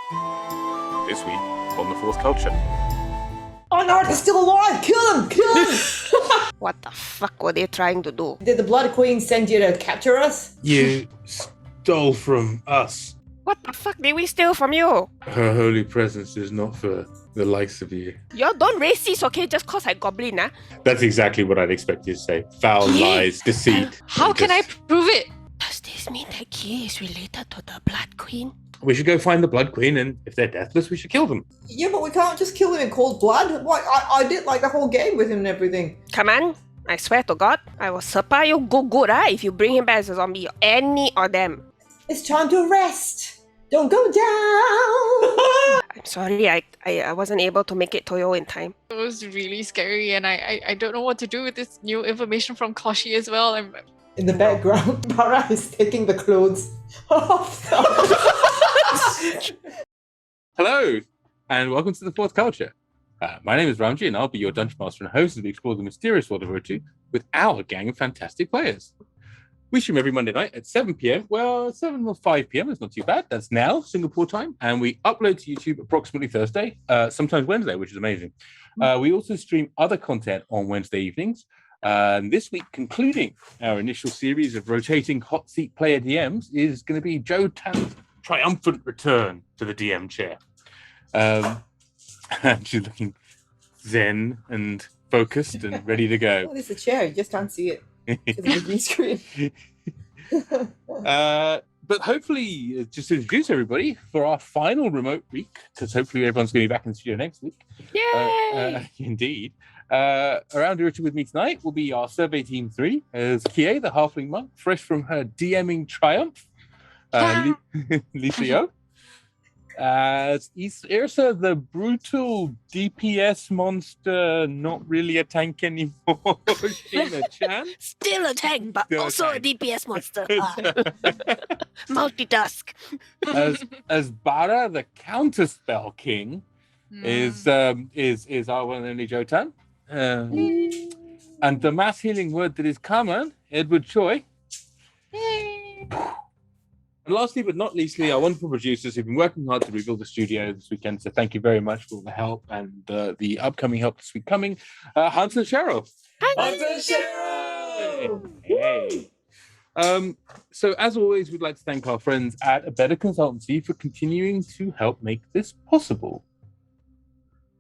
This week on the Fourth Culture. Oh no, they're still alive! Kill them! Kill them! What the fuck were they trying to do? Did the Blood Queen send you to capture us? You stole from us. What the fuck did we steal from you? Her holy presence is not for the likes of you. Y'all don't racist, okay? Just cause I goblin, huh? That's exactly what I'd expect you to say. Foul lies, deceit. How can I prove it? Does this mean that Kie is related to the Blood Queen? We should go find the Blood Queen, and if they're deathless, we should kill them. Yeah, but we can't just kill him in cold blood. Why? I did like the whole game with him and everything. Come on, I swear to God, I will surprise you good, if you bring him back as a zombie. Any of them. It's time to rest. Don't go down. I'm sorry, I wasn't able to make it to you in time. It was really scary, and I don't know what to do with this new information from Koshi as well. In the background, Barra is taking the clothes off. Hello, and welcome to the Fourth Culture. My name is Ramji, and I'll be your Dungeon Master and host as we explore the mysterious world of Urtu with our gang of fantastic players. We stream every Monday night at 7 p.m. Well, 7 or 5 p.m. It's not too bad. That's now Singapore time. And we upload to YouTube approximately Thursday, sometimes Wednesday, which is amazing. We also stream other content on Wednesday evenings. This week, concluding our initial series of rotating hot seat player DMs, is going to be Joe Tan's triumphant return to the DM chair. She's looking zen and focused and ready to go. Oh, there's a chair. You just can't see it. Because of the green screen. But hopefully, just to introduce everybody for our final remote week, because hopefully everyone's going to be back in the studio next week. Yay! Indeed. Around Yrsa with me tonight will be our Survey Team 3, as Kie, the Halfling Monk, fresh from her DMing triumph. Licio. As Yrsa, the brutal DPS monster, not really a tank anymore. Sheena Chan. Still a tank, but Still a also tank. a DPS monster. Multitask. as Barra, the counterspell king, is our one and only Joe Tan. And the mass healing word that is Kaman, Edward Choy. And lastly but not leastly, our wonderful producers who've been working hard to rebuild the studio this weekend. So thank you very much for all the help and the upcoming help this week coming. Hans and Cheryl. Hans and Cheryl! Hey. So as always, we'd like to thank our friends at A Better Consultancy for continuing to help make this possible.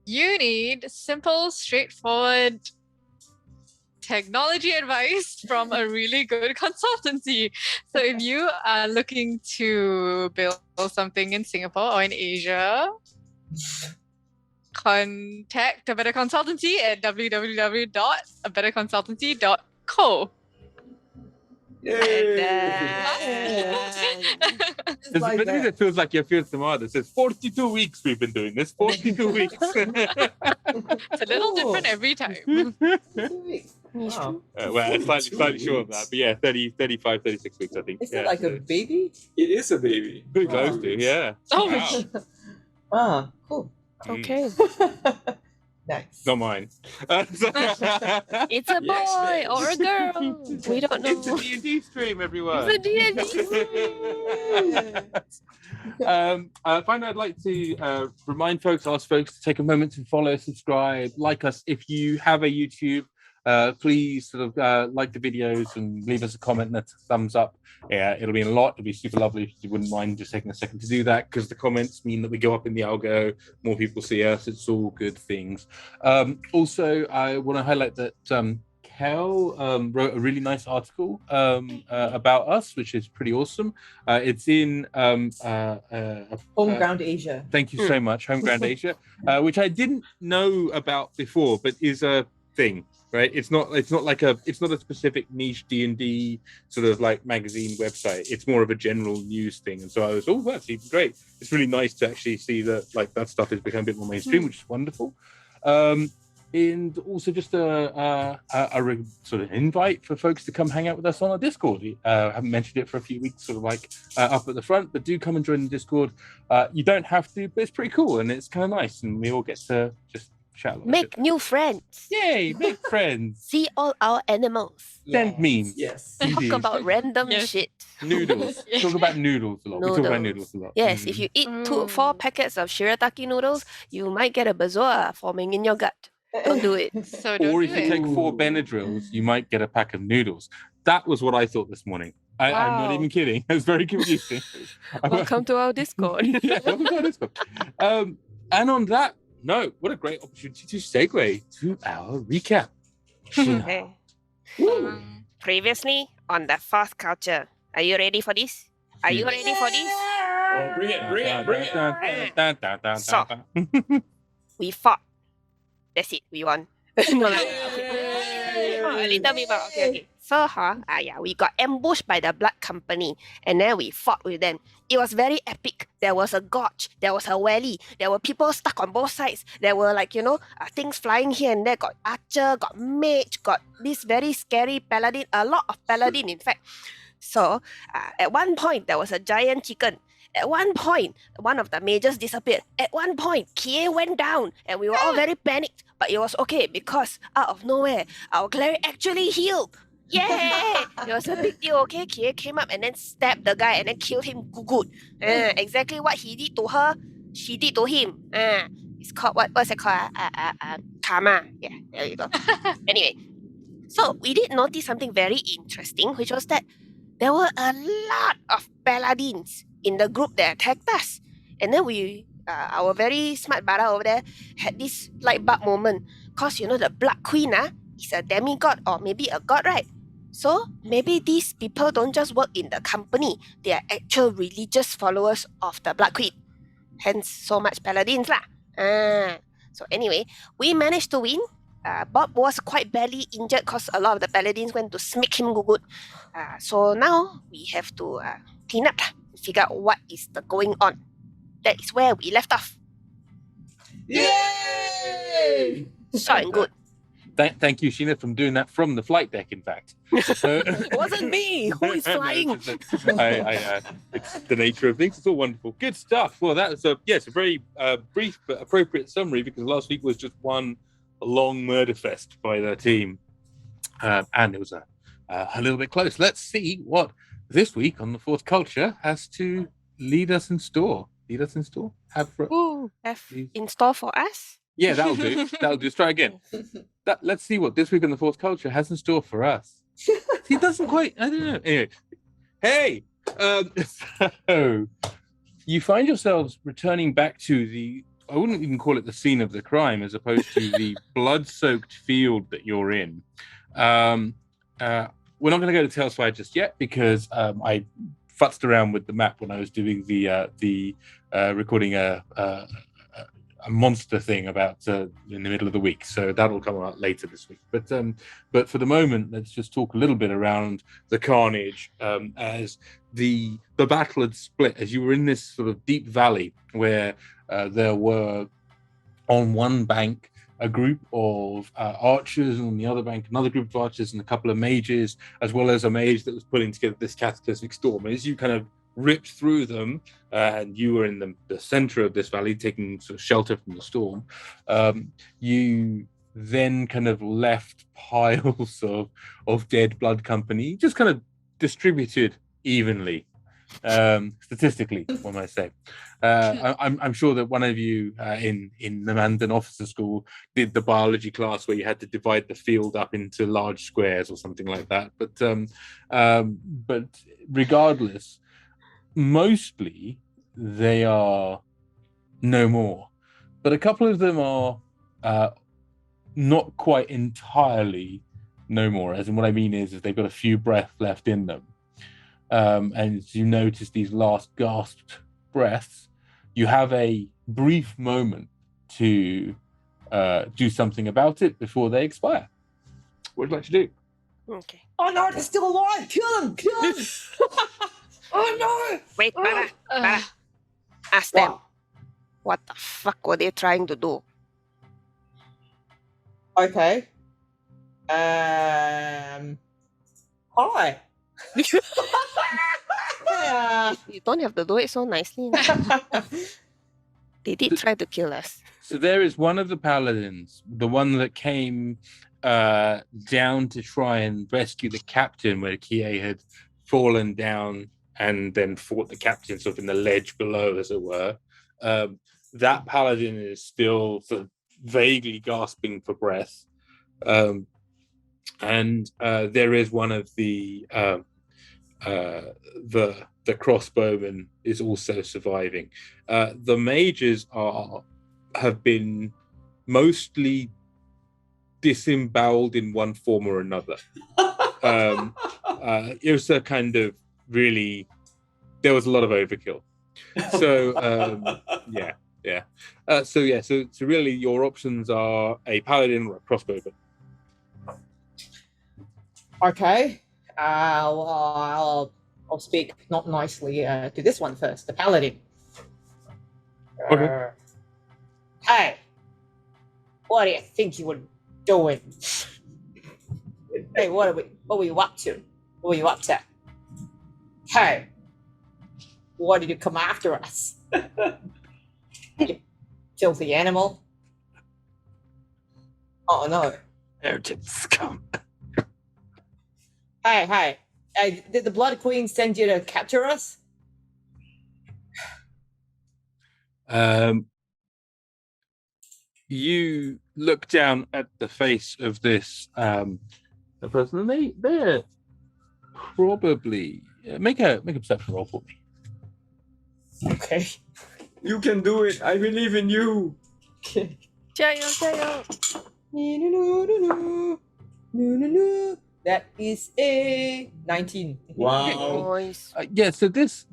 You need simple, straightforward technology advice from a really good consultancy. So if you are looking to build something in Singapore or in Asia, contact A Better Consultancy at www.abetterconsultancy.co. It feels like your first tomorrow. It says 42 weeks we've been doing this. 42 weeks. It's a little different every time. Wow. Well, it's slightly short of that. But yeah, 35, 36 weeks, I think. Is it like a baby? It is a baby. Pretty close to, yeah. Oh, Ah, cool. Okay. Nice. Not mine. It's a boy or a girl. We don't know. It's a D&D stream, everyone. It's a D&D. Finally, I'd like to remind folks, ask folks to take a moment to follow, subscribe, like us. If you have a YouTube, please sort of like the videos and leave us a comment and a thumbs up. Yeah, it'll mean a lot. It'll be super lovely if you wouldn't mind just taking a second to do that, because the comments mean that we go up in the algo, more people see us. It's all good things. Also, I want to highlight that Kel wrote a really nice article about us, which is pretty awesome. It's in Homeground Asia. Thank you so much, Homeground Asia, which I didn't know about before, but is a thing. Right, it's not a specific niche D&D sort of like magazine website. It's more of a general news thing, and so I was, that's even great. It's really nice to actually see that like that stuff has become a bit more mainstream, which is wonderful. And also just a sort of invite for folks to come hang out with us on our Discord. I haven't mentioned it for a few weeks, sort of like up at the front, but do come and join the Discord. You don't have to, but it's pretty cool and it's kind of nice, and we all get to just chat a lot. Make new friends. Yay, make friends. See all our animals. Send memes. Yes. Talk Indeed. about random Yes. shit. Noodles. Talk about noodles a lot. We talk about noodles a lot. Yes, if you eat 4 packets of shirataki noodles, you might get a bezoar forming in your gut. Don't do it. So don't Or do if you it. take 4 Benadryls, you might get a pack of noodles. That was what I thought this morning. I'm not Wow. even kidding. It was very confusing. Welcome to our Discord. Yeah, welcome to our Discord. And on that note, what a great opportunity to segue to our recap. Sheena. Okay. Woo. Previously on the fourth culture. Are you ready for this? Are you ready for this? Oh, bring it. So, we fought. That's it. We won. No, like, okay. Oh, a little bit more. Okay. So, we got ambushed by the Blood Company, and then we fought with them. It was very epic. There was a gorge. There was a valley. There were people stuck on both sides. There were things flying here and there. Got archer, got mage, got this very scary paladin. A lot of paladin, in fact. So, at one point, there was a giant chicken. At one point, one of the mages disappeared. At one point, Kie went down, and we were all very panicked. But it was okay because out of nowhere, our cleric actually healed. Yeah, it was a big deal. Okay, Kie came up and then stabbed the guy and then killed him. Good. Exactly what he did to her, she did to him. It's called what's it called? Karma. Yeah, there you go. Anyway, so we did notice something very interesting, which was that there were a lot of paladins in the group that attacked us, and then our very smart Barra over there had this light bulb moment, cause the Blood Queen is a demigod or maybe a god, right? So maybe these people don't just work in the company; they are actual religious followers of the Blood Queen. Hence, so much paladins lah. So anyway, we managed to win. Bob was quite badly injured because a lot of the paladins went to smack him good. So now we have to clean up, figure out what is going on. That is where we left off. Yay! Short and good. Thank you, Sheena, for doing that from the flight deck, in fact. It wasn't me. Who is flying? It's the nature of things. It's all wonderful. Good stuff. Well, that was a very brief but appropriate summary, because last week was just one long murder fest by the team. And it was a little bit close. Let's see what this week on the Fourth Culture has to lead us in store. Have in store for us? Yeah, that'll do. Let's try again. Let's see what this week on the Fourth Culture has in store for us. He doesn't quite. I don't know. Anyway, hey. So you find yourselves returning back to the. I wouldn't even call it the scene of the crime, as opposed to the blood-soaked field that you're in. We're not going to go to Telsfire just yet, because I futzed around with the map when I was doing the recording a monster thing about in the middle of the week, so that'll come out later this week. But for the moment, let's just talk a little bit around the carnage as the battle had split. As you were in this sort of deep valley where there were on one bank a group of archers, and on the other bank another group of archers and a couple of mages, as well as a mage that was putting together this cataclysmic storm. As you kind of ripped through them, and you were in the center of this valley, taking sort of shelter from the storm, you then kind of left piles of dead Blood Company, just kind of distributed evenly, statistically, one might say. I'm sure that one of you in the Mandan Officer School did the biology class where you had to divide the field up into large squares or something like that. But regardless, mostly they are no more, but a couple of them are not quite entirely no more. As in, what I mean is they've got a few breaths left in them, and as you notice these last gasped breaths, you have a brief moment to do something about it before they expire. What would you like to do? Okay. Oh no, they're still alive! Kill him! Oh no! Wait, Barra. Ask them. What the fuck were they trying to do? Okay. Hi. You don't have to do it so nicely. They did try to kill us. So there is one of the paladins, the one that came down to try and rescue the captain, where Kie had fallen down and then fought the captain sort of in the ledge below, as it were. That paladin is still sort of vaguely gasping for breath. And there is one of the crossbowmen is also surviving. The mages have been mostly disemboweled in one form or another. Yrsa kind of really, there was a lot of overkill. So so really your options are a paladin or a crossbowman. Okay. I'll speak not nicely to this one first, the paladin. Okay. Hey, what do you think you were doing? Hey, what were you up to? What were you up to? Hey, why did you come after us? You filthy animal. Oh no. Heretic scum. Hey, did the Blood Queen send you to capture us? You look down at the face of this person, and they're probably make a perception roll for me. Okay. You can do it. I believe in you. Okay. 加油加油 That is a 19. Wow. Nice. So this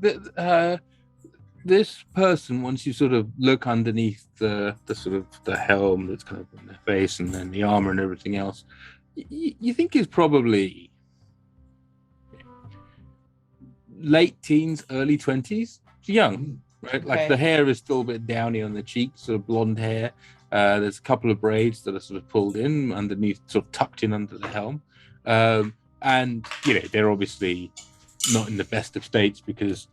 person, once you sort of look underneath the sort of the helm that's kind of on their face, and then the armor and everything else, you think is probably late teens, early 20s. Young, right? Like Okay. the hair is still a bit downy on the cheeks, sort of blonde hair. There's a couple of braids that are sort of pulled in underneath, sort of tucked in under the helm. And they're obviously not in the best of states because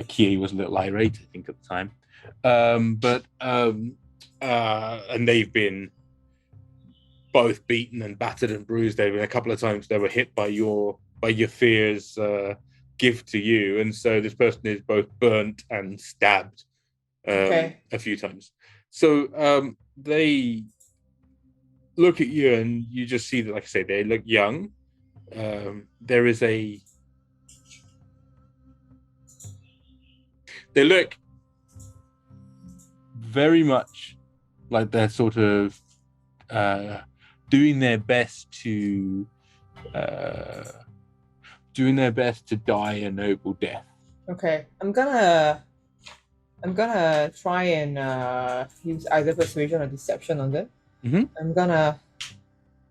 Kie was a little irate, I think, at the time. And they've been both beaten and battered and bruised. There have been a couple of times they were hit by your fear's gift to you, and so this person is both burnt and stabbed a few times. So they look at you, and you just see that, like I say, they look young. There is they look very much like they're sort of doing their best to die a noble death. Okay, I'm gonna try and use either persuasion or deception on them. Mhm.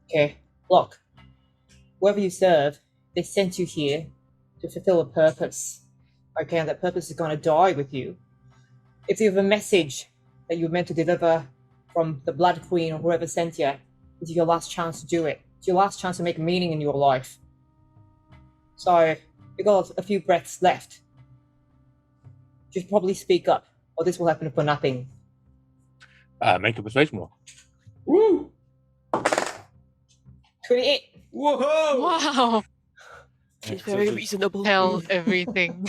Okay, look, whoever you serve, they sent you here to fulfill a purpose. Okay, and that purpose is gonna die with you. If you have a message that you're meant to deliver from the Blood Queen or whoever sent you, it's your last chance to do it. It's your last chance to make meaning in your life. So, you got a few breaths left. Just probably speak up, or this will happen for nothing. Make a persuasion roll. Woo! 28. Whoa! Wow. She's very reasonable. Tell everything.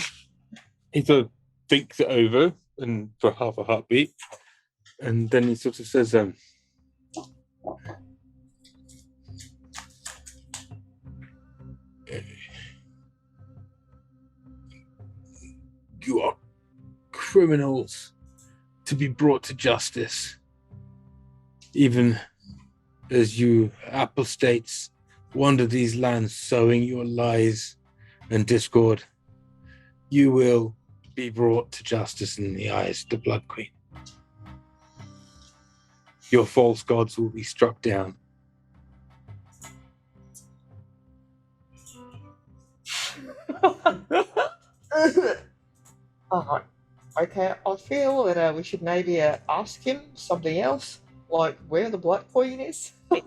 He sort of thinks it over and for half a heartbeat, and then he sort of says, "You are criminals to be brought to justice, even as you apostates wander these lands sowing your lies and discord. You will be brought to justice in the eyes of the Blood Queen. Your false gods will be struck down." Okay, I feel that we should maybe ask him something else, like where the Blood Queen is. Wait.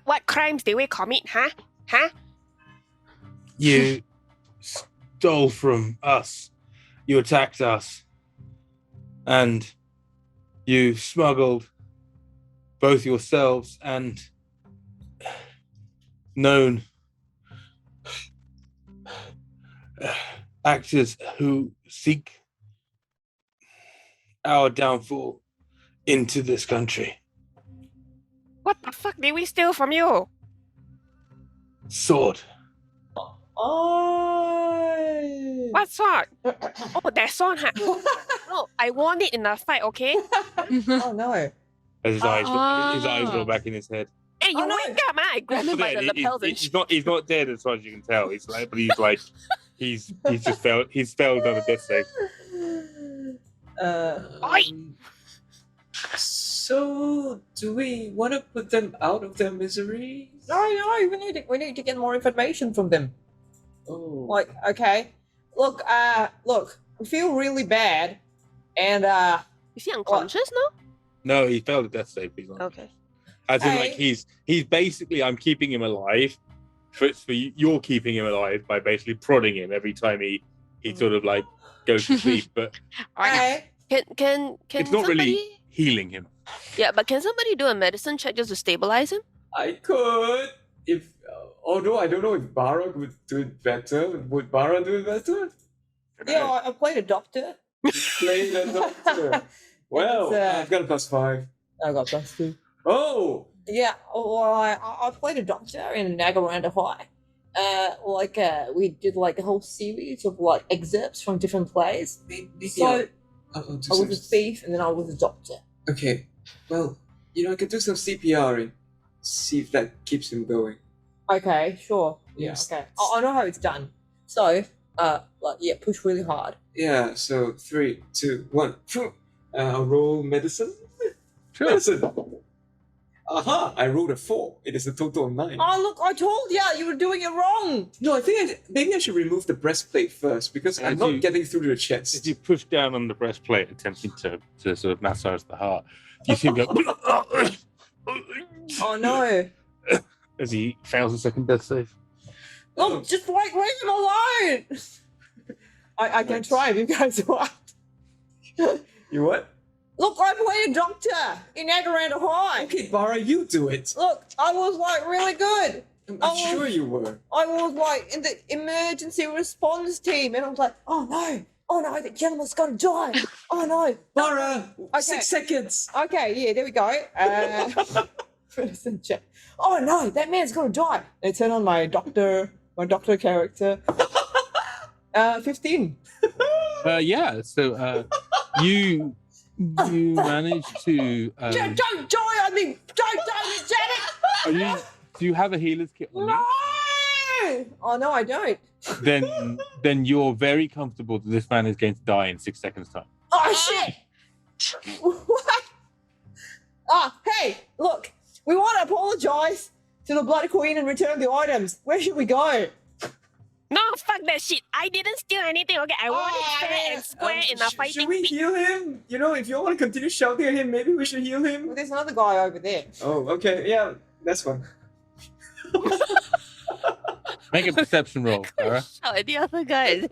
What crimes did we commit, huh? Huh? You stole from us. You attacked us. And you smuggled both yourselves and known actors who seek our downfall into this country. What the fuck did we steal from you? Sword. Oh. What sword? Oh, that sword. No, I won it in a fight, okay? Oh no. As his eyes Ah. roll back in his head. Hey, you Oh, no. wake up, man. I grabbed him by the lapels and He's not dead as far as you can tell. He's just failed. He's failed on a death save. Oi! So, do we want to put them out of their misery? No, we need to get more information from them. Oh. Like, okay. Look, we feel really bad. And Is he unconscious now? No, he failed a death save. He's not. Okay. As in, Hey. like he's basically, I'm keeping him alive. For you're keeping him alive by basically prodding him every time he sort of like goes to sleep. But hey, Can it's not somebody... really healing him. Yeah, but can somebody do a medicine check just to stabilize him? I could. If although I don't know if Barra would do it better. Would Barra do it better? yeah, I played a doctor. Play the doctor. Well, It's, I've got a +5. I got +2. Oh! Yeah, well, I played a doctor in Nagaranda High. We did like a whole series of like excerpts from different plays. Maybe So I'll do I some... was a thief, and then I was a doctor. Okay. Well, I could do some CPR and see if that keeps him going. Okay, sure. Yeah. Okay, I know how it's done. So, push really hard. Yeah, so 3, 2, 1. I'll roll medicine. Sure. Medicine! Aha! I rolled a 4. It is a total of 9. Oh look, I told you were doing it wrong. No, I think maybe I should remove the breastplate first because I'm As not you- getting through the As chest. you push down on the breastplate, attempting to sort of massage the heart, you see him go Oh no! as he fails a second death save. Look, just leave him alone. I can try if you guys want. You what? Look, I played a doctor in Nagaranda High. Okay, Barra, you do it. Look, I was like really good. I'm Oh. sure you were. I was like in the emergency response team, and I was like, oh no, the gentleman's gonna die. Oh no. Barra, Okay. 6 seconds. Okay, yeah, there we go. Medicine check. Oh no, that man's gonna die. They turn on my doctor character. 15. Yeah. So you manage to. Don't die on me! Don't die, Do you have a healer's kit on No! you? Oh no, I don't. Then you're very comfortable that this man is going to die in 6 seconds' time. Oh shit! What? Ah, hey, look, we want to apologize to the Blood Queen and return the items. Where should we go? No, fuck that shit. I didn't steal anything, okay? I want it fair and square in a Should fighting we pit. heal him? If you want to continue shouting at him, maybe we should heal Well, him. there's another guy over there. Oh, okay. Yeah, that's fine. Make a perception roll, Barra. Shout at the other guys.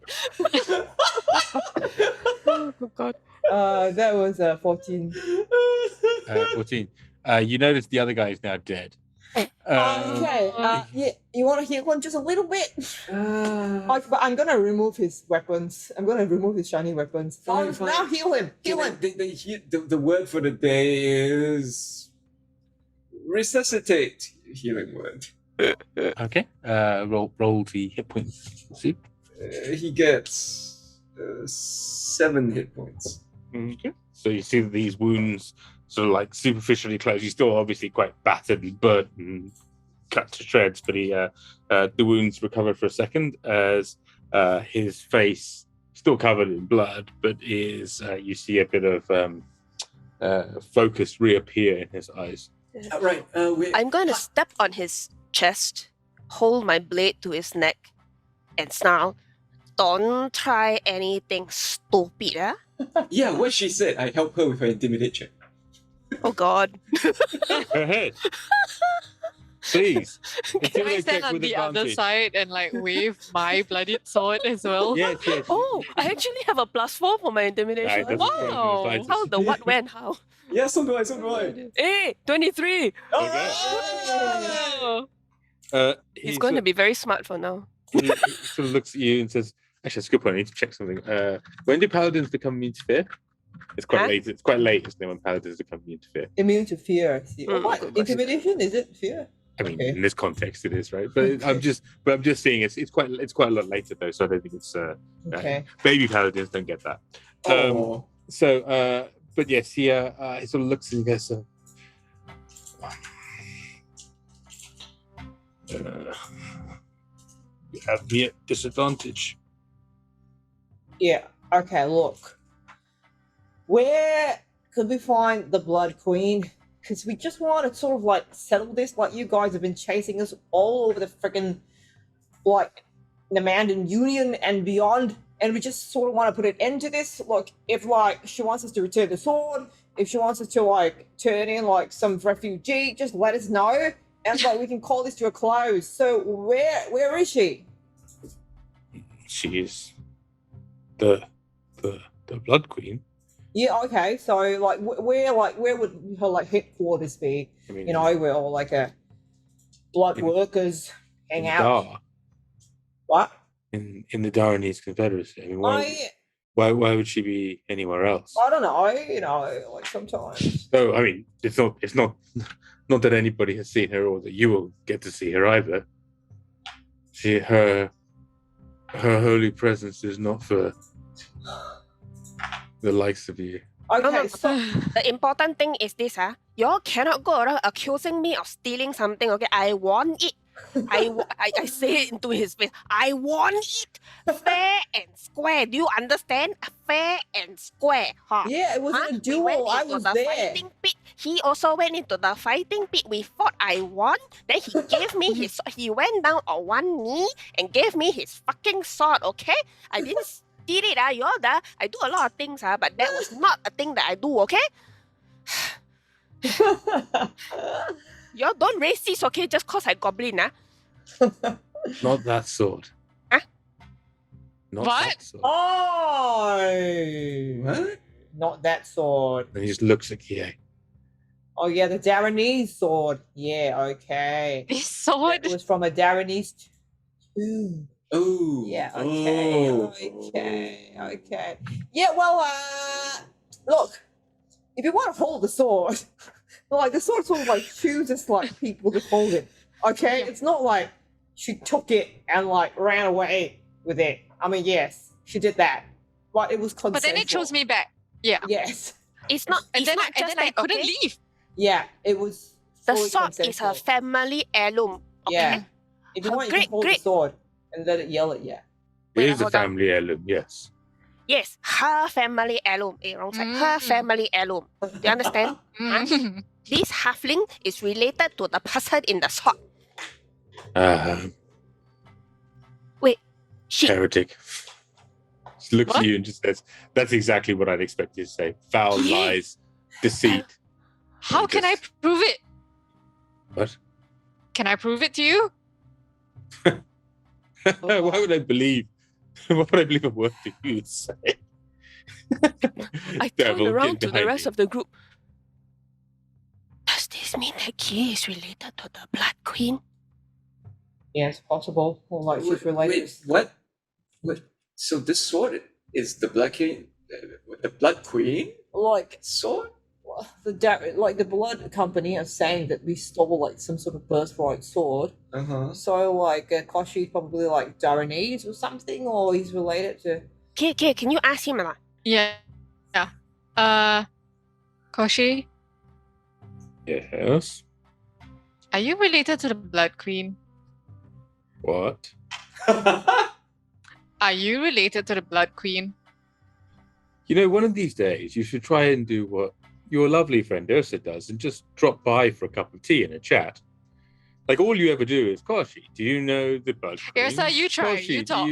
Oh, God. That was 14. 14. You notice the other guy is now dead. Okay, yeah, you want to heal him just a little bit? But I'm gonna remove his weapons. I'm gonna remove his shiny weapons. Fine. Now heal him. Heal him. The word for the day is resuscitate. Healing word. Okay. Roll the hit points. See. He gets 7 hit points. Okay. So you see that these wounds sort of like superficially close. He's still obviously quite battered and burnt and cut to shreds, but the wounds recovered for a second as his face still covered in blood, but is you see a bit of focus reappear in his eyes. Right. I'm going to step on his chest, hold my blade to his neck, and snarl, "Don't try anything stupid, eh?" Yeah, what she said. I help her with her intimidate check. Oh God. Go ahead. Please. Can I Intimidate stand check on with the other advantage. side and like wave my bloodied sword as well? Yes, yes. Oh, I actually have a +4 for my intimidation. Right, doesn't spoil it in the Wow. slightest. How the what when how? Yeah, so do I, so do I. Hey, 23. Alright! Oh. He's going to be very smart for now. He sort of looks at you and says, actually, that's a good point. I need to check something. When do paladins become immune to fear? It's quite Huh? late. It's quite late, isn't it, when paladins become immune to fear? Immune to fear. I see. Mm. What? Intimidation? Is it fear? I mean, Okay. in this context, it is, right? But I'm just seeing it's quite a lot later though, so I don't think it's Okay. baby paladins don't get that. Oh. So, but yes, he sort of looks and he goes, you have me at disadvantage. Yeah. Okay. Look. Where could we find the Blood Queen? Because we just want to sort of like settle this. Like you guys have been chasing us all over the freaking like the Mandan Union and beyond, and we just sort of want to put an end to this. Look, if like she wants us to return the sword, if she wants us to like turn in like some refugee, just let us know, and like we can call this to a close. So where is she? She is the Blood Queen. Yeah, okay. So like where would her like headquarters be? I mean, You know, where all like a blood In- workers hang in out. Dar, What? in the Daranese Confederacy. I mean, I why would she be anywhere else? don't know. You know, like sometimes. So I mean, it's not that anybody has seen her or that you will get to see her either. Her holy presence is not for the likes of you. Okay, so The important thing is this, y'all cannot go around accusing me of stealing something, okay? I want it. I say it into his face. I want it. Fair and square. Do you understand? Fair and square. Huh? yeah, it wasn't a We duel. went I into was the there. fighting pit. He also went into the fighting pit. We fought. I won. Then he gave me his. He went down on one knee and gave me his fucking sword. Okay, I didn't steal it. I do a lot of things. But that was not a thing that I do. Okay, y'all don't racist. Okay, just cause I goblin. Not that sword. Huh? Not What? that sword. Oh, What? not that sword. And he just looks at Kie. Oh yeah, the Daranese sword. Yeah, okay. This sword. It was from a Daranese tomb. Oh. Yeah, okay, Oh. okay. Yeah, well, look, if you want to hold the sword, like the sword sort of like chooses like people to hold it. Okay, Yeah. it's not like she took it and like ran away with it. I mean, yes, she did that, but it was consensual. But then it chose me back. Yeah. Yes, It's not. And It's then, not just I that, couldn't okay? leave. yeah, it was. The fully sword is consensual. her family heirloom. Okay? Yeah, if you Her want, you can hold great- the sword and let it yell at you. Wait, It is a hold on. family heirloom, yes. Yes, her family heirloom. Wrong side. Her Mm. family heirloom. Do you understand? Mm. This halfling is related to the person in the sword. She. Heretic. Just looks What? at you and just says, "That's exactly what I'd expect you to say. Foul Yeah. lies, deceit." How can I Just- prove it? What? Can I prove it to you? Why would I believe? Why would I believe a word that you would say? I turned around to the rest of the group. Does this mean that Kie is related to the Blood Queen? Yeah, it's possible. Or like she's Wait, related. wait, what? What? So this sword is the Blood Queen Like sword? like the blood company are saying that we stole like some sort of birthright sword. Uh-huh. So like Koshi's probably like Daranese or something, or he's related to. Kie, can you ask him? Yeah. Koshi, Yes. are you related to the Blood Queen? What? Are you related to the Blood Queen? You know, one of these days you should try and do what your lovely friend Yrsa does and just drop by for a cup of tea and a chat. Like all you ever do is, Koshi, do you know the Blood Queen? Yrsa, you try, Koshi, you talk.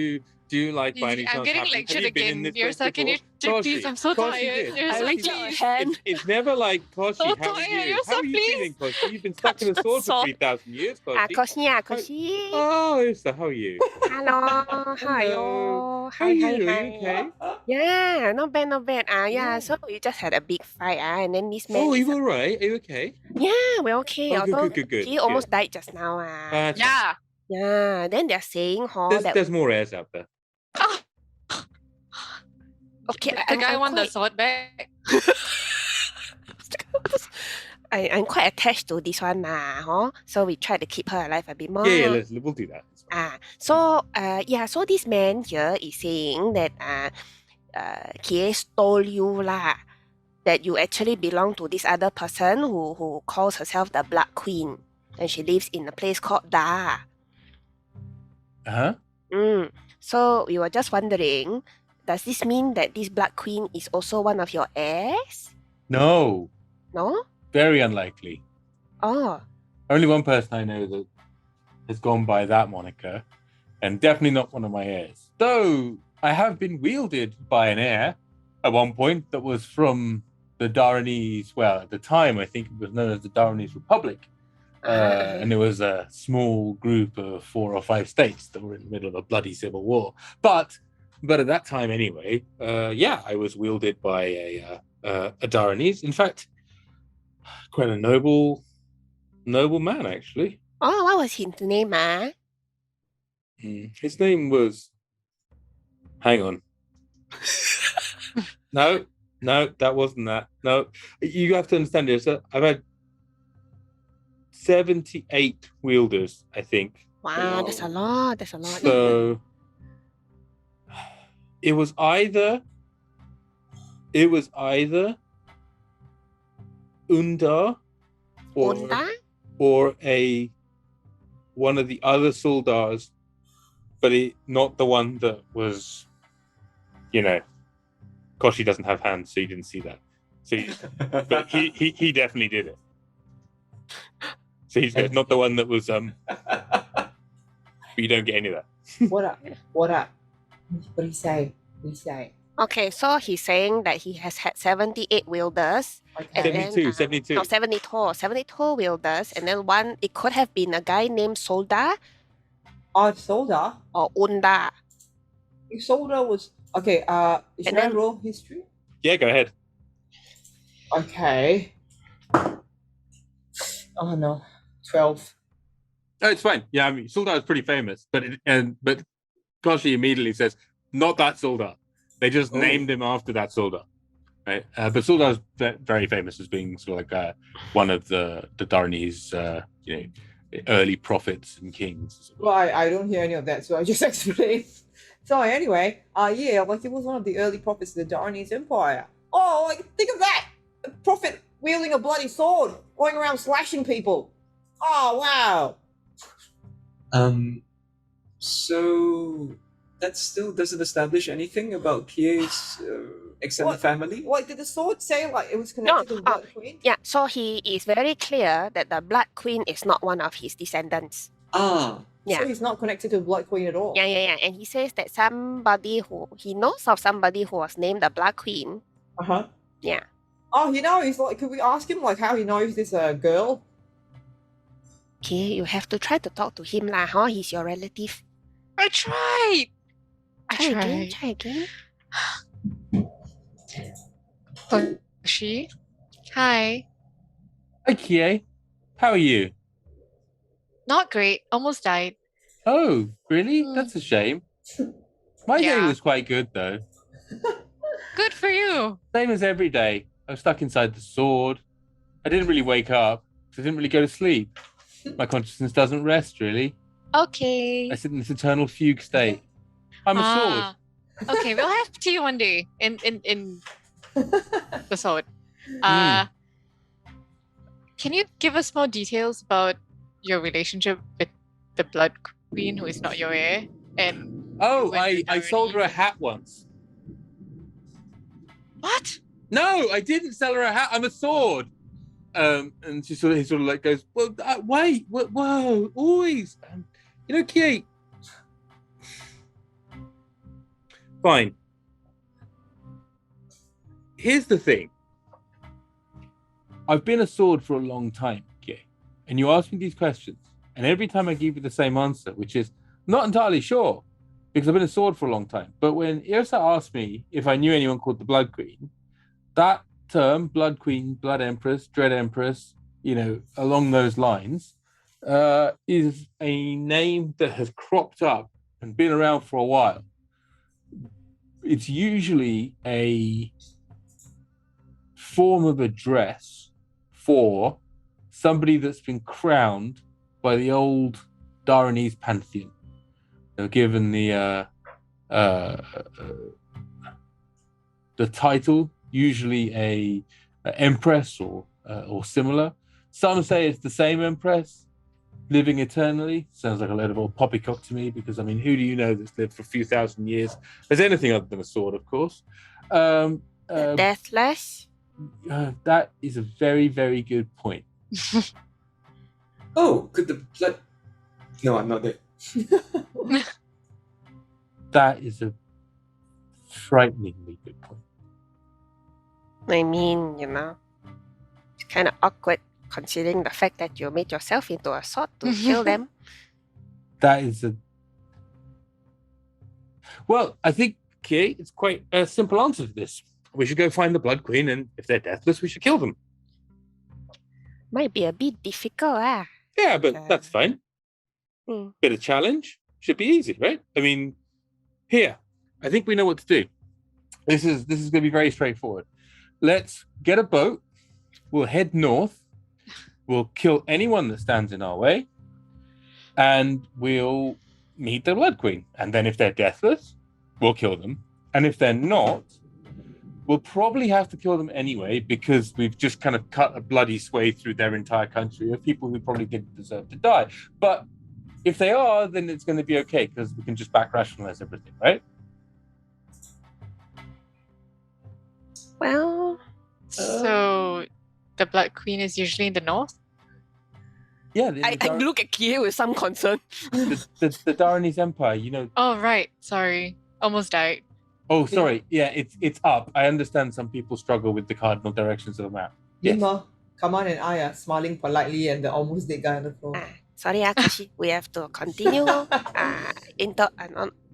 Do you like by any I'm chance getting have you lectured been in again. this place Yrsa, can you before? please? Koshi, I'm so Koshi tired. did. Yrsa, I reach please. out a hand. It's never like Koshi. So How are tired, you? Yrsa, How are you please. feeling, Koshi? You've been stuck Touch in a the sword for sword. 3,000 years, Koshi. Koshi, Koshi. Oh, Yrsa, how are you? Hello, how are Hello. you? How are Hi, you? hi, Are you hi. okay? Yeah, not bad, not bad. Yeah, Yeah. so we just had a big fight, and then this man Oh, are is you all right? Are you okay? yeah, we're okay. Oh, good, Although good. he almost died just now. That's Yeah. Yeah, then they're saying that There's more airs out there. Ah, okay, the guy I'm want the quite, sword back. I'm quite attached to this one so we try to keep her alive a bit more. Yeah, we'll do that. It's fine. So this man here is saying that Kie stole you lah, that you actually belong to this other person who calls herself the Blood Queen, and she lives in a place called Da. Uh-huh. So we were just wondering, does this mean that this Blood Queen is also one of your heirs? No, No? very unlikely. Oh, Only one person I know that has gone by that moniker, and definitely not one of my heirs. Though I have been wielded by an heir at one point that was from the Daranese. Well, at the time, I think it was known as the Daranese Republic. And it was a small group of 4 or 5 states that were in the middle of a bloody civil war. But at that time, anyway, I was wielded by a Daranese. In fact, quite a noble man, actually. Oh, what was his name, His name was. Hang on. No, that wasn't that. No, you have to understand this. I've had 78 wielders, I think. Wow, that's a lot. That's a lot. So it was either Unda Unda? or one of the other Suldars, but not the one that was, Koshi doesn't have hands, so you didn't see that. So, but he definitely did it. So he's good. Not the one that was but you don't get any of that. What up? What do you say? Okay, so he's saying that he has had 78 wielders. Okay. And 72, then, 72. No, 72 wielders. And then one, it could have been a guy named Solda Oh, Solda. or Unda. If Solda was okay. Should And I then- roll history? Yeah, go ahead. Okay. Oh no, 12. Oh, it's fine. Yeah, I mean, Suldar is pretty famous, but Koshi immediately says, "Not that Suldar." They just Oh. named him after that Suldar, right? But Suldar is very famous as being sort of like one of the Daranese, early prophets and kings. Well, I don't hear any of that, so I just explain. So anyway, he was one of the early prophets of the Daranese Empire. Oh, think of that! A prophet wielding a bloody sword, going around slashing people. Oh wow! So that still doesn't establish anything about Kie's extended What? family? What did the sword say? Like it was connected to the Blood Queen? Yeah, so he is very clear that the Blood Queen is not one of his descendants. Ah, Yeah. So he's not connected to the Blood Queen at all. Yeah. And he says that he knows of somebody who was named the Blood Queen. Uh-huh. Yeah. Oh, he's like, could we ask him like how he knows this girl? Okay, you have to try to talk to him lah, he's your relative. I tried. Try again. She? Hi. Hi, Kie. How are you? Not great. Almost died. Oh, really? Hmm. That's a shame. My day Yeah. was quite good, though. Good for you. Same as every day. I was stuck inside the sword. I didn't really wake up, so I didn't really go to sleep. My consciousness doesn't rest, really. Okay. I sit in this eternal fugue state. I'm a sword. Okay, we'll have tea one day in the sword. Mm. Can you give us more details about your relationship with the Blood Queen, who is not your heir? And Oh, when I you're sold her a already- hat once. what? No, I didn't sell her a hat. I'm a sword. And he sort of like goes, well, wait, whoa, always. Kie, Fine. Here's the thing. I've been a sword for a long time, okay? And you ask me these questions, and every time I give you the same answer, which is not entirely sure, because I've been a sword for a long time. But when Yrsa asked me if I knew anyone called the Blood Queen, that term, Blood Queen, Blood Empress, Dread Empress, along those lines, is a name that has cropped up and been around for a while. It's usually a form of address for somebody that's been crowned by the old Daranese pantheon. They're given the title, usually a empress or similar. Some say it's the same empress living eternally. Sounds like a load of old poppycock to me, because I mean, who do you know that's lived for a few thousand years as anything other than a sword, of course? Deathless? That is a very, very good point. Oh, could the blood... No, I'm not there. That is a frighteningly good point. I mean, it's kind of awkward considering the fact that you made yourself into a sword to kill them. That is a... Well, I think, Kie, it's quite a simple answer to this. We should go find the Blood Queen, and if they're deathless, we should kill them. Might be a bit difficult, Yeah, but that's fine. Bit of challenge. Should be easy, right? I mean, here, I think we know what to do. This is going to be very straightforward. Let's get a boat. We'll head north. We'll kill anyone that stands in our way. And we'll meet the Blood Queen. And then if they're deathless, we'll kill them. And if they're not, we'll probably have to kill them anyway, because we've just kind of cut a bloody swathe through their entire country of people who probably didn't deserve to die. But if they are, then it's going to be okay, because we can just back rationalize everything, right? Well, So the Blood Queen is usually in the north? Yeah. I look at Kie with some concern. the Daranese Empire, Oh, right. Sorry. Almost died. Oh, sorry. Yeah, it's up. I understand some people struggle with the cardinal directions of the map. Yes. Meanwhile, Kaman and I are smiling politely and the almost dead guy on the floor. Sorry, Akashi. We have to continue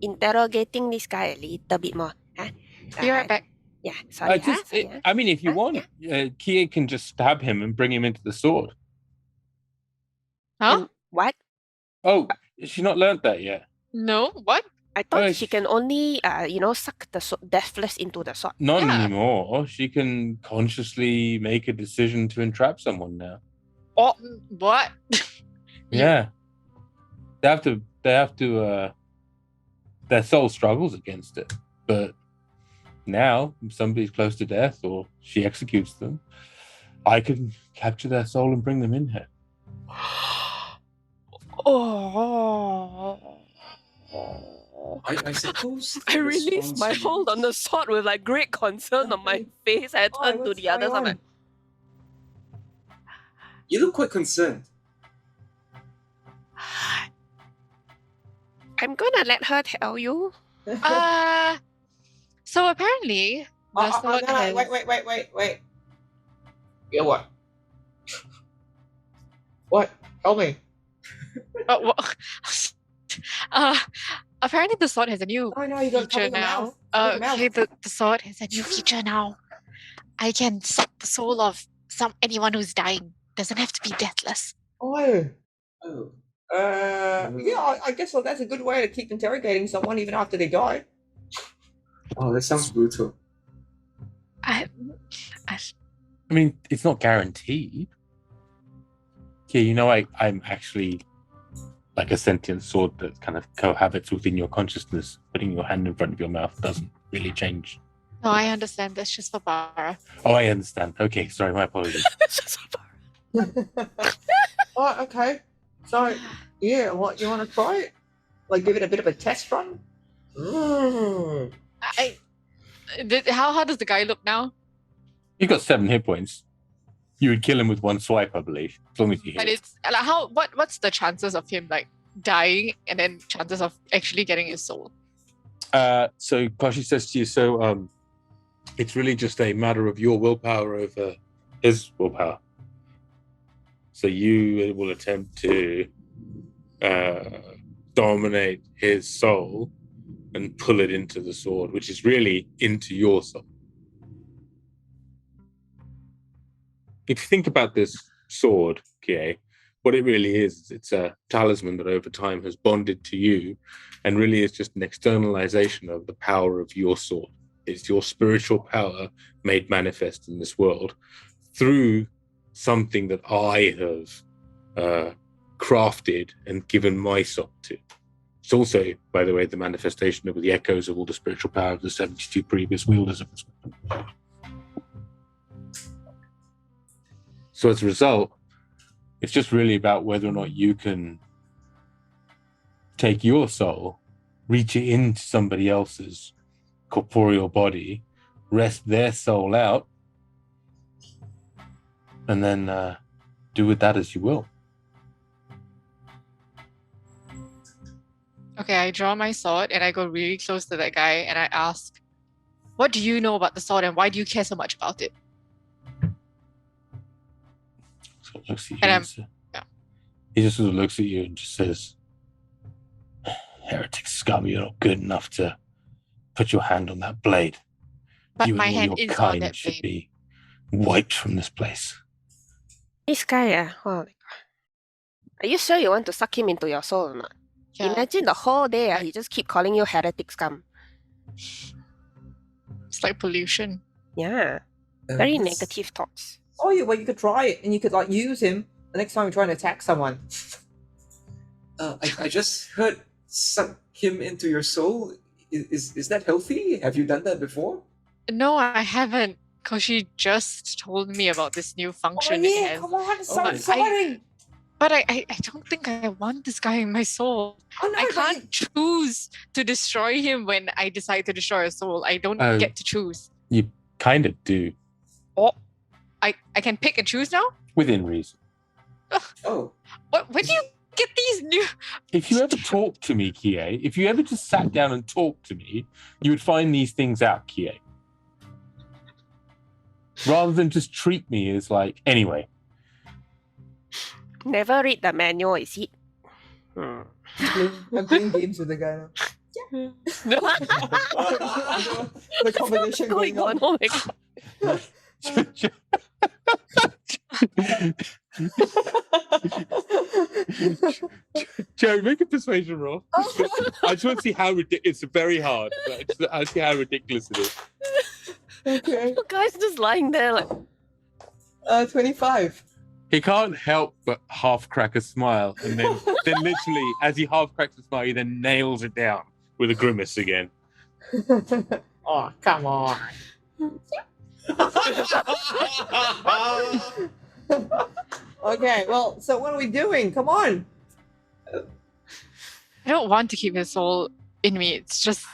interrogating this guy a little bit more. Be right back. Yeah, sorry. I mean, if you want, Kie can just stab him and bring him into the sword. Huh? What? Oh, she's not learned that yet. No? What? I thought she can only, suck the deathless into the sword. Not anymore. She can consciously make a decision to entrap someone now. Oh, what? Yeah. They have to, their soul struggles against it. But now, if somebody's close to death or she executes them, I can capture their soul and bring them in here. I suppose... I released my hold on the sword with like great concern on my face. I turned to the other side. You look quite concerned. I'm gonna let her tell you. So apparently the sword has... Wait. Yeah, what? What? Tell me. Apparently the sword has a new Oh no, you got feature now. Okay, the sword has a new feature now. I can suck the soul of anyone who's dying. Doesn't have to be deathless. Oh. Oh. Yeah, I guess that's a good way to keep interrogating someone even after they die. Oh, that sounds brutal. I mean, it's not guaranteed. Yeah, I'm actually like a sentient sword that kind of cohabits within your consciousness. Putting your hand in front of your mouth doesn't really change. No, I understand. That's just for Barra. Oh, I understand. Okay, sorry, my apologies. It's just for Barra. Oh, okay. So, yeah, what, you want to try it? Like, give it a bit of a test run? How does the guy look now? You got 7 hit points. You would kill him with one swipe, I believe, as long as you hit. And it's like what's the chances of him like dying and then chances of actually getting his soul? So Kashi says to you, it's really just a matter of your willpower over his willpower. So you will attempt to dominate his soul and pull it into the sword, which is really into your soul. If you think about this sword, Kie, what it really is, it's a talisman that over time has bonded to you and really is just an externalization of the power of your sword. It's your spiritual power made manifest in this world through something that I have crafted and given my soul to. It's also, by the way, the manifestation of the echoes of all the spiritual power of the 72 previous wielders of this weapon. So as a result, it's just really about whether or not you can take your soul, reach it into somebody else's corporeal body, rest their soul out, and then do with that as you will. Okay, I draw my sword and I go really close to that guy and I ask, what do you know about the sword and why do you care so much about it? So it looks at you And he just sort of looks at you and just says, heretic scum, you're not good enough to put your hand on that blade. But You my and all hand your is on kind that should blade. be wiped from this place. This guy, oh my god. Are you sure you want to suck him into your soul or not? Yeah, Imagine the whole day he just keep calling you heretic scum. it's like pollution. Yeah, very That's- negative thoughts. Oh, yeah, well, you could try it, and you could like use him the next time you're trying to attack someone. I just heard suck him into your soul. Is that healthy? Have you done that before? No, I haven't. Koshi just told me about this new Oh function it yeah, has. come on, it's so Oh, exciting! But I don't think I want this guy in my soul. Oh, no, I but can't choose to destroy him when I decide to destroy a soul. I don't Oh. get to choose. You kind of do, Oh, I can pick and choose now? within reason. Oh, Where do you get these new... If you ever talk to me, Kie, if you ever just sat down and talked to me, you would find these things out, Kie. Rather than just treat me as like, anyway. Never read the manual, is it? I'm playing games with the guy now. The conversation going on. Oh my god. Jerry, make a persuasion roll. I just want to see how ridiculous. It's very hard. But I see how ridiculous it is. Okay. The guy's just lying there like, 25. He can't help but half crack a smile, and then literally, as he half cracks a smile, he then nails it down with a grimace again. Oh, come on. Okay, well, so what are we doing? Come on. I don't want to keep his soul in me. It's just...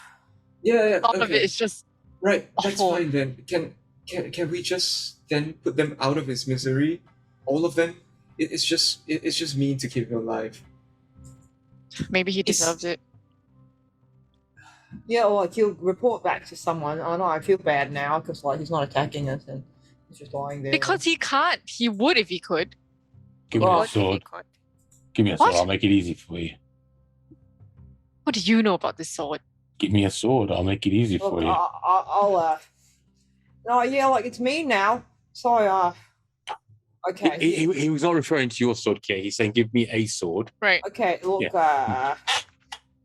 yeah. All of Okay. it is just... Right, that's awful. fine then. Can we just then put them out of his misery? All of them? It's just mean to keep him alive. Maybe he It's- deserves it. Yeah, or like he'll report back to someone. I know, I feel bad now because like he's not attacking us and he's just lying there. Because he can't. He would if he could. Give me Oh, a sword. Give me a What? sword. I'll make it easy for you. What do you know about this sword? Give me a sword. I'll make it easy Look, for you. I'll no, yeah, like it's me now. So okay. He was not referring to your sword, Kie. He's saying, give me a sword. Right. Okay, look, Yeah,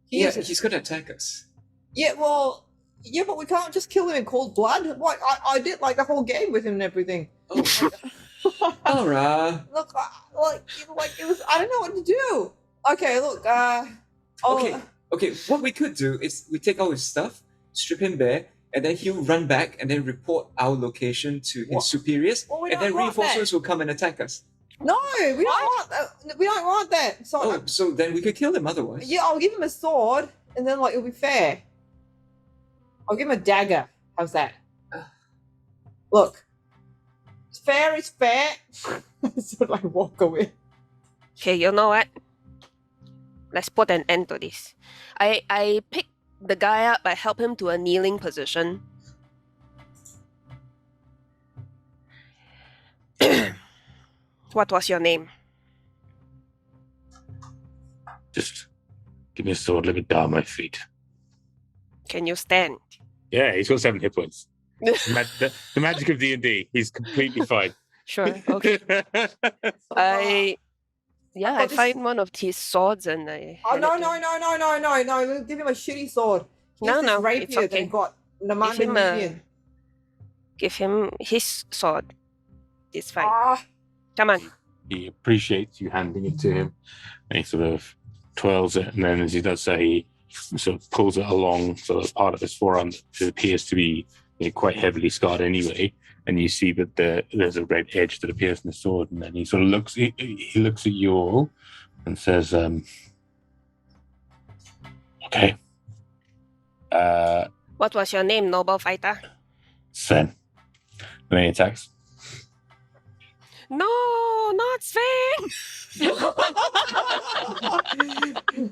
he's he's gonna attack us. yeah, well, yeah, but we can't just kill him in cold blood. Like I did like the whole game with him and everything. Oh, Barra. Look, like it was. I don't know what to do. Okay, look, Okay, what we could do is we take all his stuff, strip him bare, and then he'll run back and then report our location to his What? superiors, Well, we and then don't want reinforcements will come and attack us. No, we don't want that. We don't want that. So Oh, so then we could kill him otherwise. yeah, I'll give him a sword, and then like it'll be fair. I'll give him a dagger. How's that? Look, it's fair. It's fair. So like walk away. okay, you know what? Let's put an end to this. I picked the guy up. I help him to a kneeling position. What was your name? Just give me a sword, let me down my feet. Can you stand? Yeah, he's got 7 hit points. The magic of D&D. He's completely fine. Sure. Okay. I find one of his swords and I. Oh hand no it to him. no! Give him a shitty sword. No, Here's this it's rapier okay. they got. Give him a- Give him his sword. It's fine. Come on. He appreciates you handing it to him, and he sort of twirls it, and then as he does so, he sort of pulls it along sort of part of his forearm that appears to be quite heavily scarred anyway, and you see that there's a red edge that appears in the sword, and then he sort of looks at you all and says, okay. What was your name, noble fighter? Sven. And then he attacks. No, not Sven! Do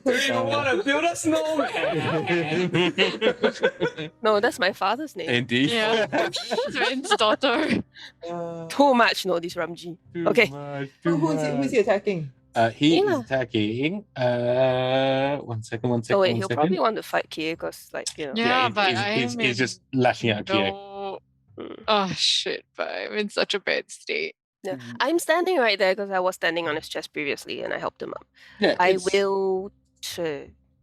you even want to build a snowman? No, that's my father's name. Indeed. Yeah. Sven's daughter. Too much, no, this Ramji. Okay. Who's he attacking? He Yeah. is attacking. One second. Oh wait, he'll probably want to fight Kie because, like, you know. Yeah, but he's just lashing out at Kie. No. Oh shit! But I'm in such a bad state. Yeah. I'm standing right there because I was standing on his chest previously and I helped him up. Yeah, I will.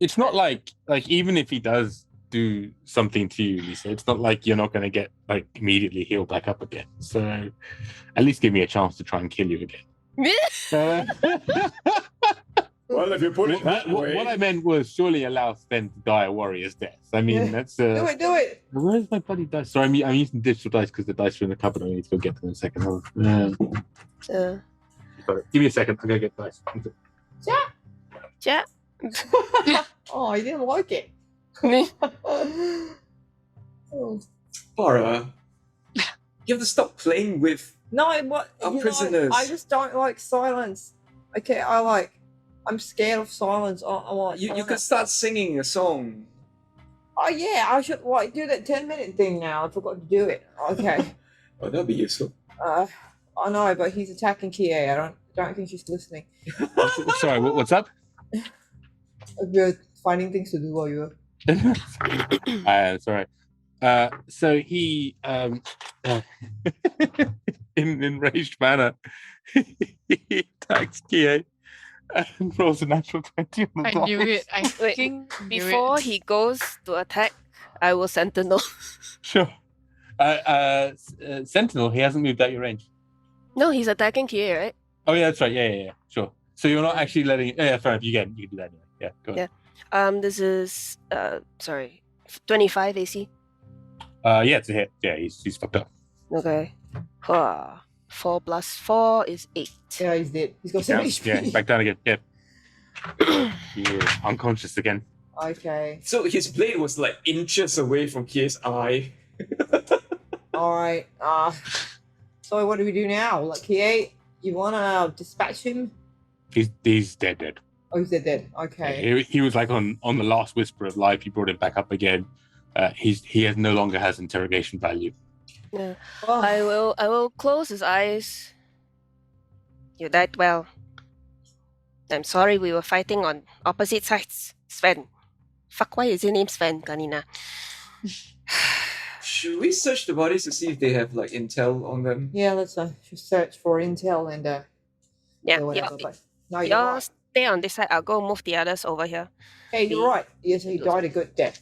It's not like even if he does do something to you, Lisa, it's not like you're not going to get like immediately healed back up again. So at least give me a chance to try and kill you again. Well, if you put it that way. What I meant was surely allow Sven to die a warrior's death. I mean, Yeah. that's Do it! Where's my bloody dice? Sorry, I'm using digital dice because the dice are in the cupboard. I need to go get them in a second. Hold on. Give me a second. I'm gonna get the dice. Yeah. Oh, he didn't like it. Oh. Barra, you have to stop playing with. No, what? Our you know, prisoners. I just don't like silence. Okay, I'm scared of silence. You could start singing a song. Oh yeah, I should do that 10-minute thing now. I forgot to do it. Okay. Oh, that'd be useful. I know, but he's attacking Kie. I don't think she's listening. Sorry, what's up? We're finding things to do while you're. Sorry. So he, in enraged manner, he attacks Kie and rolls a natural 20 on the I block. knew it. I Wait, fucking knew Before it. he goes to attack, I will sentinel. Sure. Sentinel, he hasn't moved out your range. No, he's attacking Kie, right? Oh yeah, that's right. Yeah. Sure. So you're not actually letting. Yeah, fair enough. You can do that anyway. Yeah, go ahead. This is 25 AC. Yeah, it's a hit. Yeah, he's fucked up. Okay. 4 plus 4 is 8. Yeah, he's dead. He's got Yeah, 7 HP. back down again. Yeah. He is unconscious again. Okay. So his blade was like inches away from Kie's eye. All right. So what do we do now? Like, Kie, you wanna dispatch him? He's dead. Oh, he's dead. Okay. He was like on the last whisper of life. You brought him back up again. He no longer has interrogation value. Yeah. Oh, I will close his eyes. You died well. I'm sorry we were fighting on opposite sides. Sven. Fuck, why is your name Sven, Kanina? Should we search the bodies to see if they have like intel on them? yeah, let's just search for intel and Yeah, whatever. yeah. But no, you're Y'all right. stay on this side. I'll go move the others over here. Hey, you're right. Yes, he died a good death.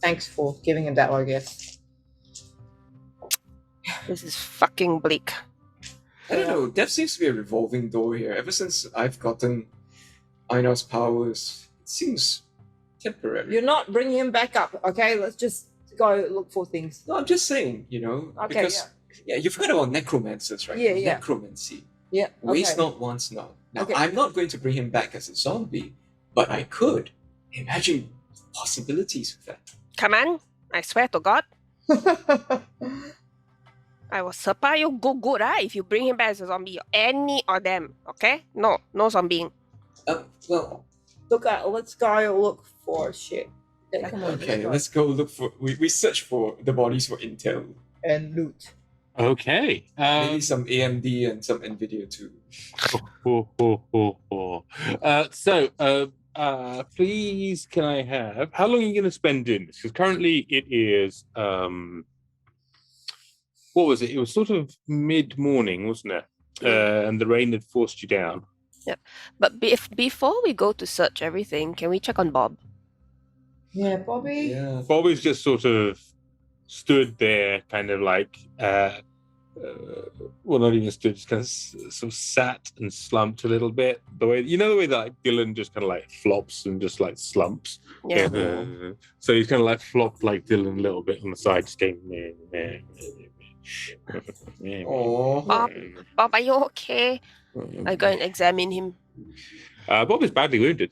Thanks for giving him that, I guess. This is fucking bleak. I don't know. Death seems to be a revolving door here. Ever since I've gotten Eijnar's powers, it seems temporary. You're not bringing him back up, okay? Let's just go look for things. No, I'm just saying, Okay, because you've heard about necromancers, right? Yeah, yeah. Necromancy. Yeah. Waste okay. not, wants not. Now, Okay. I'm not going to bring him back as a zombie, but I could. Imagine possibilities with that. Come on. I swear to God. I will surprise you good, if you bring him back as a zombie. Any of them, okay? No zombieing. Well, Let's go look for shit. Yeah, come on. Okay, let's let's go look for. We search for the bodies for intel. go. And loot. Okay. Maybe some AMD and some Nvidia too. Please, can I have? How long are you going to spend doing this? Because currently it is. What was it? It was sort of mid-morning, wasn't it? And the rain had forced you down. But before we go to search everything, can we check on Bob? Yeah, Bobby. Yeah. Bob is just sort of stood there, kind of like, well, not even stood, just kind of sort of sat and slumped a little bit. The way the way that like, Dylan just kind of like flops and just like slumps. Yeah. So he's kind of like flopped like Dylan a little bit on the side, just going. Meh. Oh. Bob, are you okay? I go and examine him. Bob is badly wounded.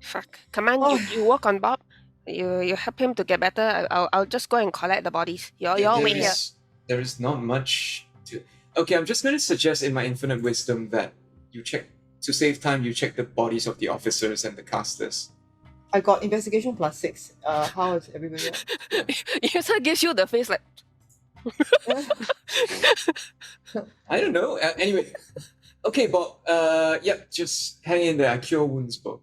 Fuck. Come on, you work on Bob. You help him to get better. I'll just go and collect the bodies. You'll wait here. There is not much to. Okay, I'm just going to suggest in my infinite wisdom that you check to save time. You check the bodies of the officers and the casters. I got investigation +6. How is everybody else? Yrsa gives you the face like. I don't know. Anyway, okay, Bob. Yep, just hang in there. I cure wounds, Bob.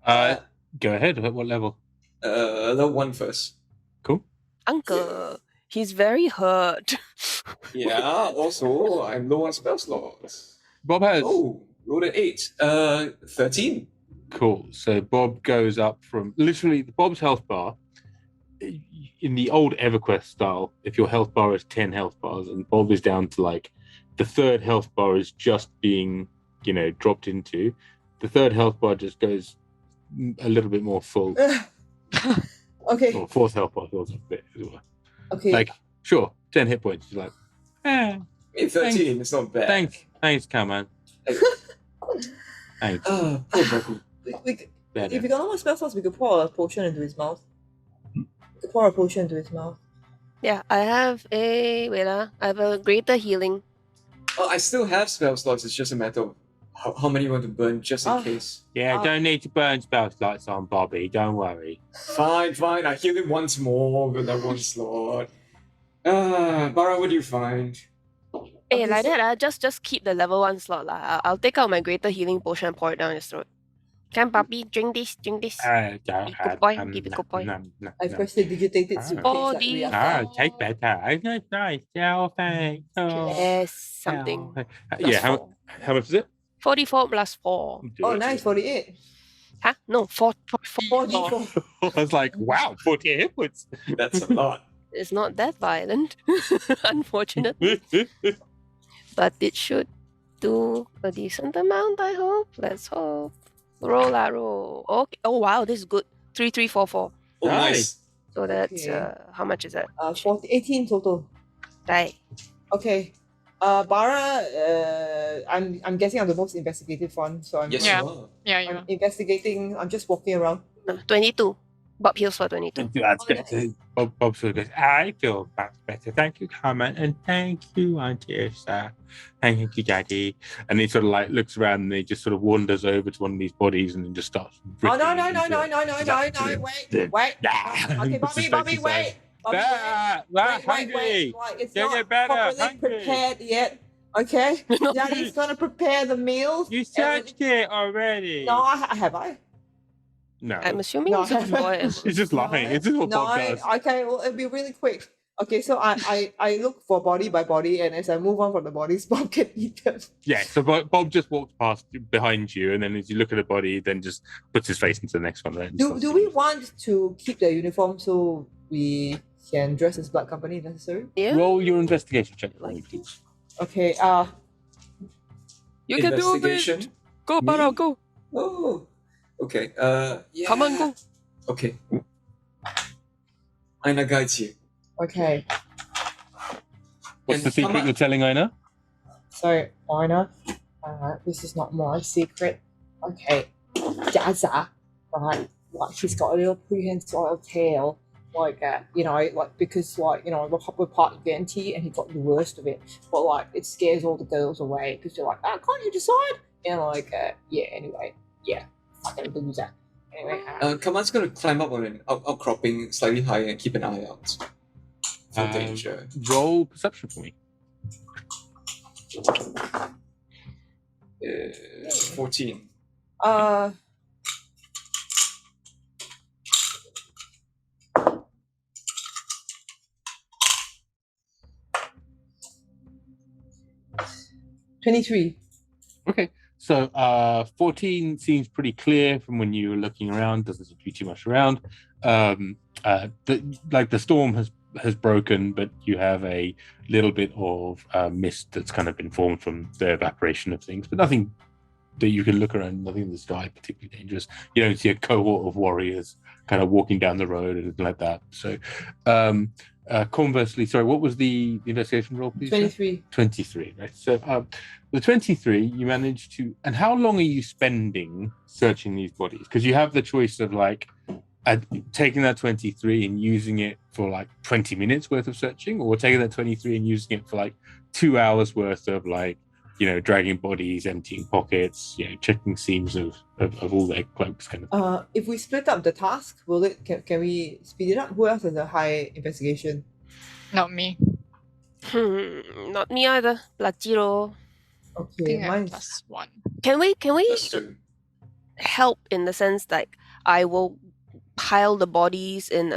Go ahead. At what level? Level 1 first. Cool. Uncle, he's very hurt. Yeah. Also, I'm low on spell slots. Bob has. Oh, rolled an 8. 13. Cool. So Bob goes up from literally Bob's health bar. In the old EverQuest style, if your health bar is 10 health bars, and Bob is down to like the third health bar is just being, dropped into. The third health bar just goes a little bit more full. Okay. Or fourth health bar goes a bit as well. Okay. Like, sure, 10 hit points. You're like, 13. It's not bad. Thanks, Kaman. Thanks. Poor Bobby. If we got no more spell slots, we could pour a potion into his mouth. Yeah, I have I have a greater healing. Oh, I still have spell slots. It's just a matter of how many you want to burn, just in case. Yeah, don't need to burn spell slots on Bobby. Don't worry. Fine. I heal him once more with that one slot. Barra, what do you find? Hey, like that, just keep the level 1 slot. I'll take out my greater healing potion and pour it down his throat. Can Bobby drink this? Don't Good have. boy, give it good boy. I prestidigitated suitcase Oh, like we dear. are. Take better. I know, nice. Thanks. Yes, something. Yeah, how much is it? 44 plus 4. Oh, nice, 48. Huh? No, 44. 44. I was like, wow, 48 hit points. That's a lot. It's not that violent, unfortunately. But it should do a decent amount, I hope. Let's hope. Roll. Okay. Oh, wow, this is good. 3344. Oh, nice. So that's, Okay. how much is that? 18 total. Right. Okay. Barra, I'm guessing I'm the most investigative one, so I'm, Yes, Yeah. you are. Yeah, you I'm investigating. I'm just walking around. No, 22. Bob heals for 22. That's good. Bob sort of goes, I feel much better. Thank you, Kaman, and thank you, Auntie Yrsa. Thank you, Daddy. And he sort of like looks around and he just sort of wanders over to one of these bodies and then just starts. Oh, ripping no, it no, into- wait. Yeah. Okay, This is Bobby, like wait. Bobby, hungry. It's Get not it better, properly hungry. prepared yet. Okay? Daddy's gonna prepare the meals. You and- searched it already. No, have I? No. I'm assuming No, it's a boy. He's just lying. It's just what No, Bob does. okay, well, it'll be really quick. Okay, so I look for body by body, and as I move on from the bodies, Bob can eat them. Yeah, so Bob just walks past behind you, and then as you look at the body, then just puts his face into the next one. Right? Do we want to keep the uniform so we can dress as Blood Company if necessary? Yeah. Roll your investigation check. Okay, You can do it. Investigation. Go, Barra, go. Oh. Okay. Yeah. Come on, go. Okay. Eijnar guides you. okay. What's the And secret Kaman- you're telling Eijnar? So, Ina, this is not my secret. Okay, Jazza, right? Like she's got a little prehensile tail, like because we're part of Venti and he got the worst of it, but like it scares all the girls away because you're like, can't you decide? And like, yeah, anyway, yeah, fucking loser. Anyway, Kaman's gonna climb up on an outcropping slightly higher and keep an eye out for danger. Roll perception for me. 14. uh, $23. Okay. So 14 seems pretty clear from when you were looking around. Doesn't seem to be too much around. The storm has broken, but you have a little bit of mist that's kind of been formed from the evaporation of things, but nothing that you can look around. Nothing in the sky particularly dangerous. You don't see a cohort of warriors kind of walking down the road or anything like that. So conversely, sorry, what was the investigation roll, please? 23. 23, right? So the 23, you managed to. And how long are you spending searching these bodies? Because you have the choice of taking that 23 and using it for 20 minutes worth of searching, or taking that 23 and using it for 2 hours worth of dragging bodies, emptying pockets, checking seams of all their cloaks, kind of. If we split up the task, can we speed it up? Who else has a high investigation? Not me. Not me either. Black Zero. I Okay, think I'm mine's +1. Can we That's true. help in the sense I will pile the bodies in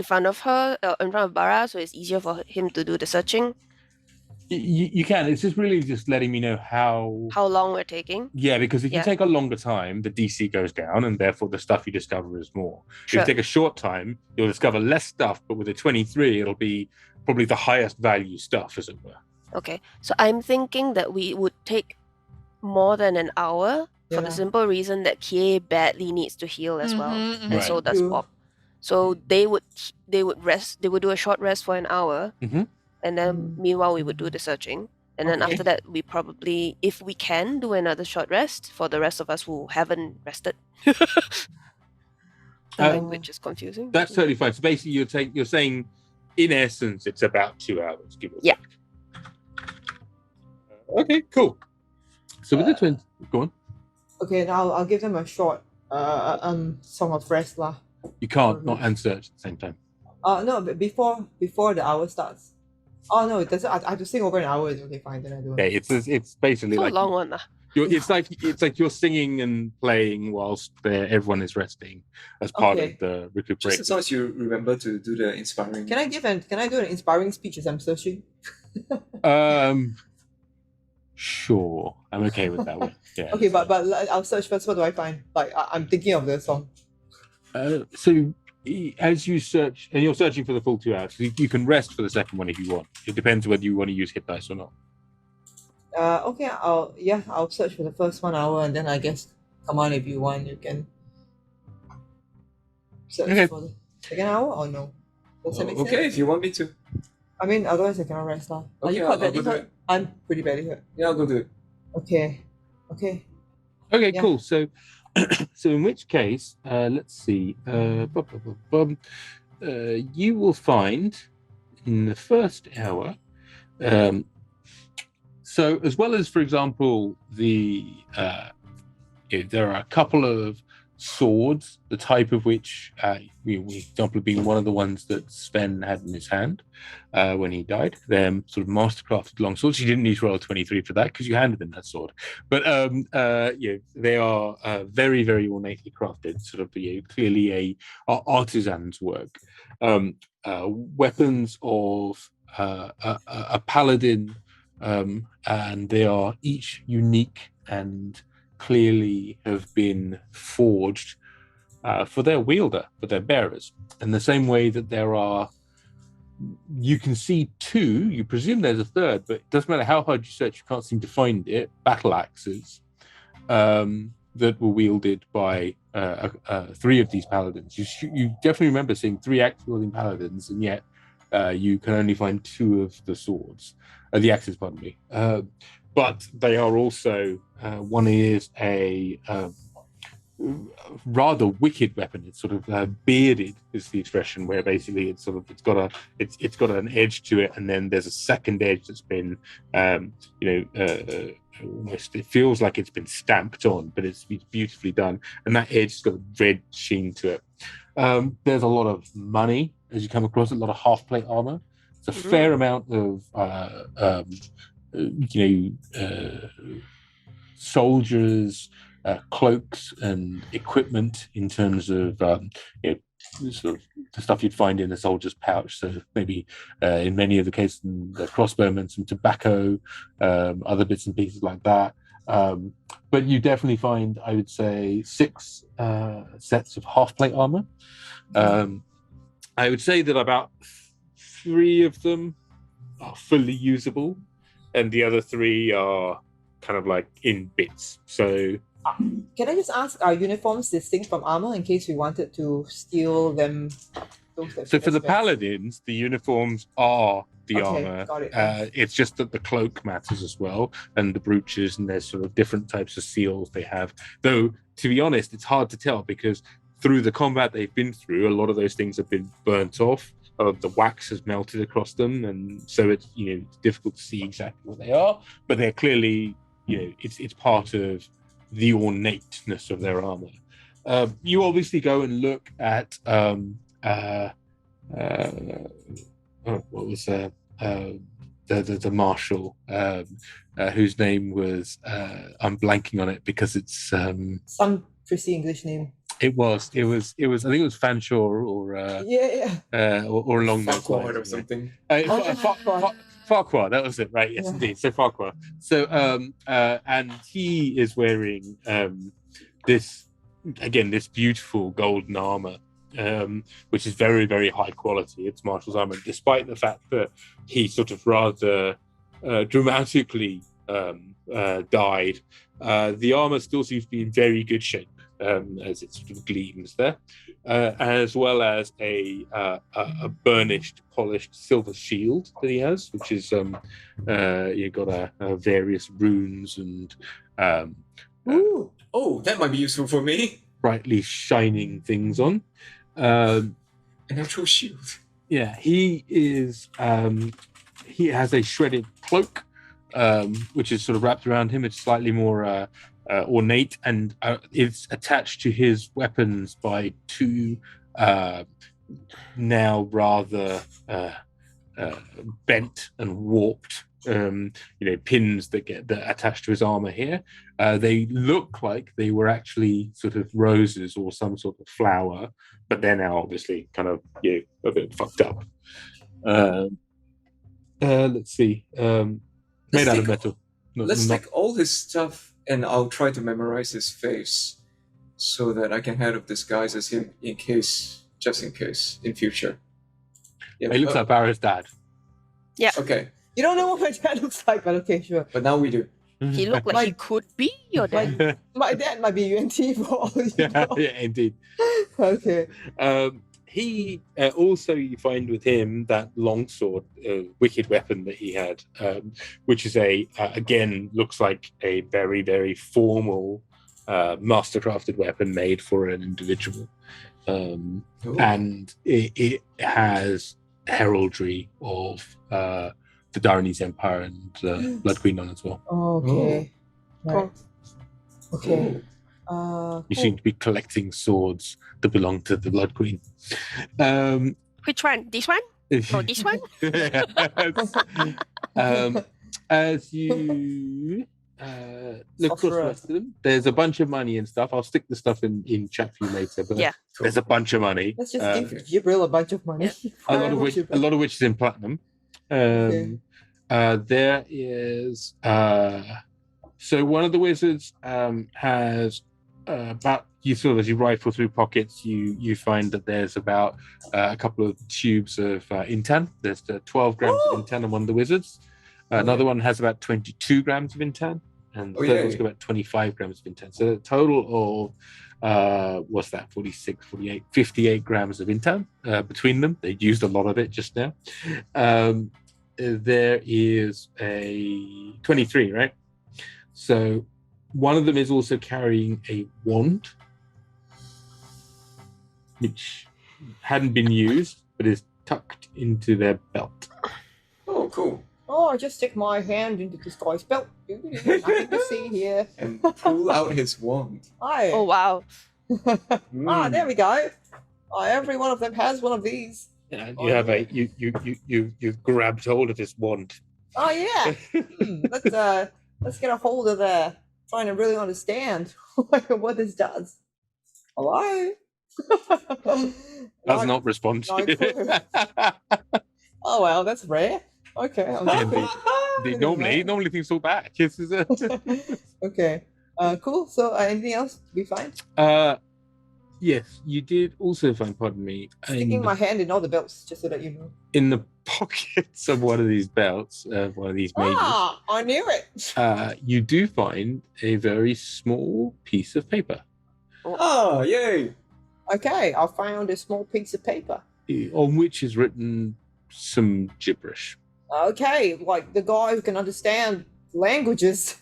front of her, in front of Barra, so it's easier for him to do the searching. You can. It's just really just letting me know How long we're taking. Yeah, because if you Yeah. take a longer time, the DC goes down, and therefore the stuff you discover is more. Sure. If you take a short time, you'll discover less stuff, but with a 23, it'll be probably the highest value stuff, as it were. Okay, so I'm thinking that we would take more than an hour for the Yeah. simple reason that Kie badly needs to heal as well, Mhm, and so Right. does True. Bob. So they would rest. They would do a short rest for an hour, Mhm. and then meanwhile we would do the searching. And then Okay. after that, we probably, if we can, do another short rest for the rest of us who haven't rested. The Uh, language is confusing. That's totally fine. So basically, you're saying, in essence, it's about 2 hours, give or Yeah. take. Okay, cool. So with the 20, go on. okay. Now I'll give them a short song of rest lah. You can't not and search at the same time. No, but before the hour starts. Oh no, it doesn't. I have to sing over an hour. Okay, fine. Then I do it. Okay, it's basically So like long one. it's like you're singing and playing whilst everyone is resting as part Okay. of the Just recuperation. as long as you remember to do the inspiring. Can I do an inspiring speech as I'm searching? Sure, I'm okay with that one. Yeah. Okay, but I'll search first. What do I find? I'm thinking of the song. So as you search, and you're searching for the full 2 hours, you can rest for the second one if you want. It depends whether you want to use hit dice or not. Okay, I'll search for the first 1 hour, and then I guess, come on, if you want, you can search Okay. for the second hour or no? Does that make sense? Okay, if you want me to. I mean, otherwise I cannot rest now. Are Okay, you I'll quite badly go do hurt? it. I'm pretty badly hurt. Yeah, I'll go do it. Okay. Okay, Yeah. cool. So, so in which case, let's see. You will find in the first hour. So, as well as, for example, there are a couple of swords, the type of which, example being one of the ones that Sven had in his hand when he died. They're sort of mastercrafted long swords. You didn't need to roll a 23 for that because you handed him that sword. But they are very, very ornately crafted, sort of clearly a artisan's work. Weapons of a paladin, and they are each unique and clearly have been forged for their wielder, for their bearers. In the same way that you can see two, you presume there's a third, but it doesn't matter how hard you search, you can't seem to find it, battle axes that were wielded by three of these paladins. You definitely remember seeing three axe-wielding paladins, and yet you can only find two of the swords, the axes, pardon me. But they are also, one is a rather wicked weapon. It's sort of bearded, is the expression, where basically it's got an edge to it, and then there's a second edge that's been almost, it feels like it's been stamped on, but it's beautifully done, and that edge has got a red sheen to it. There's a lot of money as you come across it, a lot of half plate armor. It's a fair amount of soldiers, cloaks and equipment in terms of sort of the stuff you'd find in a soldier's pouch. So maybe in many of the cases, the crossbowmen, some tobacco, other bits and pieces like that. But you definitely find, I would say, 6 sets of half plate armor. I would say that about 3 of them are fully usable, and the other 3 are kind of like in bits. So can I just ask, are uniforms distinct from armor in case we wanted to steal them? So for the paladins, the uniforms are the Okay, armor. got it. It's just that the cloak matters as well, and the brooches, and there's sort of different types of seals they have. Though, to be honest, it's hard to tell because through the combat they've been through, a lot of those things have been burnt off. The wax has melted across them, and so it's it's difficult to see exactly what they are. But they're clearly, it's part of the ornateness of their armor. You obviously go and look at what was the marshal whose name was I'm blanking on it because it's Some pretty English name. It was I think it was Fanshawe or or along those Farquhar lines or something. Farquhar, that was it, right? Yes, indeed. So Farquhar. So and he is wearing this beautiful golden armor, which is very, very high quality. It's marshal's armor, despite the fact that he sort of rather dramatically died. The armor still seems to be in very good shape. As it sort of gleams there, as well as a burnished, polished silver shield that he has, which is you've got various runes and that might be useful for me. brightly shining things on. An actual shield. Yeah, he is. He has a shredded cloak, which is sort of wrapped around him. It's slightly more ornate, and it's attached to his weapons by 2 now rather bent and warped pins that get attached to his armor here. They look like they were actually sort of roses or some sort of flower, but they're now obviously kind of a bit fucked up. Let's see, made out of metal. Let's take all his stuff, and I'll try to memorize his face so that I can head up disguise as him just in case, in future. Yeah, He looks like Barra's dad. Yeah. Okay, You don't know what my dad looks like, but okay, sure. but now we do. He looked like he could be your dad. My dad might be UNT for all you know. Yeah, indeed. Okay. He also, you find with him that longsword, wicked weapon that he had, which is again looks like a very, very formal mastercrafted weapon made for an individual, and it has heraldry of the Daranese Empire and Blood Queen on as well. Okay. Right. Okay. You seem to be collecting swords that belong to the Blood Queen. Which one? This one? Or this one? As you look across the rest of them, there's a bunch of money and stuff. I'll stick the stuff in chat for you later, but Yeah. there's a bunch of money. Let's just give Jibril a bunch of money. a lot of which is in platinum. There is so one of the wizards has about, you sort of, as you rifle through pockets, you find that there's about a couple of tubes of intan. There's 12 grams of intan on one of the wizards. Another one has about 22 grams of intan, and the third one's got about 25 grams of intan. So a total of what's that, 46, 48, 58 grams of intan between them. They used a lot of it just now. There is a 23, right? So one of them is also carrying a wand, which hadn't been used, but is tucked into their belt. Oh, cool. Oh, I just stick my hand into this guy's belt. Nothing to see here. And pull out his wand. Hi. Oh wow. There we go. Every one of them has one of these. And you have you've grabbed hold of his wand. Oh yeah. Let's get a hold of trying to really understand what this does. Hello. Does not respond to you. Oh well, that's rare. Okay. Normally things talk back. Okay. Cool. So anything else we find? Yes, you did also find, pardon me, Sticking my hand in all the belts, just so that you know. in the pockets of one of these belts, one of these mages. I knew it. You do find a very small piece of paper. Oh, yay! Okay, I found a small piece of paper. On which is written some gibberish. Okay, like the guy who can understand languages.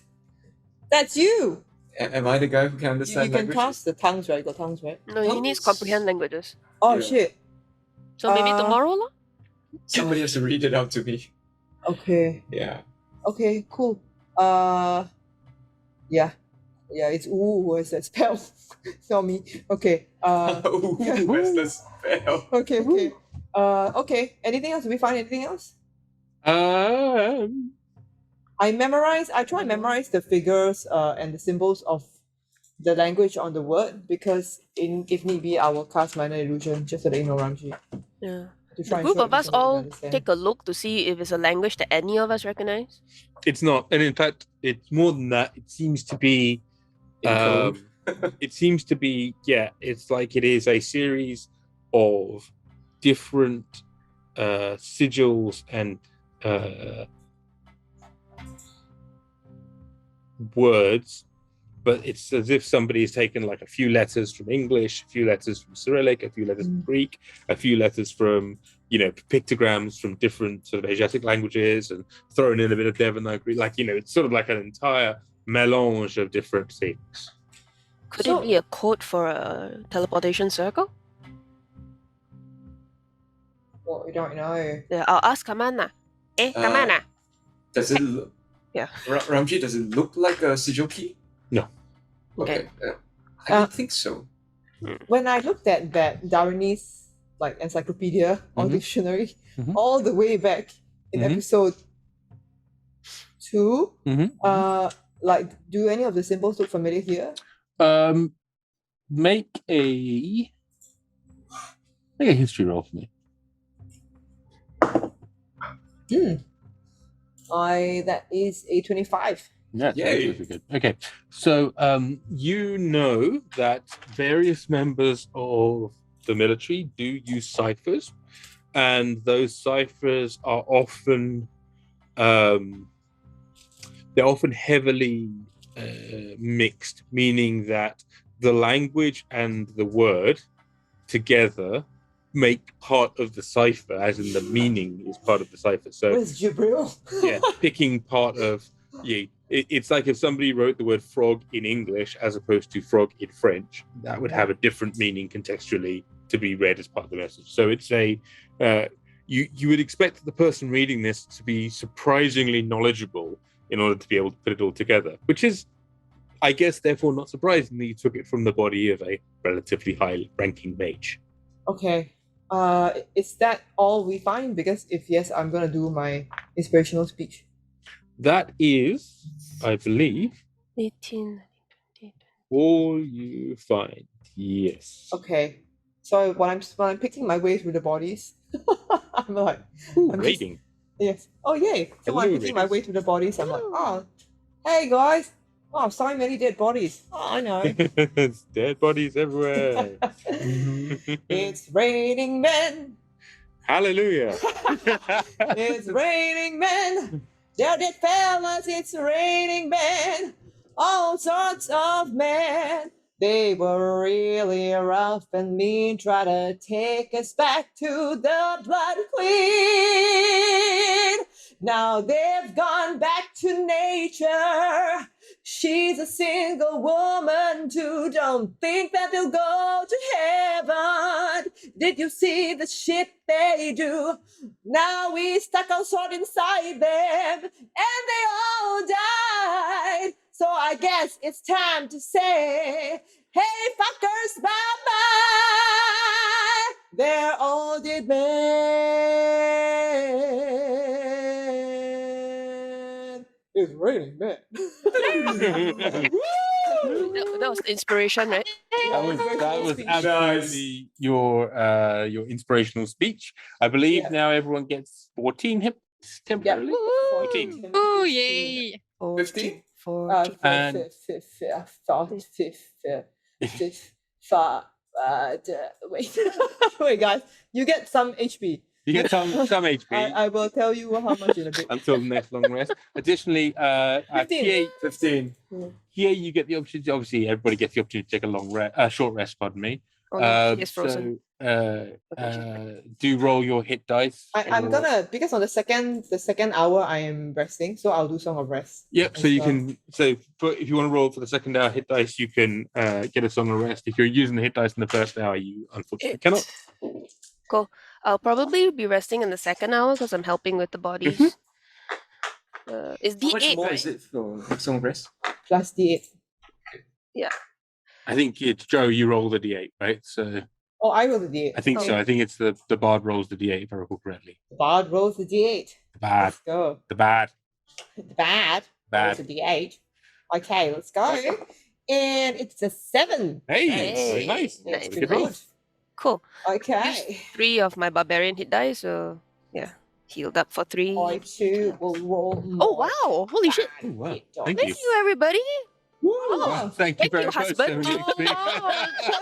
That's you. Am I the guy who can understand You can language? cast the tongues, right? You got tongues, right? No, he needs comprehend languages. Oh Yeah. shit. So maybe tomorrow, lah? Somebody has to read it out to me. Okay. Yeah. Okay, cool. Yeah. Yeah, it's ooh, where's that spell? Tell me. Okay. Oh, where's the spell? Okay, okay. Okay. Anything else? Did we find anything else? I try and memorize the figures and the symbols of the language on the word, because if need be, I will cast minor illusion just so that you know, Ramji. Yeah. To The try and group show of us everything we all understand. take a look to see if it's a language that any of us recognize. It's not, and in fact, it's more than that. It seems to be. In code. It seems to be, yeah. It's like it is a series of different sigils and words, but it's as if somebody has taken like a few letters from English, a few letters from Cyrillic, a few letters from Greek, a few letters from, pictograms from different sort of Asiatic languages, and thrown in a bit of Devanagari. It's sort of like an entire melange of different things. Could it be a code for a teleportation circle? Well, we don't know. Yeah, I'll ask Kaman lah. Kaman lah. Does it look... Yeah. Ramji, does it look like a sigil key? No. Okay. I don't think so. When I looked at that Daranese encyclopedia or dictionary all the way back in episode 2, do any of the symbols look familiar here? Make a history roll for me. That is a 25. Yeah, Yay. that's good. Okay, so you know that various members of the military do use ciphers, and those ciphers are often heavily mixed, meaning that the language and the word together make part of the cipher, as in the meaning is part of the cipher. So Where's Jibril? yeah, picking part of it's like if somebody wrote the word frog in English as opposed to frog in French, that would have a different meaning contextually to be read as part of the message. So it's you would expect the person reading this to be surprisingly knowledgeable in order to be able to put it all together, which is, I guess, therefore not surprising that you took it from the body of a relatively high-ranking mage. Okay. Is that all we find? Because if yes, I'm gonna do my inspirational speech. That is, I believe, 18, 20. all you find. Yes. Okay. So when I'm picking my way through the bodies, I'm like, Ooh, I'm just- rating. yes. Oh yay! So when I'm Hello, picking my readers. way through the bodies, I'm like, oh, hey guys, oh, so many dead bodies. Oh, I know. There's dead bodies everywhere. It's raining men. Hallelujah. It's raining men. They're dead fellas. It's raining men. All sorts of men. They were really rough and mean. Try to take us back to the Blood Queen. Now they've gone back to nature. She's a single woman too. Don't think that they'll go to heaven. Did you see the shit they do? Now we stuck our sword inside them, and they all died. So I guess it's time to say, hey fuckers, bye-bye. They're all dead men. It's raining men. That was the inspiration, right? That was absolutely your inspirational speech. I believe Yeah. now everyone gets 14 hits temporarily. 14. Ooh, yay. 15? 40. And- wait, wait, guys, you get some HP. You get some HP I will tell you how much in a bit. until the next long rest. Additionally, 15. 15. here you get the opportunity. Obviously, everybody gets the opportunity to take a short rest. Pardon me. Oh, no, she is frozen. Do roll your hit dice. I'm or- gonna, because on the second hour I am resting, so I'll do Song of Rest. Yep. So you as well. can. So if you want to roll for the second hour hit dice, you can get a song of rest. If you're using the hit dice in the first hour, you unfortunately cannot. Cool. I'll probably be resting in the second hour because I'm helping with the bodies. It's How much D8, more right? is it for Song of Rest? Plus D8. I think it's Joe. You roll the d8, right? So Oh, I roll the D8. I think so. Oh. I think it's the bard rolls the d8 if I recall correctly. Bard rolls the D8. The bad, Let's go. the bad, The bad. bad. Rolls the D8. Okay, let's go. And it's a 7. Hey, Hey, very nice. nice. Very good roll. Good. Cool. Okay. 3 of my barbarian hit dice, so yeah, healed up for 3. I too will roll. Oh wow! Holy shit! Oh, wow. Hit die. Thank Thank you, everybody. Woo! Wow, thank you Thank very you, much. husband. 70 XP.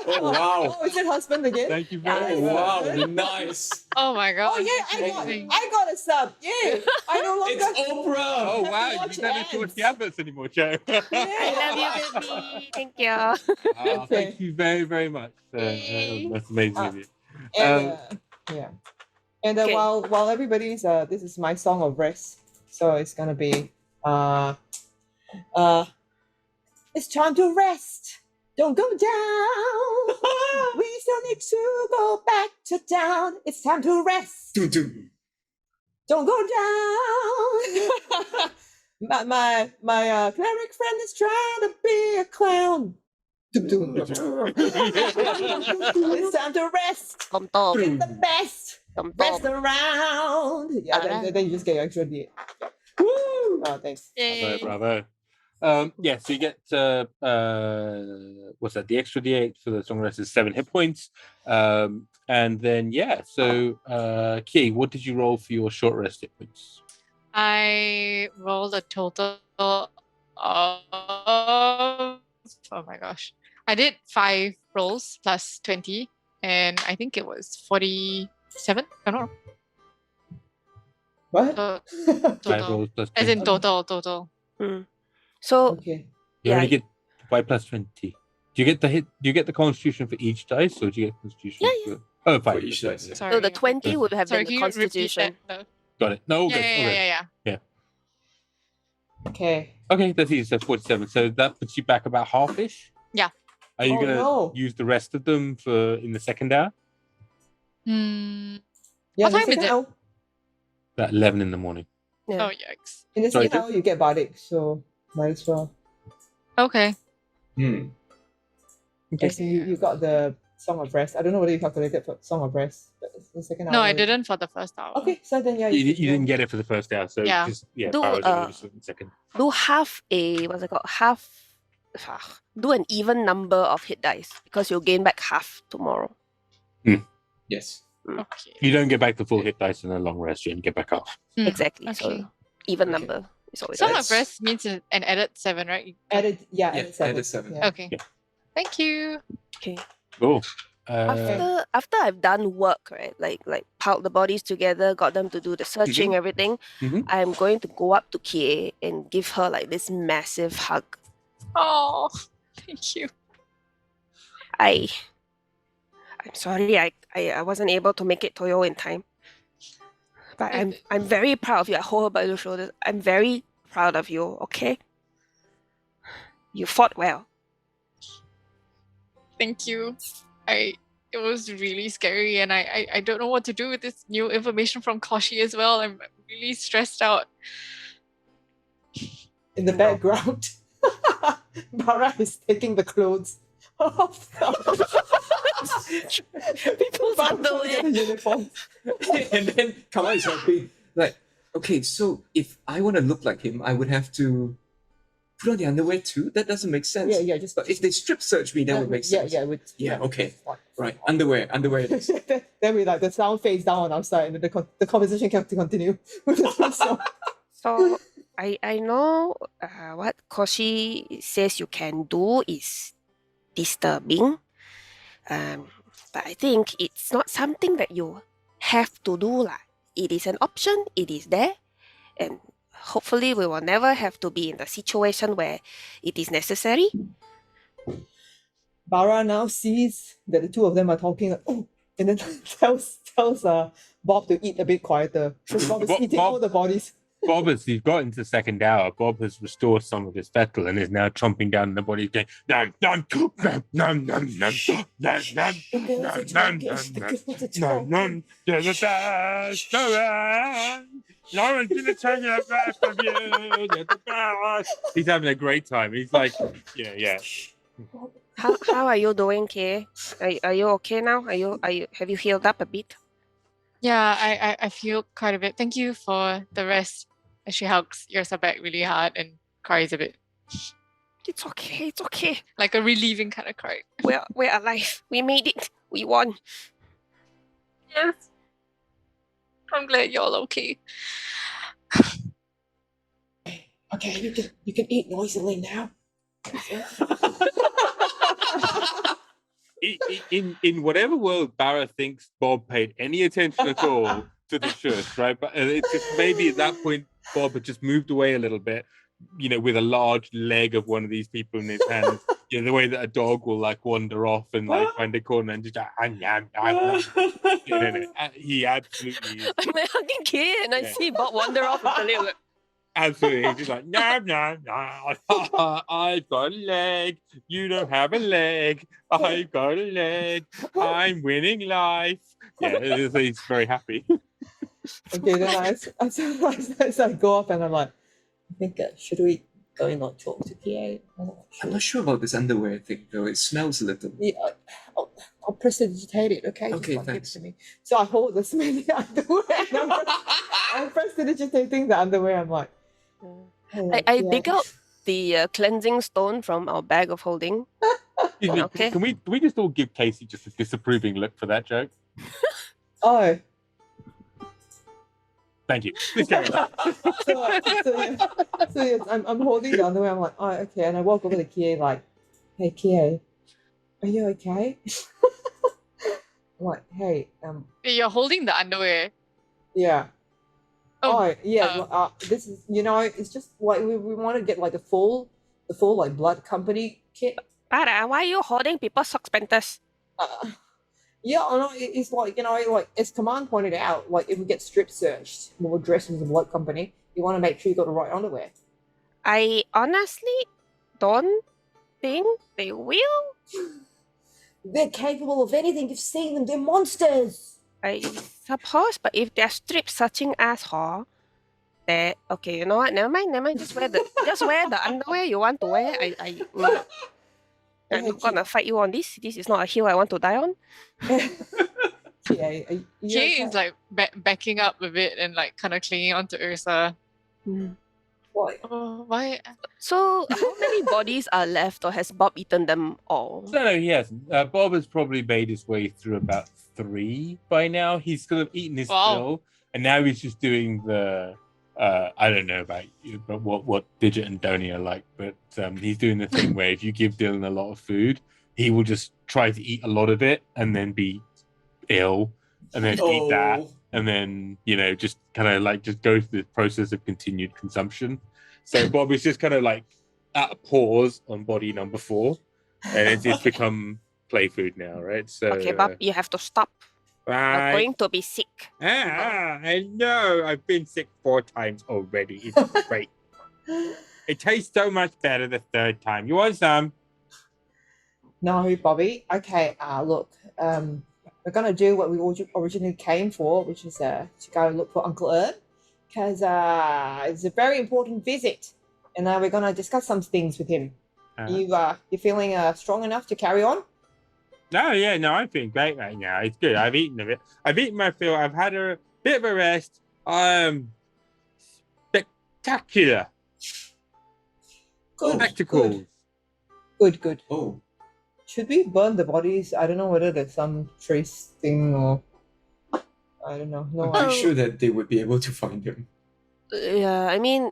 Oh, wow. Oh, is it husband again? Thank you Yeah. very Oh, much. wow. Nice. Oh my god. Oh yeah, amazing. I got a sub. Yeah, I no longer. It's Oprah. Oh Have to wow, watch you don't have to watch the ads. adverts anymore, Joe. I love you, baby. Thank you. Thank you very, very much. That's amazing of you. And yeah, and Okay. while everybody's this is my song of rest, so it's gonna be it's time to rest. Don't go down. We still need to go back to town. It's time to rest. Doo doo. Don't go down. my cleric friend is trying to be a clown. Doo doo. It's time to rest. Tom Tom. Get the best. Tom Rest Tom. around. Yeah, then you just get your extra D8. Yeah. Woo! Oh, thanks. Yay. Bravo. Yeah, so you get what's that? The extra D8 for the song rest is 7 hit points. And then yeah, so Kie, what did you roll for your short rest hit points? I rolled a total of oh my gosh. I did 5 rolls plus 20, and I think it was 47. I don't know. What? So, 5 total. rolls plus As 20. in total. So Okay. You only yeah. get 5 plus 20. Do you get the hit? Do you get the constitution for each dice, or do you get constitution? Yeah, for... Oh, 5 For each dice, yeah. Sorry. So the 20 would have Sorry, been can the you repeat constitution. that? Got it. No, all Yeah, good. all good. yeah. Okay. Okay, that's easy. So 47. So that puts you back about half-ish. Yeah. Are you Oh, gonna no. use the rest of them for in the second hour? Hmm. Yeah, What in the time is second it? hour- About 11 in the morning. Yeah. Oh, yikes. In the Sorry, second hour, you get bardic, so might as well. Okay. Hmm. Okay. So you got the Song of Rest. I don't know whether you calculated for Song of Rest, but it's the second hour. No, I didn't for the first hour. Okay, so then yeah, You just didn't roll. get it for the first hour, so Yeah. just yeah, Do, powers only just in second. Do half a what's it called? Do an even number of hit dice because you'll gain back half tomorrow. Yes. Okay. You don't get back the full hit dice in a long rest, you only get back half. Hmm. Exactly. Okay. So even Okay. number is always Song better. of Rest means an added 7, right? Added, yeah, Yeah, added 7. added 7. Yeah. Okay. Yeah. Thank you. Okay. Cool. After I've done work, right, like piled the bodies together, got them to do the searching, everything, Mhm. I'm going to go up to Kie and give her like this massive hug. Oh, thank you. I'm sorry, I wasn't able to make it to you in time. But I'm very proud of you. I hold her by the shoulders. I'm very proud of you, okay? You fought well. Thank you. It was really scary, and I don't know what to do with this new information from Koshi as well. I'm really stressed out. In the background, Barra is taking the clothes off. People's underwear. The uniform. And then Kaman is helping. Like, okay, so if I want to look like him, I would have to put on the underwear too? That doesn't make sense. Yeah. But if they strip search me, that would make sense. Yeah, Okay. Right, underwear it is. Then we the sound fades down on our side, and the conversation can continue. So I know what Koshi says you can do is disturbing. But I think it's not something that you have to do. It is an option, it is there, and hopefully we will never have to be in the situation where it is necessary. Barra now sees that the two of them are talking, and then tells Bob to eat a bit quieter. Because Bob is eating all the bodies. Bob he's got into second hour. Bob has restored some of his fettle and is now chomping down the body going, nom, nom, nom, nom, nom, nom, nom, nom, nom, nom, there's a best, no one's gonna take it back from you. He's having a great time. He's like, yeah. How are you doing, Kie? Are you okay now? Have you healed up a bit? Yeah, I feel quite a bit. Thank you for the rest. And she hugs Yrsa back really hard and cries a bit. It's okay. Like a relieving kind of cry. We're alive. We made it. We won. Yes. I'm glad you're all okay. Okay, you can eat noisily now. In whatever world Barra thinks Bob paid any attention at all to the shush, right? But it's just maybe at that point Bob had just moved away a little bit, with a large leg of one of these people in his hand. The way that a dog will wander off and find a corner and just he absolutely is. I'm like hugging Kie and I see Bob wander off with the little. Absolutely. He's just like, no. I've got a leg. You don't have a leg. I've got a leg. I'm winning life. Yeah, he's very happy. Okay, then as I go off and I'm like, I think should we go and not talk to Kie? I'm not sure about this underwear thing though. It smells a little. Yeah, I'll prestidigitate it, okay? Okay, Just, thanks. give it to me. So I hold the smelly underwear and I'm prestidigitating the underwear. I'm like, I dig out the cleansing stone from our bag of holding. Okay. Can we just all give Casey just a disapproving look for that joke? Oh. Thank you. Please carry on. So yes, I'm holding the underwear. I'm like, oh, okay. And I walk over to Kie like, hey, Kie, are you okay? I'm like, hey, You're holding the underwear. yeah. Oh, Yeah. This is, it's just like we want to get the full blood company kit. Barra, why are you holding people's socks panties? Yeah, I know. It's as Kaman pointed out, if we get strip searched when we're dressed as a blood company, you want to make sure you got the right underwear. I honestly don't think they will. They're capable of anything. You've seen them. They're monsters. I suppose, but if they're strip searching us, okay, you know what? Never mind. Just wear the underwear you want to wear. I'm not gonna fight you on this. This is not a hill I want to die on. Yeah, Kie is backing up a bit and kind of clinging onto Yrsa. What? Oh, why? So, how many bodies are left, or has Bob eaten them all? No, he hasn't. Bob has probably made his way through about 3 by now. He's sort of eaten his fill, and now he's just doing the. I don't know about you, but what Digit and Donnie are like, but he's doing the thing where if you give Dylan a lot of food, he will just try to eat a lot of it and then be ill, and then eat that, and then just kind of just go through the process of continued consumption. So Bob is just kind of at a pause on body number 4, and it's become play food now, right? So Okay, Bob, you have to stop. You're going to be sick. I know. I've been sick 4 times already. It's great. It tastes so much better the third time. You want some? No, Bobby. Okay, look, we're gonna do what we originally came for, which is to go look for Uncle Ern, because it's a very important visit, and we're gonna discuss some things with him. You feeling strong enough to carry on? No, I'm feeling great right now. It's good. I've eaten a bit. I've eaten my fill. I've had a bit of a rest. Spectacular. Good. Spectacles. Good. Oh, Should we burn the bodies? I don't know whether there's some trace thing or I don't know. No, I'm pretty sure that they would be able to find him. Yeah, I mean,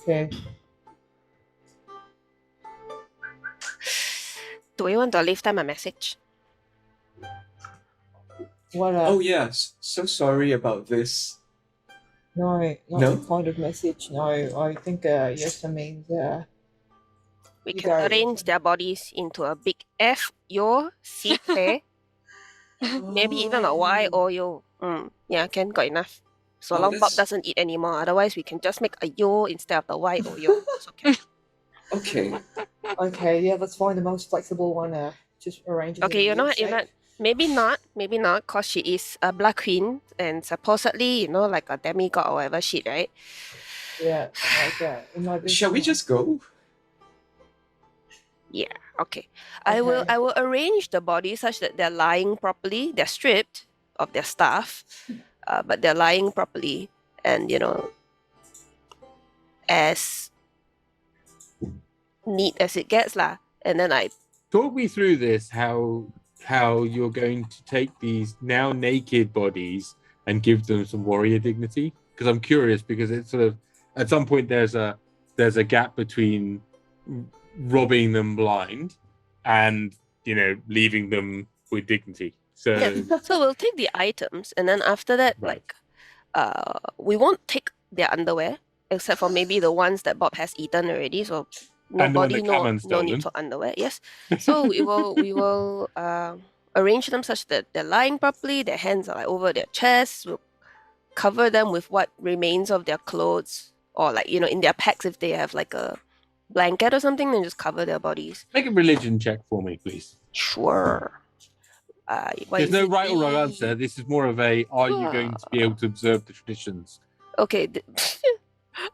okay. do we want to leave them a message? What? Oh yes, so sorry about this. No, not No? the kind of message. No, I think Yrsa means We You can got it. arrange their bodies into a big F, yo, C, K, maybe even a Y or yo. Yeah, can got enough. So Oh, long Bob that's- doesn't eat anymore. Otherwise, we can just make a yo instead of the Y or yo. It's okay. Okay. Okay, yeah, let's find the most flexible one. Just arrange it. Okay, in you know what? shape. Maybe not, cause she is a Black Queen and supposedly, like a demigod or whatever shit, right? Yeah, like that. It might be Shall we someone. just go? Yeah, okay. I will Okay. arrange the body such that they're lying properly. They're stripped of their stuff, but they're lying properly, and as neat as it gets, lah. And then I Talk me through this. How you're going to take these now naked bodies and give them some warrior dignity? Because I'm curious. Because it's sort of at some point there's a gap between robbing them blind and leaving them with dignity. So so we'll take the items, and then after that, Right. we won't take their underwear except for maybe the ones that Bob has eaten already. So And the one nobody, that no Kaman's need stolen. for underwear. Yes. So we will arrange them such that they're lying properly. Their hands are like over their chests. We'll cover them with what remains of their clothes, or in their packs if they have like a blanket or something. Then just cover their bodies. Make a religion check for me, please. Sure. What There's is no it? right or wrong answer. This is more of a: are you going to be able to observe the traditions? Okay.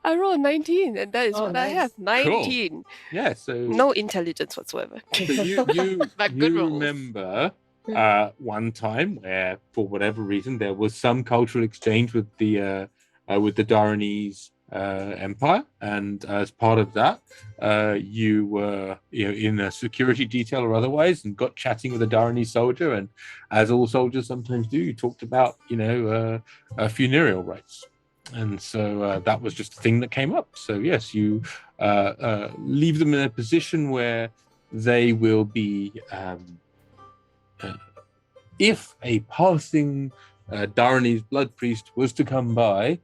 I rolled 19, and that is Oh, what I nice. have. 19. Yeah. So No intelligence whatsoever. So you But good rolls. remember one time where, for whatever reason, there was some cultural exchange with the Daranese empire, and as part of that, you were in a security detail or otherwise, and got chatting with a Daranese soldier, and as all soldiers sometimes do, you talked about funereal rites. And so that was just a thing that came up. So yes, you leave them in a position where they will be, if a passing Daranese blood priest was to come by,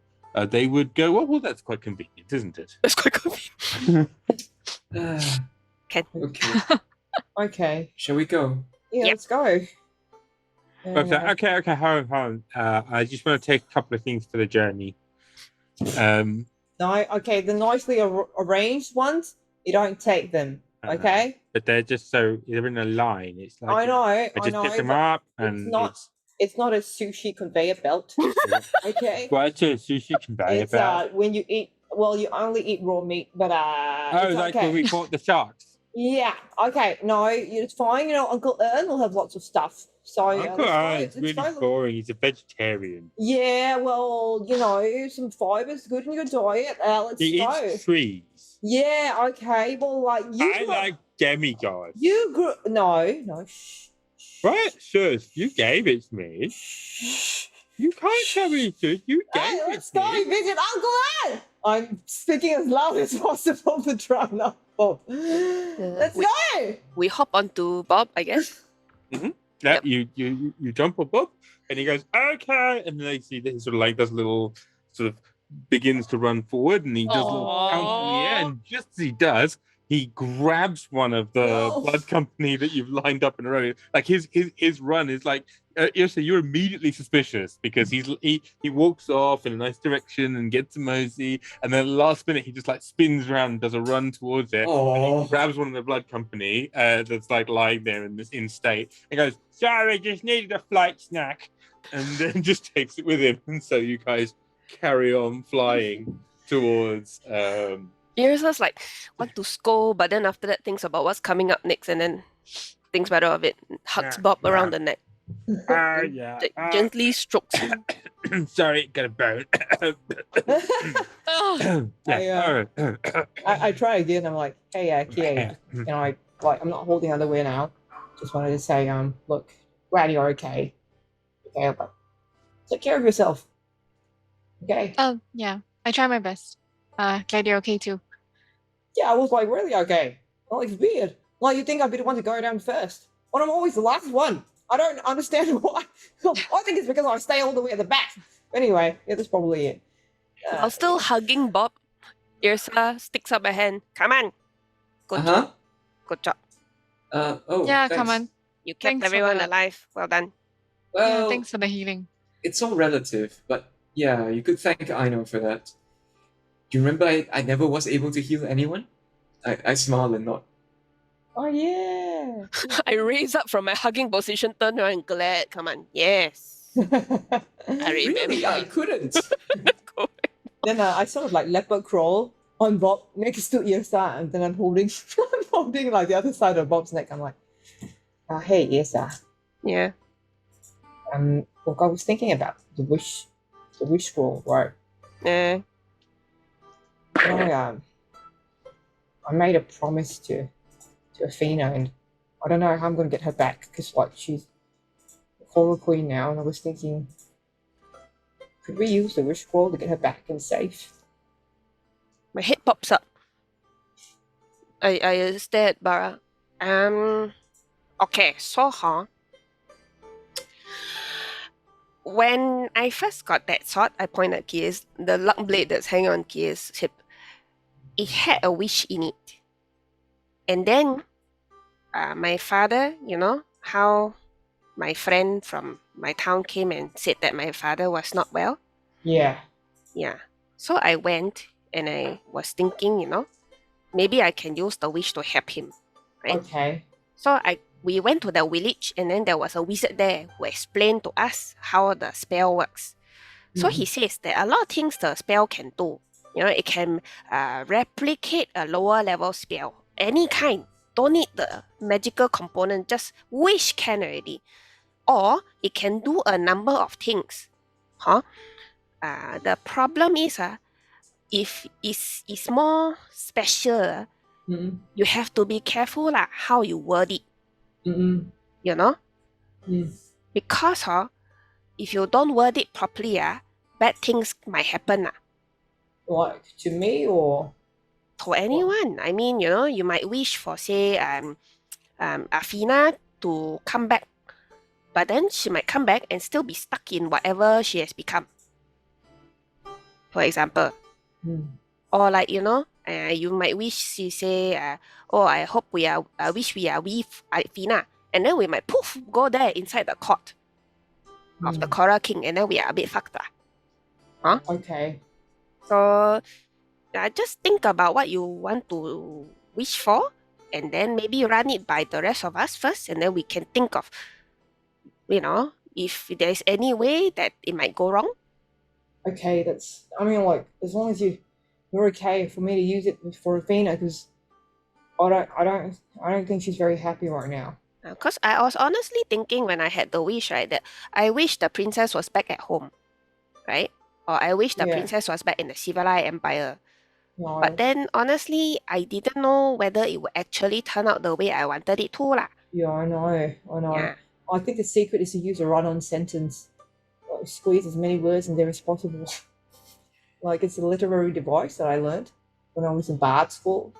they would go, well, that's quite convenient, isn't it? That's quite convenient. Okay. Okay. Shall we go? Yeah, Yep. let's go. And, Okay, hold on. I just want to take a couple of things for the journey. no, okay, the nicely arranged ones, you don't take them. Okay. But they're just they're in a line. It's like I know. I just pick them but up, and not- It's not a sushi conveyor belt. Okay. What's a sushi conveyor It's belt? when you eat. Well, you only eat raw meat, but it's Like okay. when we fought the sharks. Yeah. Okay. No, it's fine. Uncle Ern will have lots of stuff. So Uncle Ern's let's really go. boring. He's a vegetarian. Yeah. Well, some fiber's good in your diet. Let's He go. eats trees. Yeah. Okay. Well, like you. I like demigods. You grew. No. Shh. Right? Sure. You gave it to me. You can't tell me to. You gave Hey, it let's to go me. visit Uncle Ern. I'm speaking as loud as possible to try not Bob. Let's we- go. We hop onto Bob, I guess. Yeah, you jump above, and he goes, okay, and then they see that he sort of like does a little begins to run forward, and he does a little count in the air, and just as he does, he grabs one of the No. blood company that you've lined up in a row. Like his run is like, Yrsa, you're immediately suspicious because he walks off in a nice direction and gets a mosey, and then last minute he just like spins around and does a run towards it. And he grabs one of the blood company that's like lying there in state and goes, "Sorry, just needed a flight snack," and then just takes it with him. And so you guys carry on flying towards Yrsa's like, want to scold, but then after that thinks about what's coming up next and then thinks better of it. Hugs Bob around the neck. Gently strokes him. Sorry, got a bone. I try again. I'm like, hey, Kie, you know, I'm not holding underwear now. Just wanted to say, look, glad you're okay. Okay, but take care of yourself. Okay. Yeah, I try my best. Glad you're okay too. Yeah, I was like, really okay. Well, it's weird. Like, you think I'd be the one to go down first, but I'm always the last one. I don't understand why. I think it's because I stay all the way at the back. Anyway, yeah, that's probably it. While still hugging Bob, Yrsa sticks up a hand. Come on. Good job. Good job. Yeah, thanks. come on. You kept Thanks for everyone that. alive. Well done. Well, Yeah, thanks for the healing. it's all relative, but yeah, you could thank Eijnar for that. Do you remember I never was able to heal anyone? I smile and nod. Oh, yeah. I raise up from my hugging position, turn around and glad. Come on. Yes. I remember. Really? I couldn't. Then I sort of like leopard crawl on Bob next to Yrsa, and then I'm holding like the other side of Bob's neck. I'm like, hey, Yrsa. Yeah. Look, I was thinking about the wish scroll, right? Yeah. I made a promise to Athena, and I don't know how I'm going to get her back because like she's the Horror Queen now, and I was thinking, could we use the wish scroll to get her back and safe? My head pops up. I stare at Barra. Okay, so when I first got that sword, I point at Kie's, the luck blade that's hanging on Kie's hip. It had a wish in it. And then my father, you know, how my friend from my town came and said that my father was not well. Yeah. Yeah. So I went and I was thinking, you know, maybe I can use the wish to help him. Right? Okay. So we went to the village and then there was a wizard there who explained to us how the spell works. So he says that a lot of things the spell can do. You know, it can replicate a lower level spell. Any kind. Don't need the magical component. Just wish can already. Or it can do a number of things. The problem is if it's more special, you have to be careful how you word it. You know? Because if you don't word it properly, bad things might happen. Like to me or To anyone. I mean, you know, you might wish for, say, Athena to come back. But then she might come back and still be stuck in whatever she has become. For example. Or like, you know, you might wish she say, I hope I wish we are with Athena. And then we might go there inside the court of the Coral King, and then we are a bit fucked. Okay. So just think about what you want to wish for, and then maybe run it by the rest of us first, and then we can think of, you know, if there's any way that it might go wrong. Okay, like as long as you're okay for me to use it for Athena, because I don't think she's very happy right now. Because I was honestly thinking when I had the wish, right, that I wish the princess was back at home, right? Or I wish the princess was back in the civilized empire. No. But then, honestly, I didn't know whether it would actually turn out the way I wanted it to. Yeah, I know. Yeah. I think the secret is to use a run-on sentence. Like, squeeze as many words in there as possible. Like, it's a literary device that I learned when I was in Bard school.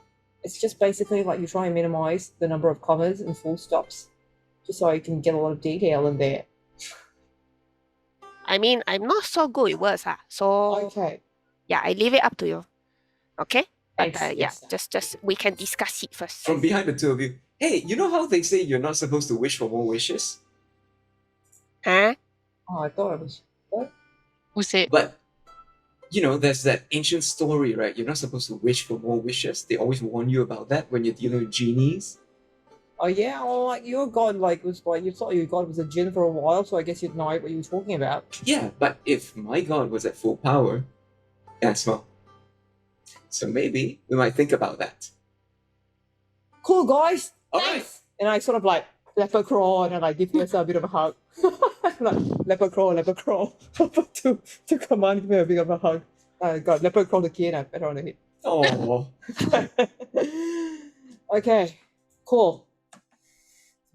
It's just basically like you try and minimize the number of commas and full stops, just so you can get a lot of detail in there. I mean, I'm not so good with words, so Okay. yeah, I leave it up to you. Okay? But Thanks, yeah, yes. just we can discuss it first. From behind the two of you. Hey, you know how they say you're not supposed to wish for more wishes? Huh? Oh, I thought it was. What? Who said? But, you know, there's that ancient story, right? You're not supposed to wish for more wishes. They always warn you about that when you're dealing with genies. Oh yeah, oh, like your god was like you thought your god was a djinn for a while, so I guess you'd know what you were talking about. Yeah, but if my god was at full power, that's well. So maybe we might think about that. Cool guys, All thanks. And I sort of like leopard crawl and I like give Yrsa a bit of a hug. Like leopard crawl to Kaman, give me a bit of a hug. God, leopard crawl to Kie Nao, better on the hit. Oh, Okay, cool.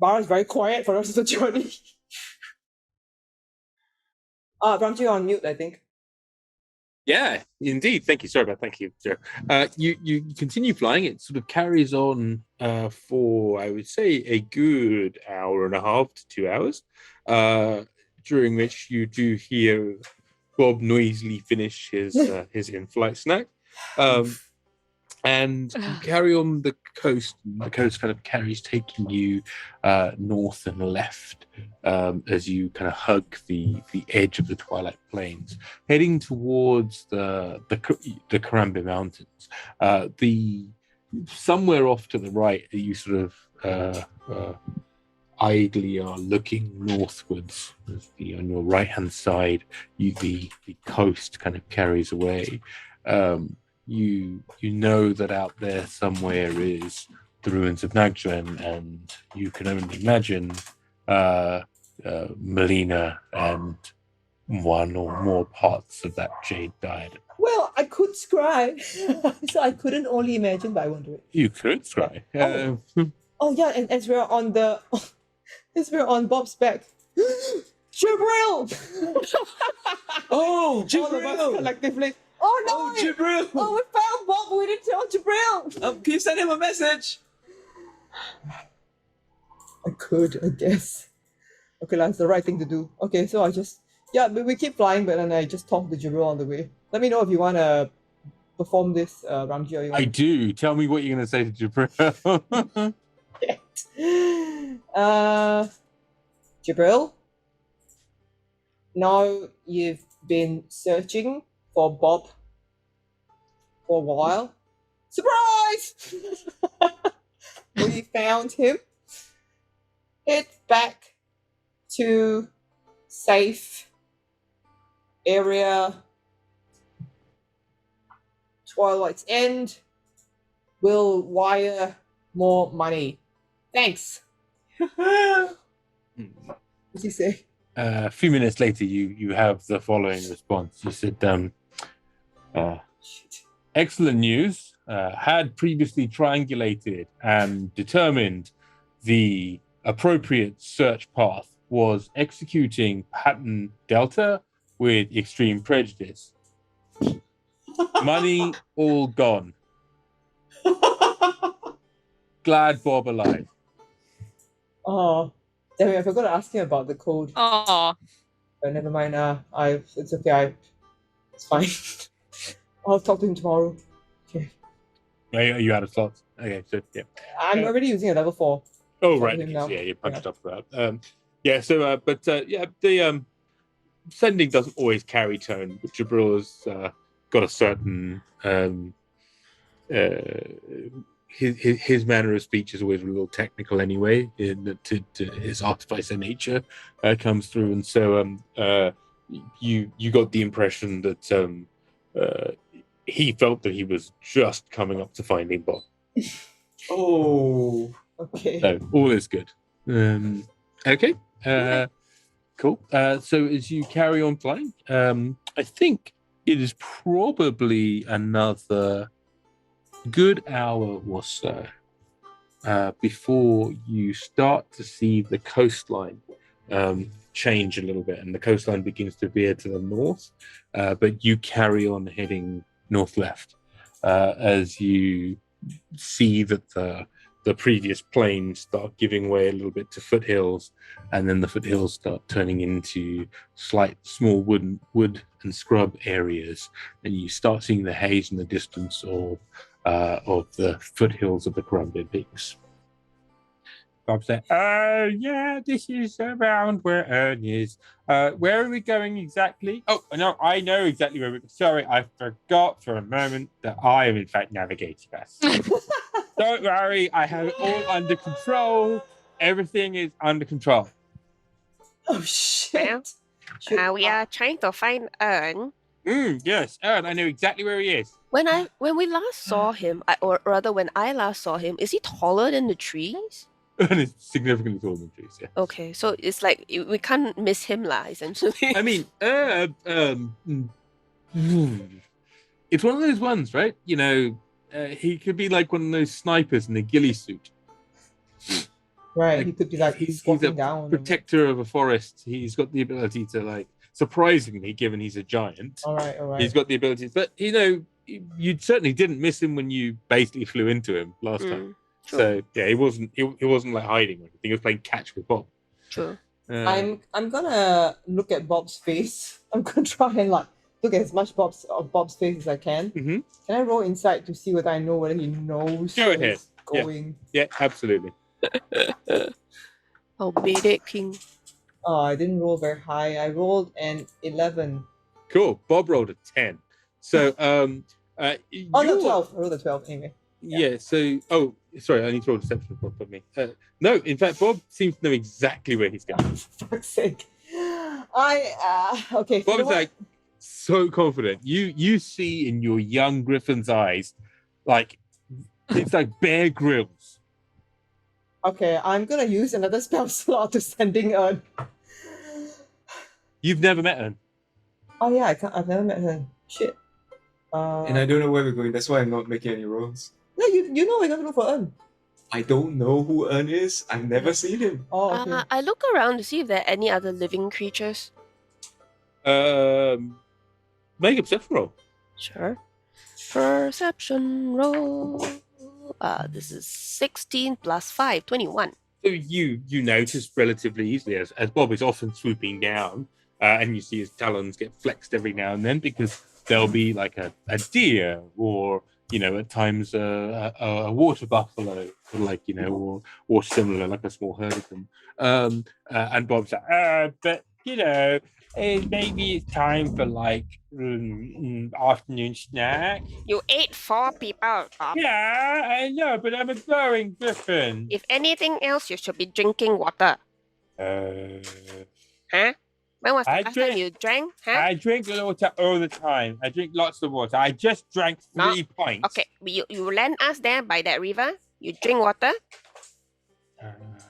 Barra is very quiet for the rest of the journey. Ramji on mute, I think. Yeah, indeed. Thank you. Sorry about thank you, Joe. You continue flying. It sort of carries on for, I would say, a good hour and a half to 2 hours, during which you do hear Bob noisily finish his in-flight snack. And you carry on the coast. The coast kind of carries, taking you north and left as you kind of hug the edge of the Twilight Plains, heading towards the Karambe Mountains. Somewhere off to the right, you sort of idly are looking northwards. On your right-hand side, the coast kind of carries away. You know that out there somewhere is the ruins of Nagjuan, and you can only imagine Melina and one or more parts of that jade diadem. Well, I could scry, so I couldn't only imagine, but I won't do it. You could try. Oh yeah, and as we're on Bob's back, Jibril! oh, All of us Jibril! collectively. Oh no! Oh, Jibril! Oh, we found Bob, but we didn't tell Jibril! Can you send him a message? I could, I guess. Okay, that's the right thing to do. Okay, so I just... Yeah, we keep flying, but then I just talk to Jibril on the way. Let me know if you want to perform this, Ramji, or you want I do. Tell me what you're going to say to Jibril. Jibril? Now you've been searching for Bob for a while. Surprise! We found him. Head back to safe area Twilight's End. We'll wire more money. Thanks. What's he say? A few minutes later, you have the following response. You said, excellent news. Had previously triangulated and determined the appropriate search path was executing pattern Delta with extreme prejudice. Money all gone. Glad Bob alive. Oh, damn it, I forgot to ask him about the code. Oh, But never mind. It's okay. It's fine. I'll talk to him tomorrow. Okay. Are you out of slots? Okay, so yeah. I'm already using a level 4. Oh right, him okay, now. so, yeah, you punched up for that. The sending doesn't always carry tone, but Jibril has got a certain his manner of speech is always a little technical anyway. To his artificer nature comes through, and so you got the impression that he felt that he was just coming up to finding Bob. Oh, Okay. So all is good. Okay. Cool. So as you carry on flying, I think it is probably another good hour or so before you start to see the coastline change a little bit, and the coastline begins to veer to the north, but you carry on heading north-left as you see that the previous plains start giving way a little bit to foothills, and then the foothills start turning into small wood and scrub areas, and you start seeing the haze in the distance of of the foothills of the Columbia Peaks. Bob said, yeah, this is around where Ern is. Where are we going exactly? Oh, no, I know exactly where we're going. Sorry, I forgot for a moment that I am, in fact, navigating us. Don't worry, I have it all under control. Everything is under control. Oh, shit. We are trying to find Ern. Yes, Ern, I know exactly where he is. When we last saw him, or rather when I last saw him, is he taller than the trees? And it's significantly taller than trees, yeah. Okay, so it's like we can't miss him lah, essentially. I mean, it's one of those ones, right? You know, he could be like one of those snipers in a ghillie suit. Right, Like, he could be like he's squatting a down. protector of a forest. He's got the ability to, like, surprisingly, given he's a giant, All right. he's got the ability. But, you know, you certainly didn't miss him when you basically flew into him last time. True. So yeah, he wasn't like hiding or anything. He was playing catch with Bob. True. I'm gonna look at Bob's face. I'm gonna try and like look at as much of Bob's face as I can. Mhm. Can I roll insight to see whether I know whether he knows Go where ahead. he's going? Yeah, absolutely. Oh, Bede King. Oh, I didn't roll very high. I rolled an 11. Cool. Bob rolled a 10. So Oh no, 12. I rolled a 12 anyway. Yeah. So sorry, I need to roll deception for me. No, in fact, Bob seems to know exactly where he's going. For fuck's sake. Okay. Bob's like so confident. You see in your young Griffin's eyes, like it's like Bear Grylls. Okay, I'm gonna use another spell slot to sending Ern. You've never met her. Oh yeah, I've never met her. Shit. And I don't know where we're going. That's why I'm not making any rolls. No, you know we're gonna look for Ern. I don't know who Ern is. I've never seen him. Oh, okay. I look around to see if there are any other living creatures. Make a perception roll. Sure. Perception roll. This is 16 plus 5, 21. So you notice relatively easily as Bob is often swooping down, and you see his talons get flexed every now and then because there'll be like a deer or, you know, at times a water buffalo, or like, you know, or similar, like a small herd of them. And Bob's like, but you know, maybe it's time for like afternoon snack. You ate 4 people, Bob. Yeah, I know, but I'm a growing griffin. If anything else, you should be drinking water. Huh? When was the I last time drink- you drank? Huh? I drink water all the time. I drink lots of water. I just drank 3 pints. Okay, you land us there by that river. You drink water.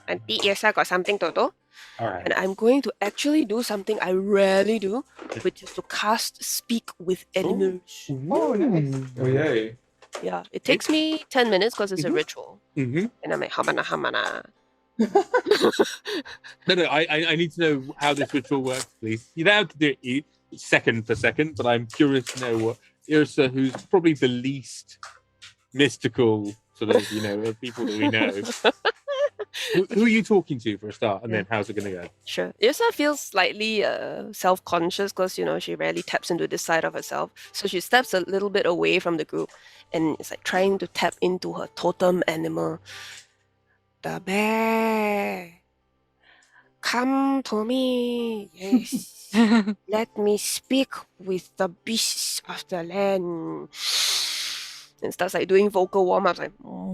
Auntie Yrsa got something to do. All right. And I'm going to actually do something I rarely do, which is to cast Speak with Animals. Oh, nice. Oh yay. Yeah, it takes me 10 minutes because it's a ritual. Mm-hmm. And I'm like, hamana. No, I need to know how this ritual works, please. You don't have to do it second for second, but I'm curious to know what Yrsa, who's probably the least mystical sort of, you know, of people that we know. Who are you talking to for a start, and then how's it going to go? Sure. Yrsa feels slightly self-conscious because, you know, she rarely taps into this side of herself. So she steps a little bit away from the group and it's like trying to tap into her totem animal. The bear. Come to me. Yes. Let me speak with the beasts of the land. And starts like doing vocal warm-ups like Woo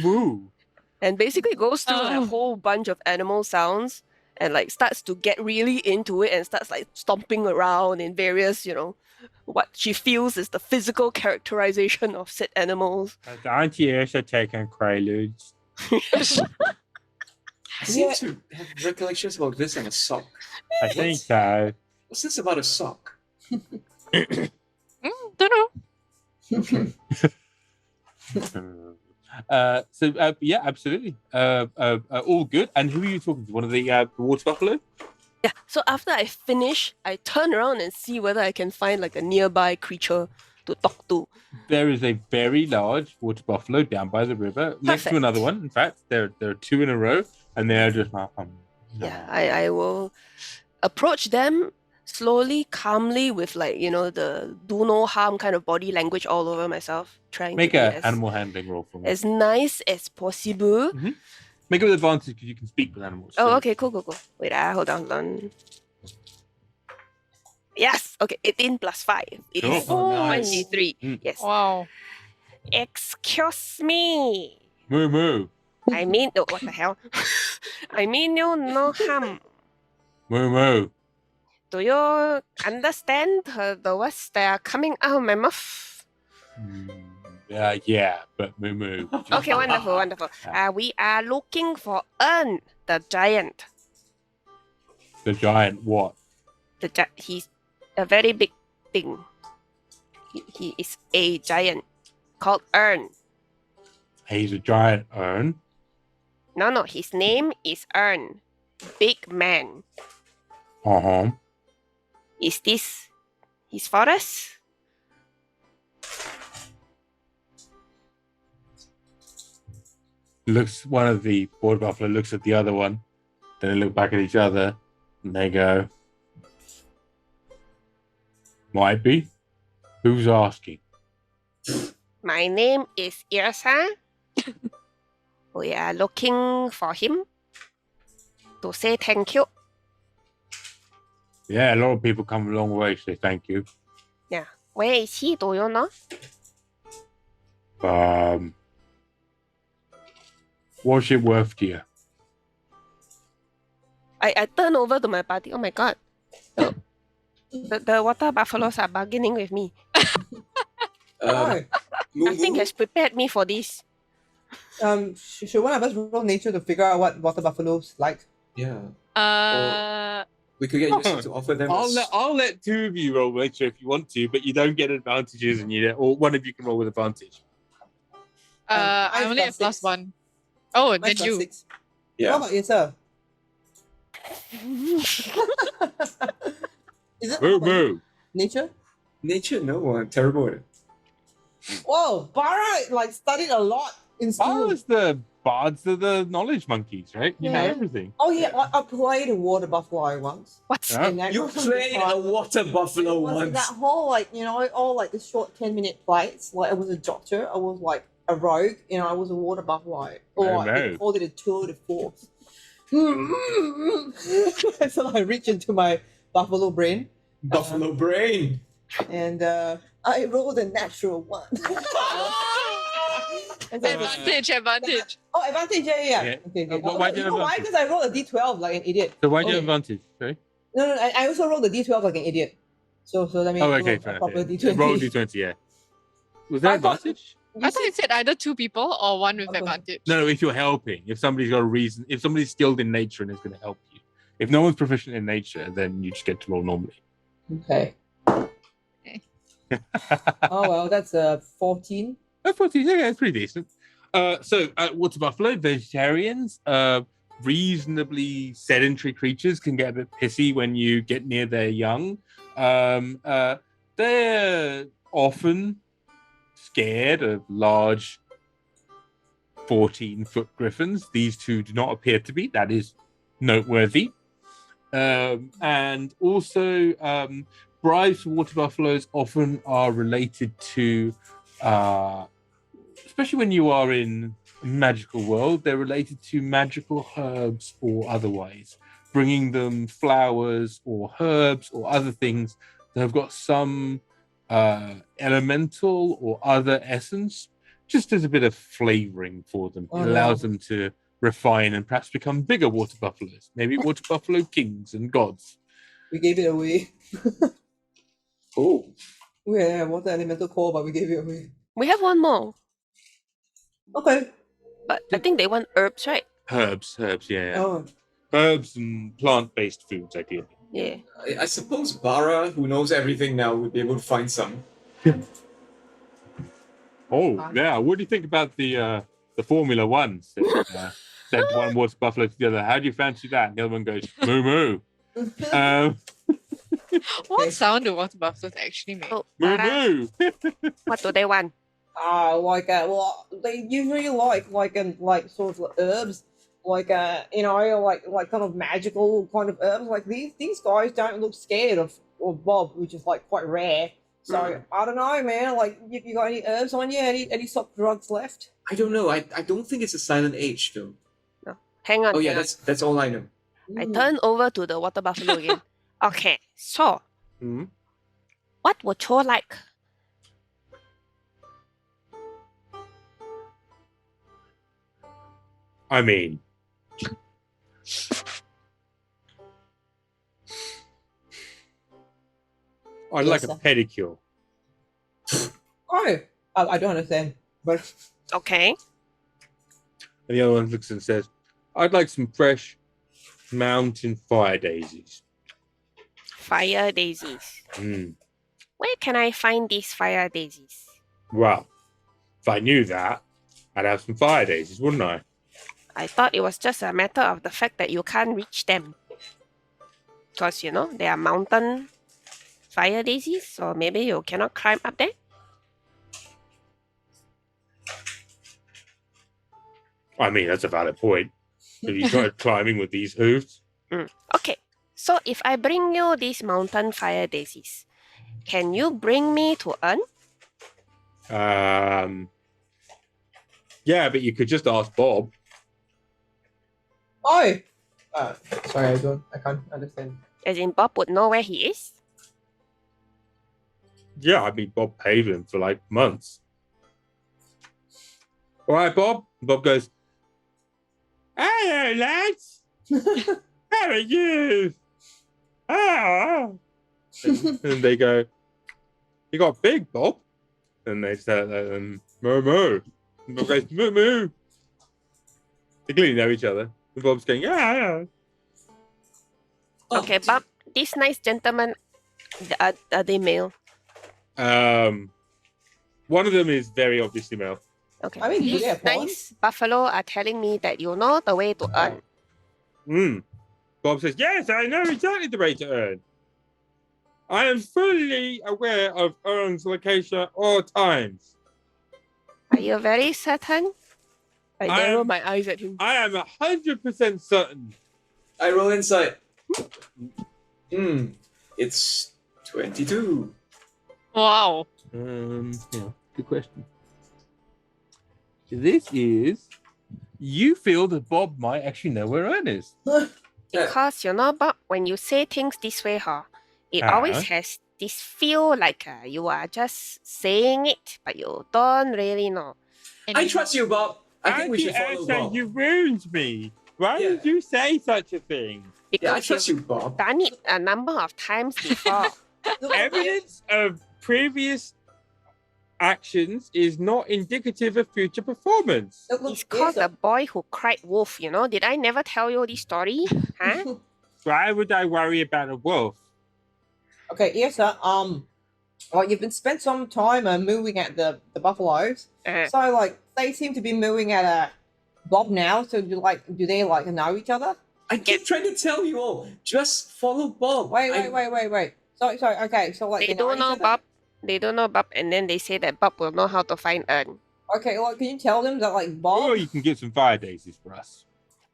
woo. and basically goes through a whole bunch of animal sounds and like starts to get really into it and starts like stomping around in various, you know, what she feels is the physical characterization of said animals. Aren't you also taking preludes? I seem to have recollections about this and a sock. I think so. What's this about a sock? Don't know. Yeah, absolutely. All good. And who are you talking to? One of the water buffalo? Yeah, so after I finish, I turn around and see whether I can find like a nearby creature to talk to. There is a very large water buffalo down by the river, next to Perfect. another one. In fact, there are two in a row, and they are just Yeah, I will approach them slowly, calmly, with like, the do no harm kind of body language all over myself, trying Make to be an animal handling roll for me. as nice as possible. Make it with advantage because you can speak with animals. Oh, so- okay, cool. Wait, hold on. Yes, okay, 18 plus 5 is Cool. Oh, nice. 23. Yes. Wow. Excuse me. Moo moo. I mean, oh, what the hell? I mean you no harm. Moo moo. Do you understand the words that are coming out of my mouth? Yeah, but moo moo. Okay, wonderful. We are looking for Ern, the giant. The giant what? He's a very big thing. He is a giant called Ern. He's a giant urn. No, his name is Ern. Big man. Uh-huh. Is this his forest? One of the border buffalo looks at the other one, then they look back at each other, and they go, might be. Who's asking? My name is Yrsa. We are looking for him to say thank you. Yeah, a lot of people come a long way to say thank you. Yeah. Where is he? Do you know? What's it worth to you? I turn over to my party. Oh my god. The water buffaloes are bargaining with me. Moo Nothing Moo? has prepared me for this. Should one of us roll nature to figure out what water buffaloes like? Yeah. We could get Yrsa to offer them. I'll let two of you roll nature if you want to, but you don't get advantages, and or one of you can roll with advantage. I I've only got have plus 6. 1. Oh, then Mine's got you. 6. Yeah. How about yourself? Is it Moo moo. nature? Nature, no, I'm terrible at it. Whoa, Barra studied a lot in school. Barra's the bards of the knowledge monkeys, right? You know Yeah. everything. Oh yeah, I played a water buffalo once. What? Yeah. And that You was played a water buffalo was once. that whole all the short 10-minute fights. Like I was a doctor, I was like a rogue, I was a water buffalo. Or they called it a tour de force. So I reach into my buffalo brain. Buffalo brain. And I rolled a natural one. And so- Advantage. oh, advantage, yeah. Yeah. Okay. Why do you have why? advantage? Because I rolled a d12 like an idiot. So why do you have Okay. advantage? Sorry. No, I also rolled a d12 like an idiot. So that means Oh, okay, roll fair a enough. proper Yeah. d20. Roll d20, yeah. Was there I thought- advantage? I thought it said either 2 people or 1 with Okay. advantage. No, if you're helping, if somebody's got a reason, if somebody's skilled in nature and is going to help you. If no one's proficient in nature, then you just get to roll normally. Okay. Oh well, that's 14. That's 14, yeah, it's pretty decent. Water buffalo, vegetarians, reasonably sedentary creatures can get a bit pissy when you get near their young. They're often scared of large 14-foot griffins. These two do not appear to be. That is noteworthy. And also, bribes for water buffaloes often are related to, especially when you are in a magical world, they're related to magical herbs or otherwise, bringing them flowers or herbs or other things that have got some elemental or other essence, just as a bit of flavoring for them. Oh, it allows them to refine and perhaps become bigger water buffaloes, maybe water buffalo kings and gods. We gave it away. Oh. We had water elemental core, but we gave it away. We have one more, Okay. but I think they want herbs, right? Herbs, yeah. Oh, Herbs and plant-based foods, ideally. Yeah. I suppose Barra, who knows everything now, would be able to find some. Oh, yeah. What do you think about the Formula One? Sent one water buffalo to the other. How do you fancy that? And the other one goes, moo moo. What sound do water buffaloes actually make? So, Moo Barra, moo. what do they want? Well, they usually like sort of herbs, like kind of magical kind of herbs. Like these guys don't look scared of Bob, which is like quite rare. So I don't know, man. Like, you got any herbs on you? Any soft drugs left? I don't know. I don't think it's a silent age though. Hang on. Oh yeah, hang on. that's all I know. I turn over to the water buffalo again. Okay, so Hmm? what would Choy like? I mean, I'd like a Yes, pedicure. Oh, I don't understand, but Okay. And the other one looks and says, I'd like some fresh mountain fire daisies. Fire daisies. Mm. Where can I find these fire daisies? Well, if I knew that, I'd have some fire daisies, wouldn't I? I thought it was just a matter of the fact that you can't reach them. Because, they are mountain fire daisies, so maybe you cannot climb up there. I mean, that's a valid point. Have you tried climbing with these hooves? Okay, so if I bring you these mountain fire daisies, can you bring me to Earn? Yeah, but you could just ask Bob. oh, sorry, I can't understand. As in, Bob would know where he is? Yeah, I mean, Bob paid him for like months. All right, Bob. Bob goes, hello, lads. How are you? Oh. And they go, you got big, Bob. And they say, moo moo. And Bob goes, moo moo. They clearly know each other. And Bob's going, yeah. Oh, Okay, Bob, these nice gentlemen, are they male? One of them is very obviously male. Okay. I mean, These yeah, nice buffalo are telling me that you know the way to Earn. Bob says, yes, I know exactly the way to earn. I am fully aware of Earn's location at all times. Are you very certain? I I narrow am- my eyes at him. I am 100% certain. I roll inside. It's 22. Wow. Yeah, good question. This is, you feel that Bob might actually know where Earn is. Because, Bob, when you say things this way, it Ah. always has this feel like you are just saying it, but you don't really know. I trust you, Bob. I think we should follow Yrsa, Bob. you ruined me. Why Yeah. would you say such a thing? Because Yeah, I trust you, Bob. done it a number of times before. Evidence of previous actions is not indicative of future performance. It's called The Boy Who Cried Wolf, Did I never tell you this story? Huh? Why would I worry about a wolf? Okay, Yrsa, well, you've been spent some time mooing at the buffaloes. Uh, So, like, they seem to be mooing at Bob now. So, do they know each other? I keep trying to tell you all. Just follow Bob. Wait. Sorry. Okay, so like they know don't each know other? Bob. They don't know Bob, and then they say that Bob will know how to find Earn. Okay, well, can you tell them that like Bob? Or you can get some fire daisies for us.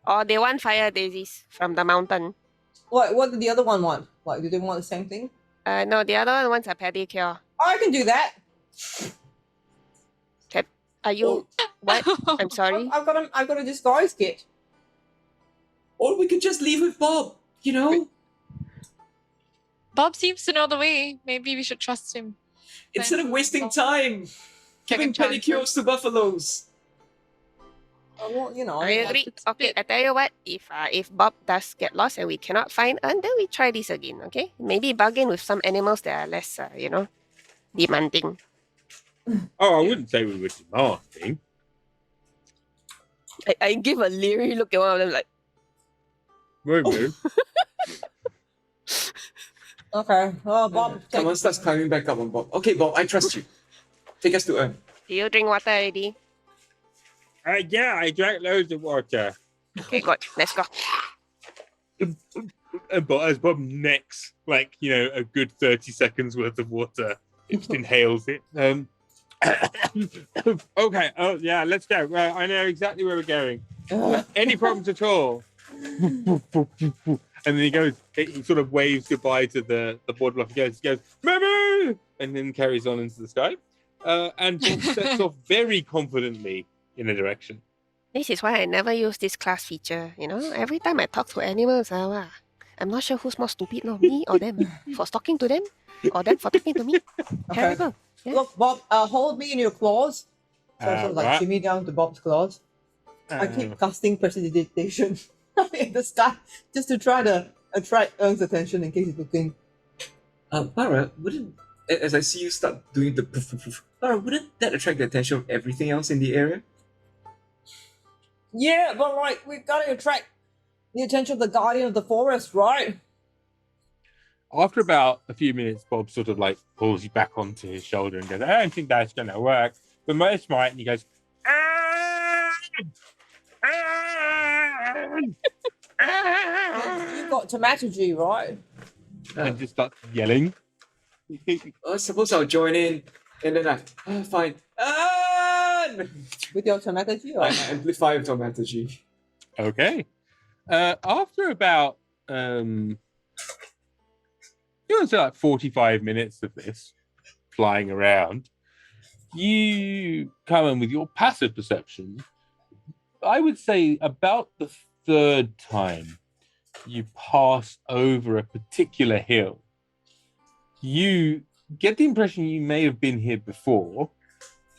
Or they want fire daisies from the mountain. What did the other one want? Like, do they want the same thing? No, the other one wants a pedicure. I can do that. Are you... What? I'm sorry? I've got a disguise kit. Or we could just leave with Bob. Bob seems to know the way. Maybe we should trust him. Instead of wasting time giving Second chance. pedicures to buffaloes. Well, I agree. it's a Okay, bit- I tell you what. If Bob does get lost and we cannot find Earn, then we try this again, okay? Maybe bargain with some animals that are less, demanding. Oh, I wouldn't say we were demanding. I give a leery look at one of them like, Moo moo. Okay. Oh, Bob. Come on, starts climbing back up on Bob. Okay, Bob, I trust you. Take us to Earn. do you drink water already? Yeah, I drank loads of water. Okay, good. Let's go. as Bob necks like a good 30 seconds worth of water, it just inhales it. Okay. Oh yeah, let's go. Well, I know exactly where we're going. Any problems at all? And then he sort of waves goodbye to the border block. He goes, Mama! And then carries on into the sky. And Bob sets off very confidently in a direction. This is why I never use this class feature. Every time I talk to animals, I'm not sure who's more stupid, me or them, for talking to them, or them for talking to me. Terrible. Yeah. Look, Bob, hold me in your claws. So I sort of like What? shimmy down to Bob's claws. I keep casting prestidigitation in the sky just to try to attract Ern's attention in case he's looking. Barra, as I see you start doing the poof, poof, poof, Barra, wouldn't that attract the attention of everything else in the area? Yeah, but like, we've got to attract the attention of the guardian of the forest, right? After about a few minutes, Bob sort of like pulls you back onto his shoulder and goes, I don't think that's going to work. But most might. And he goes, You've got taumaturgy, right? and just starts yelling. I suppose I'll join in, and then fine. With your taumaturgy, or? I amplify with thaumaturgy. Okay. After about say like 45 minutes of this flying around, you come in with your passive perception. I would say about the third time you pass over a particular hill, you get the impression you may have been here before,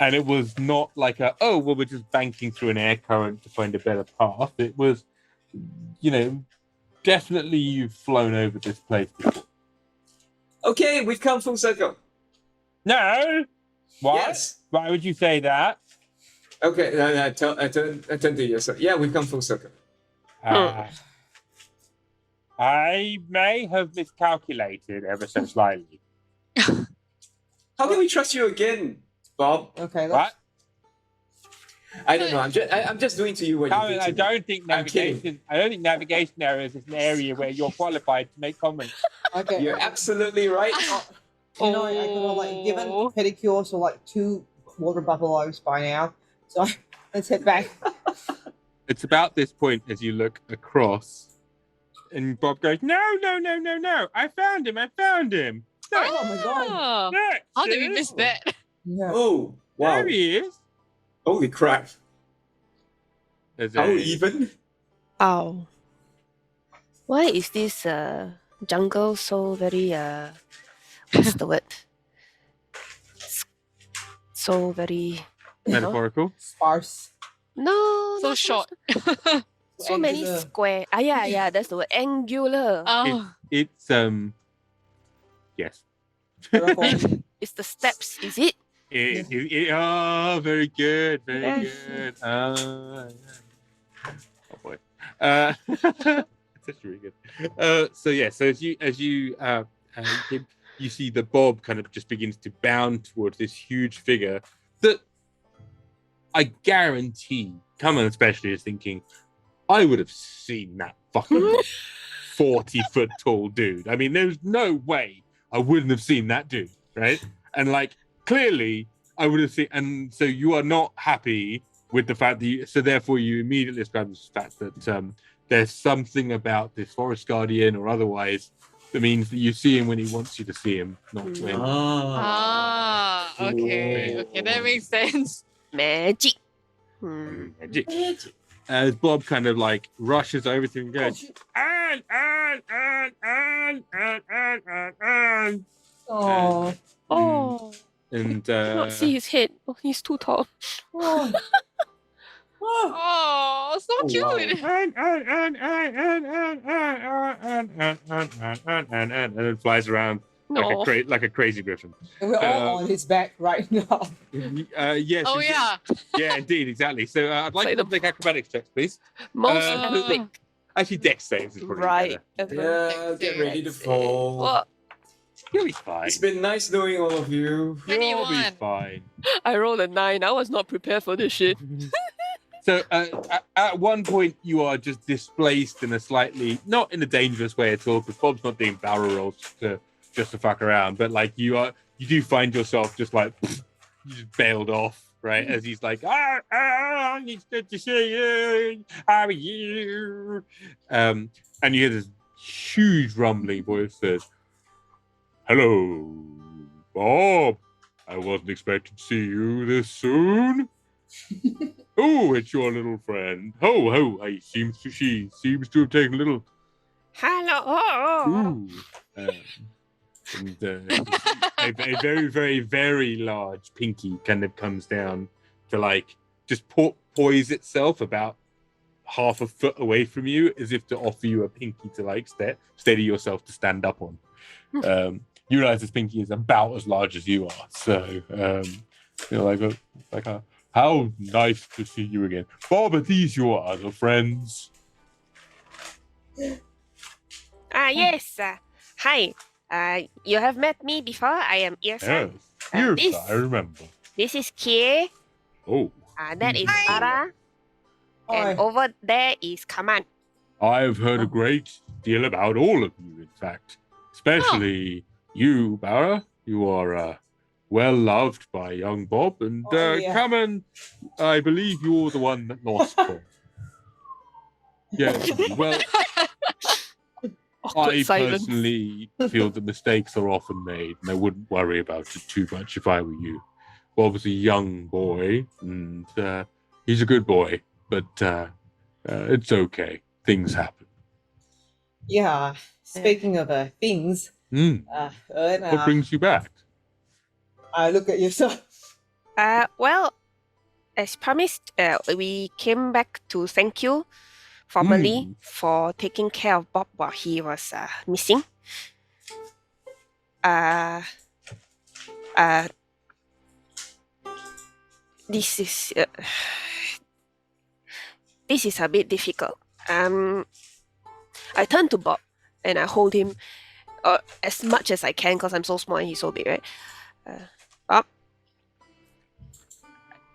and it was not like we're just banking through an air current to find a better path. It was, definitely you've flown over this place before. Okay, we've come full circle. No! What? Yes. Why would you say that? Okay, then I turn to Yrsa. Yeah, we've come full circle. I may have miscalculated ever so slightly. How can we trust you again, Bob? Okay, What? I don't know. I'm just doing to you what you do to I me. don't think navigation errors is an area where you're qualified to make comments. Okay. You're absolutely right. I could have like given pedicures or like 2 water buffaloes by now. So let's head back. It's about this point as you look across, and Bob goes, No! I found him. No, Oh my god. Oh, how did we miss that? Yeah. Oh, wow. There he is. Holy crap. There's How a- even? Oh. Why is this jungle so very what's the word? So very metaphorical. Sparse. No, So not short. So many Angular. square. Yeah, that's the word. Angular. Oh, It's yes. Terraform. It's the steps, is it? Very good, very Yes. good. Oh boy, it's actually really good. So as you see the Bob kind of just begins to bound towards this huge figure that I guarantee, Kaman especially is thinking, I would have seen that fucking 40-foot tall dude. I mean, there's no way I wouldn't have seen that dude, right? And like, clearly I would have seen, and so you are not happy with the fact that so therefore you immediately ascribe the fact that there's something about this forest guardian or otherwise that means that you see him when he wants you to see him, not when. okay, that makes sense. Magic. Magic. As Bob kind of like rushes over to him and goes, Oh. Oh, and cannot see his head. Oh, he's too tall. Oh. Oh. Oh, so cute. and then flies around No. like a crazy griffin. And we're all on his back right now. Yes. Oh indeed. yeah. Yeah, indeed, exactly. So I'd like Like you to make acrobatics checks, please. Most Uh, epic. Actually, dex saves is probably Right. better. Yeah, get ready to fall. What? You'll be fine. It's been nice knowing all of you. You'll be 21. fine. I rolled a 9. I was not prepared for this shit. So at one point, you are just displaced in a slightly, not in a dangerous way at all, because Bob's not doing barrel rolls just to fuck around, but like you do find yourself just like, you just bailed off, right? As he's like, it's good to see you. How are you? And you hear this huge rumbling voice says, "Hello, Bob. I wasn't expecting to see you this soon." "Oh, it's your little friend. She seems to have taken a little." Hello. Ooh. And a very, very, very large pinky kind of comes down to like just poise itself about half a foot away from you, as if to offer you a pinky to like steady yourself to stand up on. You realize this pinky is about as large as you are, so you're like how nice to see you again. Bob, are these your other friends? Yes. Hi. You have met me before. I am Yrsa. Yes, this- I remember. This is Kie. Oh, That is Barra. Hi. And over there is Kaman. I've heard a great deal about all of you, in fact. Especially you, Barra. You are well loved by young Bob. And Yeah. Kaman, I believe you're the one that lost Bob. Yeah, well, I silence. personally feel that mistakes are often made, and I wouldn't worry about it too much if I were you. Bob's a young boy, and he's a good boy, but it's okay. Things happen. Yeah. Speaking of things, What brings you back? I look at yourself. Well, as promised, we came back to thank you formally for taking care of Bob while he was missing. This is a bit difficult. I turn to Bob and I hold him as much as I can because I'm so small and he's so big, right? Bob,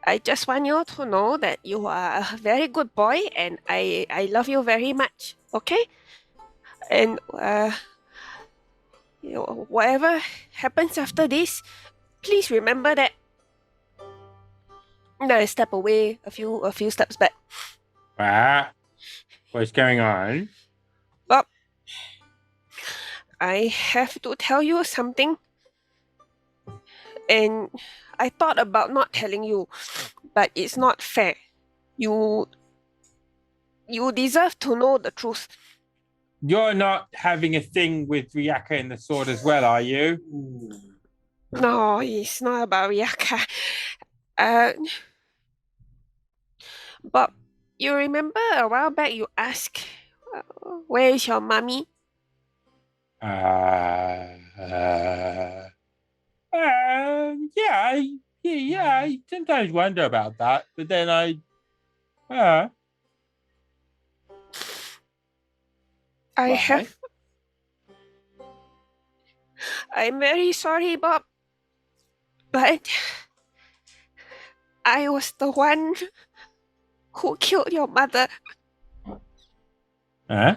I just want you to know that you are a very good boy and I love you very much, okay? And whatever happens after this, please remember that. Then I step away a few steps back. What's going on? Bob, I have to tell you something. And I thought about not telling you, but it's not fair. You deserve to know the truth. You're not having a thing with Ryaka and the sword as well, are you? No, it's not about Ryaka. Bob, you remember a while back you asked, where is your mommy? Yeah, I sometimes wonder about that, but then I'm very sorry, Bob, but I was the one who killed your mother. Huh?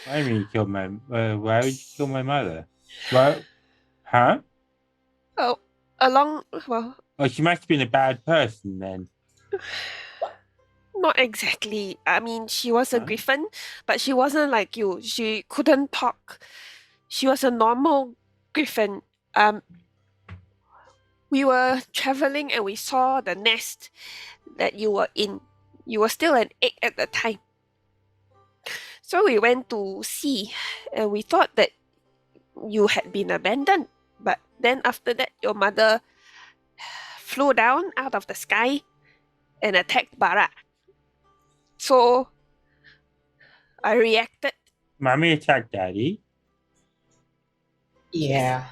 Why mean you killed my? Why would you kill my mother? What? Huh? Oh, Oh, she must have been a bad person then. not exactly. I mean, she was a griffin, but she wasn't like you. She couldn't talk. She was a normal griffin. We were traveling and we saw the nest that you were in. You were still an egg at the time. So we went to see and we thought that you had been abandoned. But then after that, your mother flew down out of the sky and attacked Barra. So I reacted. Mommy attacked Daddy? Yeah.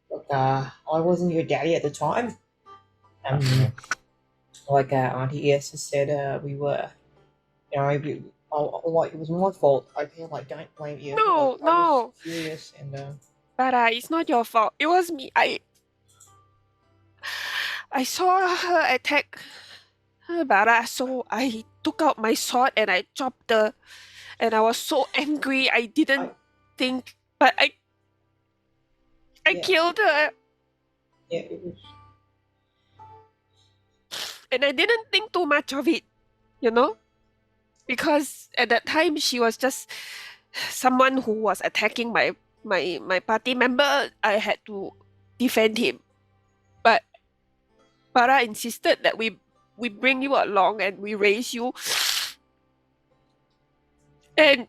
Look, I wasn't your daddy at the time. Like Auntie Yrsa said, we were, it was my fault. I feel like don't blame you. No, I was no. furious and Barra, it's not your fault. It was me. I saw her attack Barra, so I took out my sword and I chopped her. And I was so angry, I didn't think, but I Yeah. killed her. Yeah, it was. And I didn't think too much of it, you know? Because at that time, she was just someone who was attacking my party member. I had to defend him. But Barra insisted that we bring you along and we raise you. And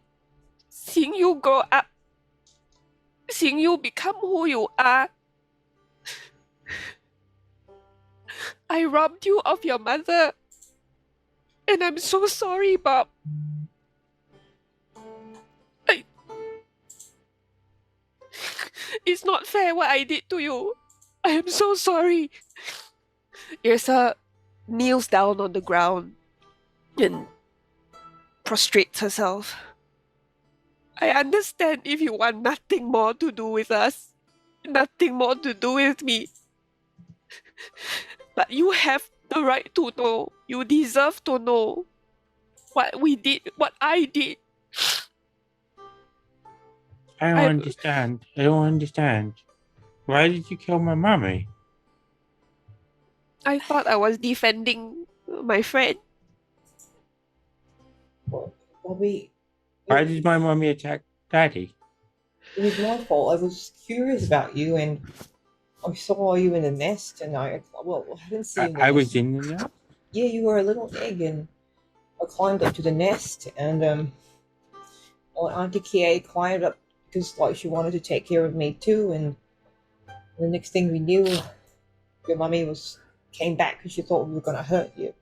seeing you grow up, seeing you become who you are, I robbed you of your mother. And I'm so sorry, Bob. It's not fair what I did to you. I am so sorry. Yrsa kneels down on the ground and prostrates herself. I understand if you want nothing more to do with us, nothing more to do with me. But you have the right to know. You deserve to know what we did, what I did. I don't understand. I don't understand. Why did you kill my mommy? I thought I was defending my friend. Well, Bobby, Why did my mommy attack Daddy? it was my fault. I was curious about you, and I saw you in the nest, and I didn't see you in the I nest. was in there. Yeah, you were a little egg, and I climbed up to the nest, and Auntie Kie climbed up because like she wanted to take care of me too, and the next thing we knew, your mummy came back because she thought we were gonna hurt you,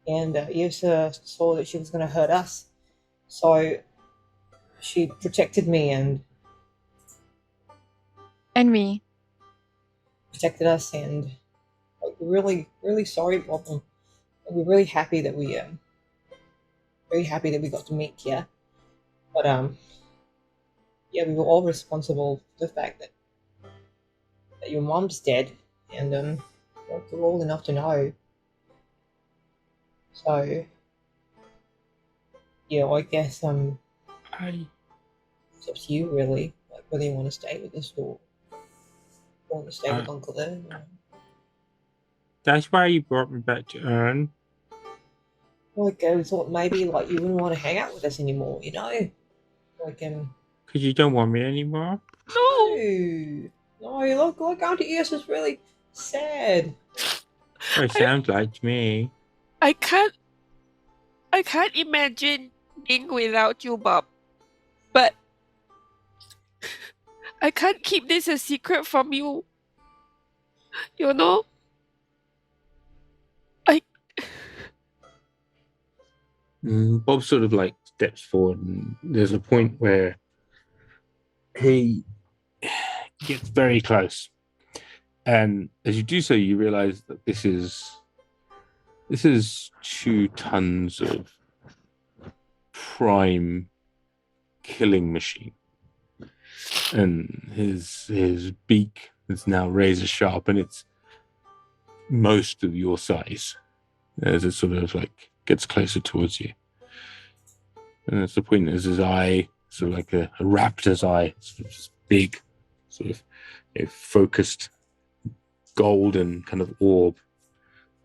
and Yrsa saw that she was gonna hurt us, so she protected me and And me. protected us, and like, we're really, really sorry, Bob. And we're really happy that we got to meet you. But yeah, we were all responsible for the fact that your mom's dead, and we're old enough to know. So yeah, I guess it's up to you really, like whether you want to stay with us or want to stay with Uncle Ern. That's why you brought me back to Earn. Like I thought maybe like you wouldn't want to hang out with us anymore, you know? Like Because you don't want me anymore. no, look, Auntie Yrsa's really sad. It sounds like to me. I can't imagine being without you, Bob. But I can't keep this a secret from you. You know? Bob sort of like steps forward, and there's a point where he gets very close. And as you do so, you realize that this is 2 tons of prime killing machine. And his beak is now razor sharp, and it's most of your size as it sort of like gets closer towards you. And that's the point, is his eye, sort of like a raptor's eye, sort of just big, sort of a focused golden kind of orb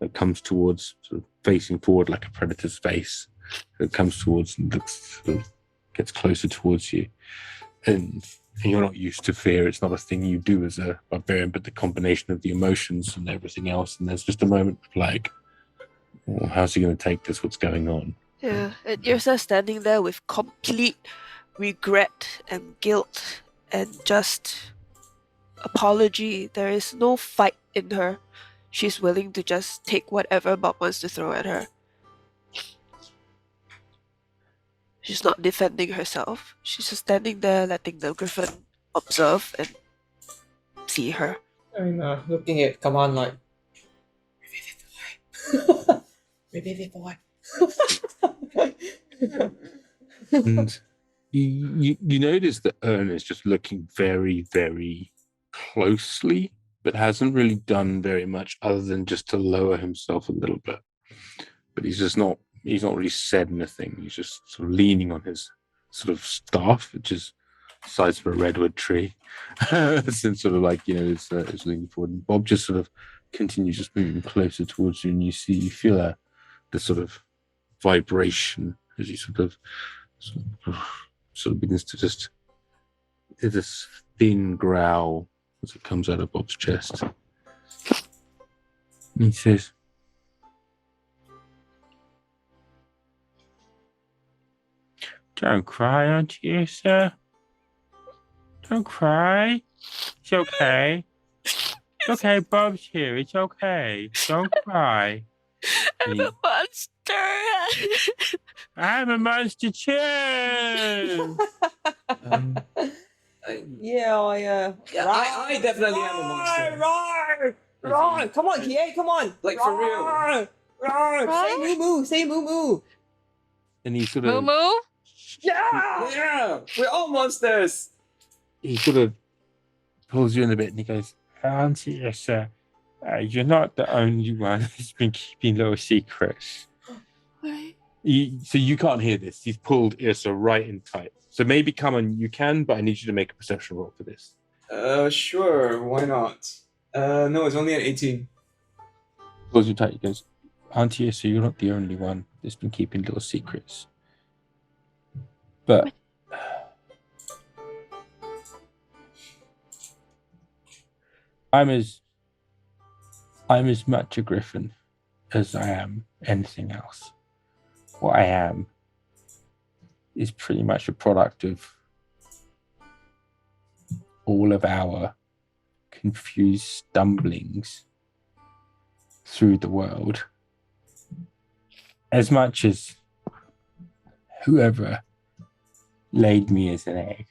that comes towards, sort of facing forward like a predator's face. It comes towards and looks, sort of gets closer towards you. And you're not used to fear. It's not a thing you do as a barbarian, but the combination of the emotions and everything else. And there's just a moment of like, oh, how's he going to take this? What's going on? Yeah, and Yrsa standing there with complete regret and guilt and just apology. There is no fight in her. She's willing to just take whatever Bob wants to throw at her. She's not defending herself. She's just standing there letting the griffin observe and see her. I'm looking at Kaman like Revivify. And you notice that Ern is just looking very, very closely, but hasn't really done very much other than just to lower himself a little bit. but he's not really said anything. He's just sort of leaning on his sort of staff, which is the size of a redwood tree, and sort of like, is leaning forward. And Bob just sort of continues just moving closer towards you, and you feel the sort of vibration as he sort of begins to just hear this thin growl as it comes out of Bob's chest. And he says, "Don't cry, Auntie Yrsa. Don't cry. It's okay. It's okay, Bob's here. It's okay. Don't cry." I'm a monster. I'm a monster too. Yeah, I definitely am a monster. Right. Come on, Kie, come on. Like, for real. Right. Say moo moo. And he sort Moo of moo. Yeah, we're all monsters. he sort of pulls you in a bit, and he goes, "Auntie Yrsa, you're not the only one who's been keeping little secrets." Right. So you can't hear this. He's pulled Yrsa right in tight. So maybe, Kaman, you can, but I need you to make a perception roll for this. Sure, why not? No, it's only an 18. Pulls you tight. He goes, "Auntie Yrsa, you're not the only one that's been keeping little secrets. But I'm as much a griffin as I am anything else. What I am is pretty much a product of all of our confused stumblings through the world. As much as whoever laid me as an egg,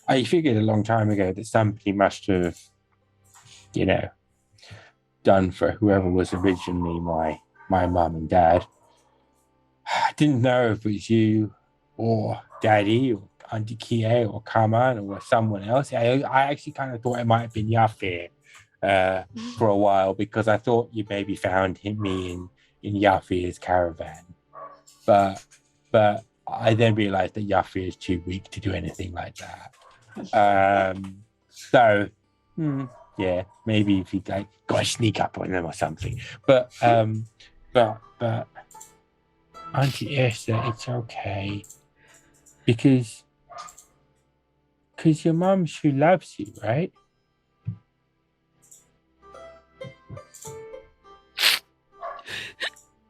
I figured a long time ago that somebody must have, done for whoever was originally my mum and dad. I didn't know if it was you or Daddy or Auntie Kie or Kaman or someone else. I actually kind of thought it might have been Yafir for a while, because I thought you maybe found me in Yafir's caravan. But I then realized that Yafir is too weak to do anything like that. Yeah, maybe if you got to sneak up on them or something. But Auntie Yrsa, it's okay, because your mum, she loves you, right?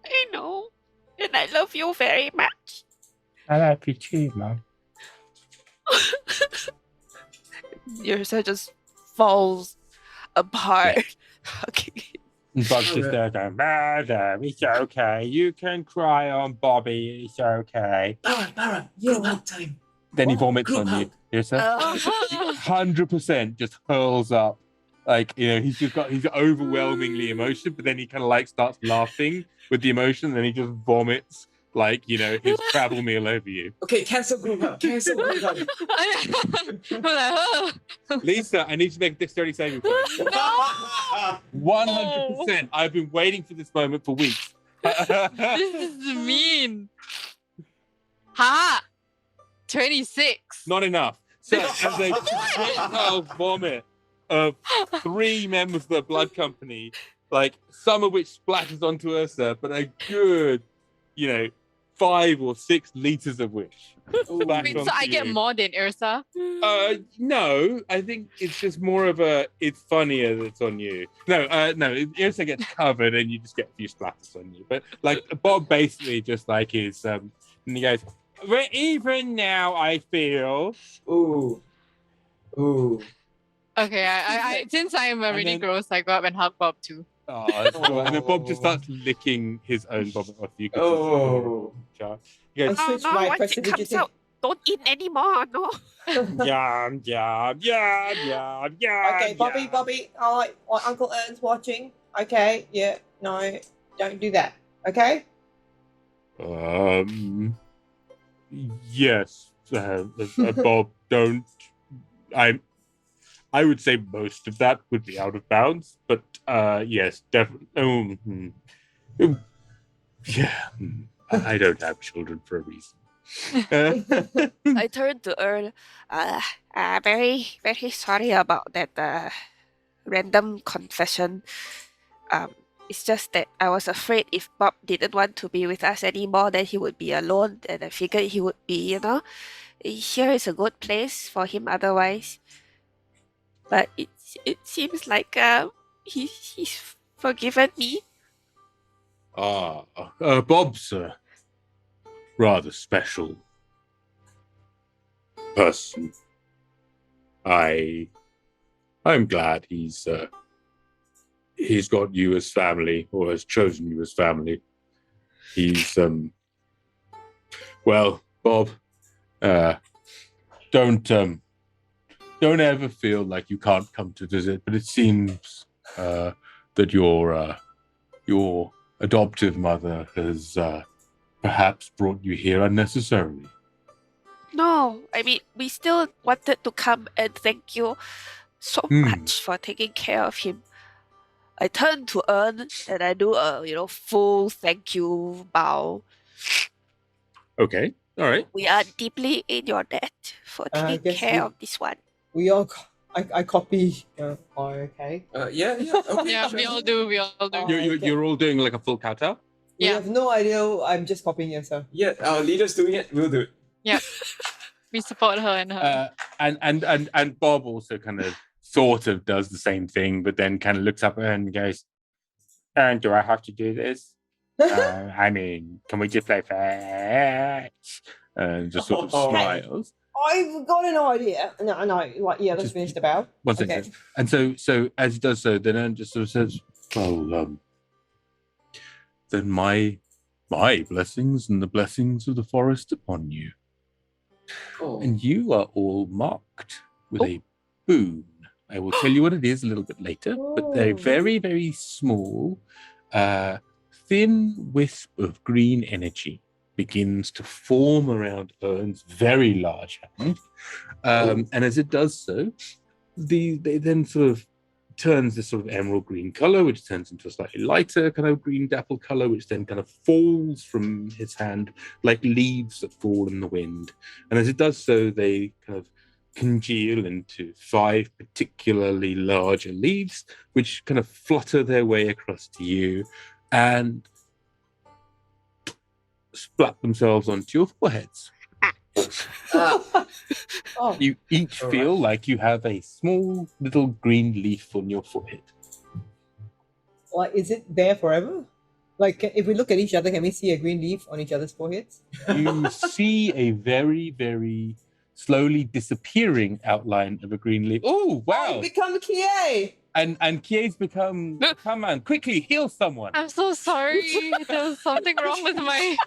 I know. And I love you very much. I love you too, Mum. Yrsa just falls apart. Yeah. Okay. And Bob's just there going, "Barra, it's okay. You can cry on Bobby. It's okay." Barra, group hug time. Then he What? vomits Group on you. hug. Yrsa. 100% just hurls up. Like, he's overwhelmingly emotional, but then he kind of like starts laughing with the emotion, and then he just vomits like, his travel meal over you. Okay, cancel group hug. Cancel group hug. I'm like, oh. Lisa, I need you to make a dexterity saving throw. 100%. I've been waiting for this moment for weeks. This is mean. Ha! 26. Not enough. So, as a projectile vomit of 3 members of the blood company, like some of which splatters onto Yrsa, but a good, 5 or 6 liters of which. Wait, so I get more than Yrsa? No, I think it's just more of it's funnier that it's on you. No, Yrsa gets covered and you just get a few splatters on you. But like Bob basically just like is, and he goes, "We're even now, I feel." Ooh. Okay, I since I'm already gross, I go up and hug Bob too. Oh, that's cool. And then Bob just starts licking his own vomit off you. Oh. He goes, I switched my once it prestidigitation. comes out, don't eat anymore, no. "Yum, yum, yum, yum, yum." Okay, Bobby. Alright, Uncle Ern's watching. Okay, yeah, no, don't do that. Okay? Yes, Bob, don't. I would say most of that would be out of bounds, but yes, definitely. Yeah, I don't have children for a reason. I turned to Earl. Very, very sorry about that random confession. Um, it's just that I was afraid if Bob didn't want to be with us anymore, then he would be alone, and I figured he would be, here is a good place for him otherwise. But it seems like he's forgiven me. Bob's a rather special person. I'm glad he's got you as family, or has chosen you as family. He's well, Bob, don't ever feel like you can't come to visit, but it seems that your adoptive mother has perhaps brought you here unnecessarily. No, I mean, we still wanted to come and thank you so much for taking care of him. I turn to Ern and I do a full thank you bow. Okay, all right. We are deeply in your debt for taking guess care of this one. We all. I copy. Okay. Yeah. Okay, Yeah, sure. we all do. We all do. You're all doing like a full kowtow? We Yeah. have no idea. I'm just copying Yrsa. Yeah, our leader's doing it. We'll do it. Yeah. We support her and her. And Bob also kind of sort of does the same thing, but then kind of looks up at her and goes, "And do I have to do this? I mean, can we just play fetch?" And just sort of smiles. I've got an idea. No. Like, yeah, let's Just- finish the bow. One second. Okay. And so as he does so, then Ern just sort of says, "Well, then my blessings and the blessings of the forest upon you. Oh. And you are all marked with a boon. I will tell you what it is a little bit later, but they're Oh. very, very small, thin wisp of green energy begins to form around Ern's very large hand. And as it does so, they then sort of turns this sort of emerald green color, which turns into a slightly lighter kind of green dapple color, which then kind of falls from his hand like leaves that fall in the wind. And as it does so, they kind of congeal into 5 particularly larger leaves, which kind of flutter their way across to you and splat themselves onto your foreheads. Oh. You each All feel like you have a small little green leaf on your forehead. Like, is it there forever? Like, if we look at each other, can we see a green leaf on each other's foreheads? You see a very, very slowly disappearing outline of a green leaf. Oh, wow! I become Kie! And Kie's become, come on, quickly heal someone. I'm so sorry. There was something wrong with my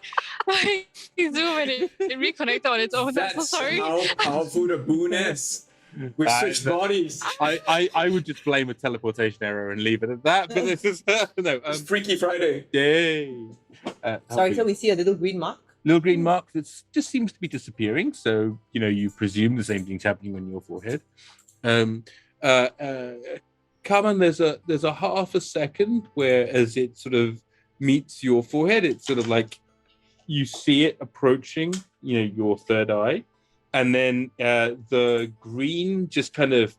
Zoom and it reconnected on its own. I'm so That's sorry. how powerful the boon is. We've switched bodies. I would just blame a teleportation error and leave it at that, but this is no. It's Freaky Friday. Yay! Sorry, so we see a little green mark? Little green mark that just seems to be disappearing. So you presume the same thing's happening on your forehead. Kaman, there's a half a second where as it sort of meets your forehead, it's sort of like you see it approaching, your third eye, and then the green just kind of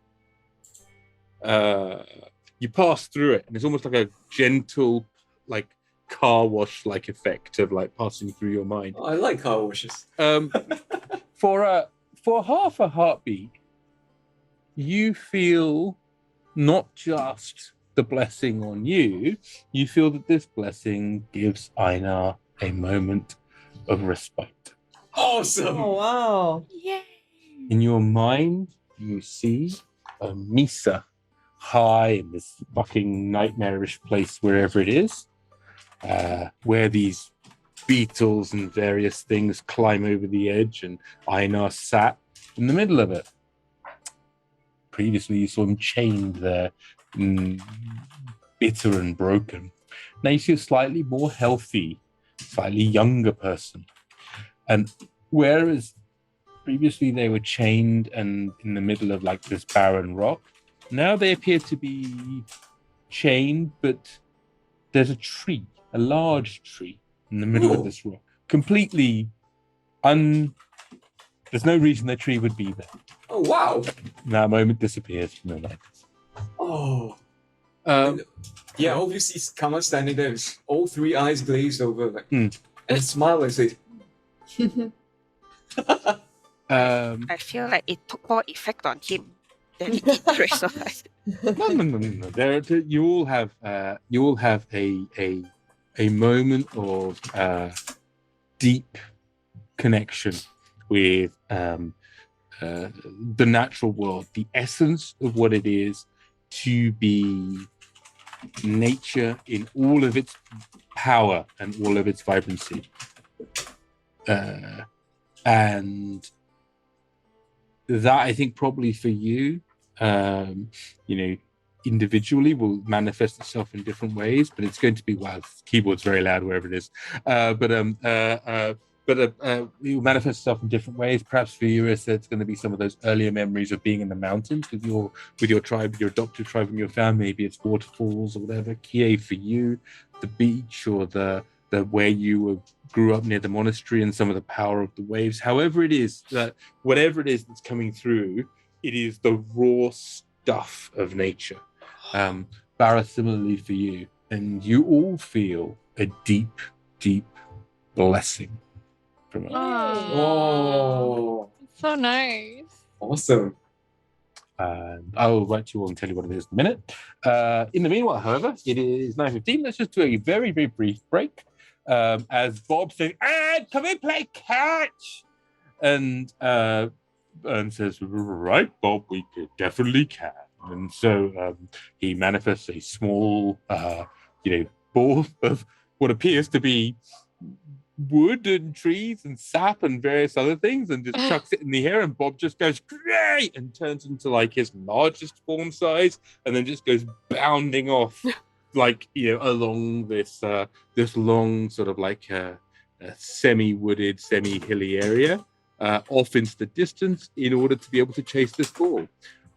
you pass through it, and it's almost like a gentle, like car wash like effect of like passing through your mind. Oh, I like car washes. For half a heartbeat, you feel not just the blessing on you, you feel that this blessing gives Eijnar a moment of respite. Awesome. Oh, wow. Yay! In your mind, you see a Misa high in this fucking nightmarish place, wherever it is, where these beetles and various things climb over the edge, and Eijnar sat in the middle of it. Previously, you saw him chained there, bitter and broken. Now you see a slightly more healthy, slightly younger person. And whereas previously they were chained and in the middle of like this barren rock, now they appear to be chained, but there's a tree a large tree in the middle of Ooh. this rock. Completely there's no reason the tree would be there. Oh, wow. And that moment disappears from the light. Oh. Um, Yeah, obviously Kaman standing there with all three eyes glazed over, like, Mm. and smile and say, I feel like it took more effect on him than it did the rest of us. no. You all have a moment of deep connection with the natural world, the essence of what it is to be nature in all of its power and all of its vibrancy. And that, I think, probably for you, individually will manifest itself in different ways, but it's going to be, wow, the keyboard's very loud wherever it is. But it will manifest itself in different ways. Perhaps for you, Yrsa, it's going to be some of those earlier memories of being in the mountains with your tribe, your adopted tribe and your family. Maybe it's waterfalls or whatever. Kie, for you, the beach or the where you grew up near the monastery and some of the power of the waves. However it is, whatever it is that's coming through, it is the raw stuff of nature. Barra, similarly for you, and you all feel a deep, deep blessing from it. oh, So nice. awesome. I will write to you all and tell you what it is in a minute. In the meanwhile, however, it is 9:15. Let's just do a very, very brief break. As Bob says, "Can we play catch?" And says, "Right, Bob, we definitely can." And so he manifests a small, ball of what appears to be wood and trees and sap and various other things, and just chucks it in the air, and Bob just goes great and turns into like his largest form size, and then just goes bounding off along this long sort of like a semi-wooded, semi-hilly area off into the distance in order to be able to chase this ball.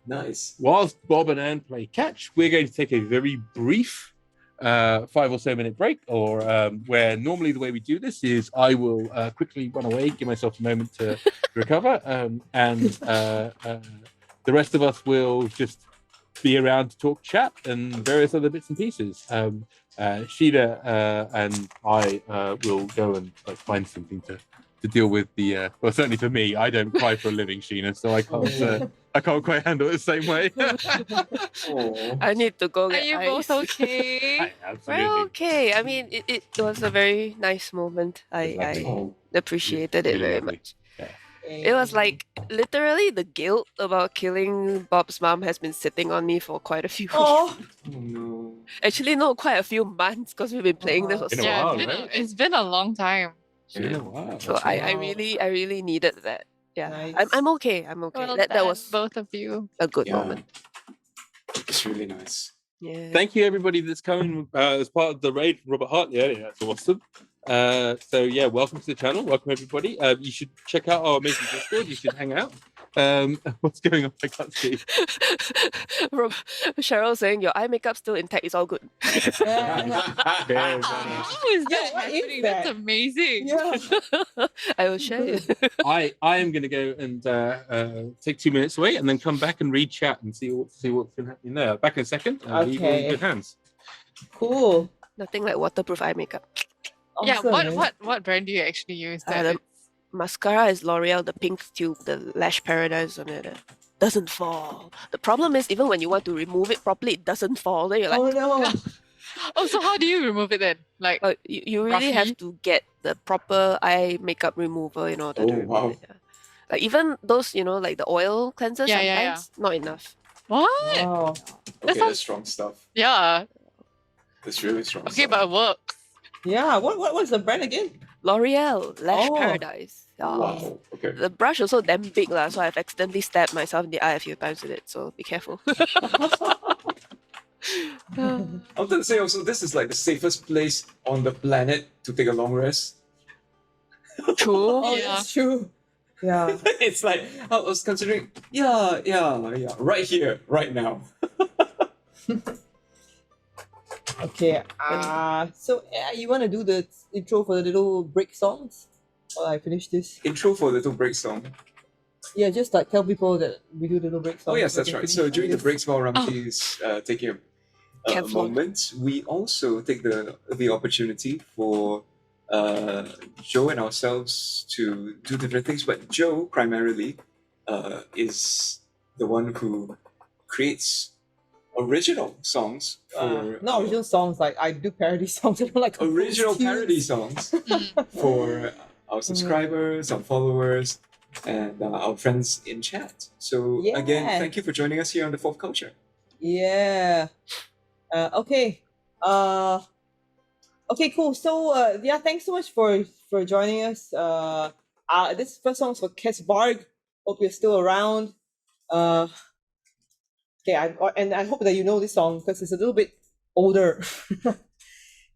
Nice. Whilst Bob and Anne play catch, we're going to take a very brief 5 or so minute break, or where normally the way we do this is I will quickly run away, give myself a moment to recover, and the rest of us will just be around to talk chat and various other bits and pieces. Sheena and I will go and find something to deal with the well, certainly for me, I don't cry for a living, Sheena, so I can't quite handle it the same way. I need to go Are get you ice. both okay? Absolutely. We're okay. I mean, it was a very nice moment. It's lovely. Oh, Appreciated it Really very lovely. much. It was like literally the guilt about killing Bob's mom has been sitting on me for quite a few weeks. Oh, oh no. Actually, no, quite a few months because we've been playing this for Been a so Yeah, while, long. right? it's been a long time. It's been a while. So That's I right. really needed that. Yeah, Nice. I'm okay. I'm okay. Well that done, was both of you. a good Yeah. moment. It's really nice. Yeah. Thank you, everybody that's coming as part of the raid from Robert Hart. Yeah, that's awesome. So yeah, welcome to the channel. Welcome everybody. You should check out our amazing Discord. You should hang out. What's going on? I can't see. Cheryl saying your eye makeup still intact. It's all good. Very, very How is that what is happening? that? That's amazing. yeah. I will share it. I am going to go and take 2 minutes away, and then come back and read chat and see what's been happening there. Back in a second. Leave you all in Okay. good hands. Cool. Nothing like waterproof eye makeup. Yeah, Awesome, man. what brand do you actually use? Uh, That the- is- Mascara is L'Oreal, the pink tube, the lash paradise on it. Doesn't fall. The problem is even when you want to remove it properly, it doesn't fall. Then you're like, Oh no. Oh, so how do you remove it then? Like, you really have roughly? to get the proper eye makeup remover in order Oh, to remove wow. it. Yeah. Like even those, like the oil cleansers Yeah, yeah, sometimes, not enough. what? Wow. Okay, sounds- that's strong stuff. Yeah. That's really strong Okay, stuff. but it works. Yeah. What was the brand again? L'Oreal, Lash Oh. Paradise. Yeah. Wow. Okay. The brush also damn big lah, so I've accidentally stabbed myself in the eye a few times with it. So be careful. I wanted to say also, this is like the safest place on the planet to take a long rest. True. Oh, Yeah. that's true. Yeah. It's like, I was considering, yeah, right here, right now. Okay. So you want to do the intro for the little break songs? While I finish this. Intro for Little Break Song. Yeah, just like tell people that we do the little break songs. Oh yes, so that's they can right. finish So during the this. breaks while Ramji is taking a Can flow. moment, we also take the opportunity for Joe and ourselves to do different things. But Joe primarily is the one who creates original songs for Not original songs, like I do parody songs. I don't like original composed parody tunes. songs for our subscribers, our followers, and our friends in chat. So again, Yeah. thank you for joining us here on the Fourth Culture. Yeah. Okay. Okay, cool. So yeah, thanks so much for joining us. This first song is for Kesvarg. Hope you're still around. Okay, I hope that you know this song because it's a little bit older.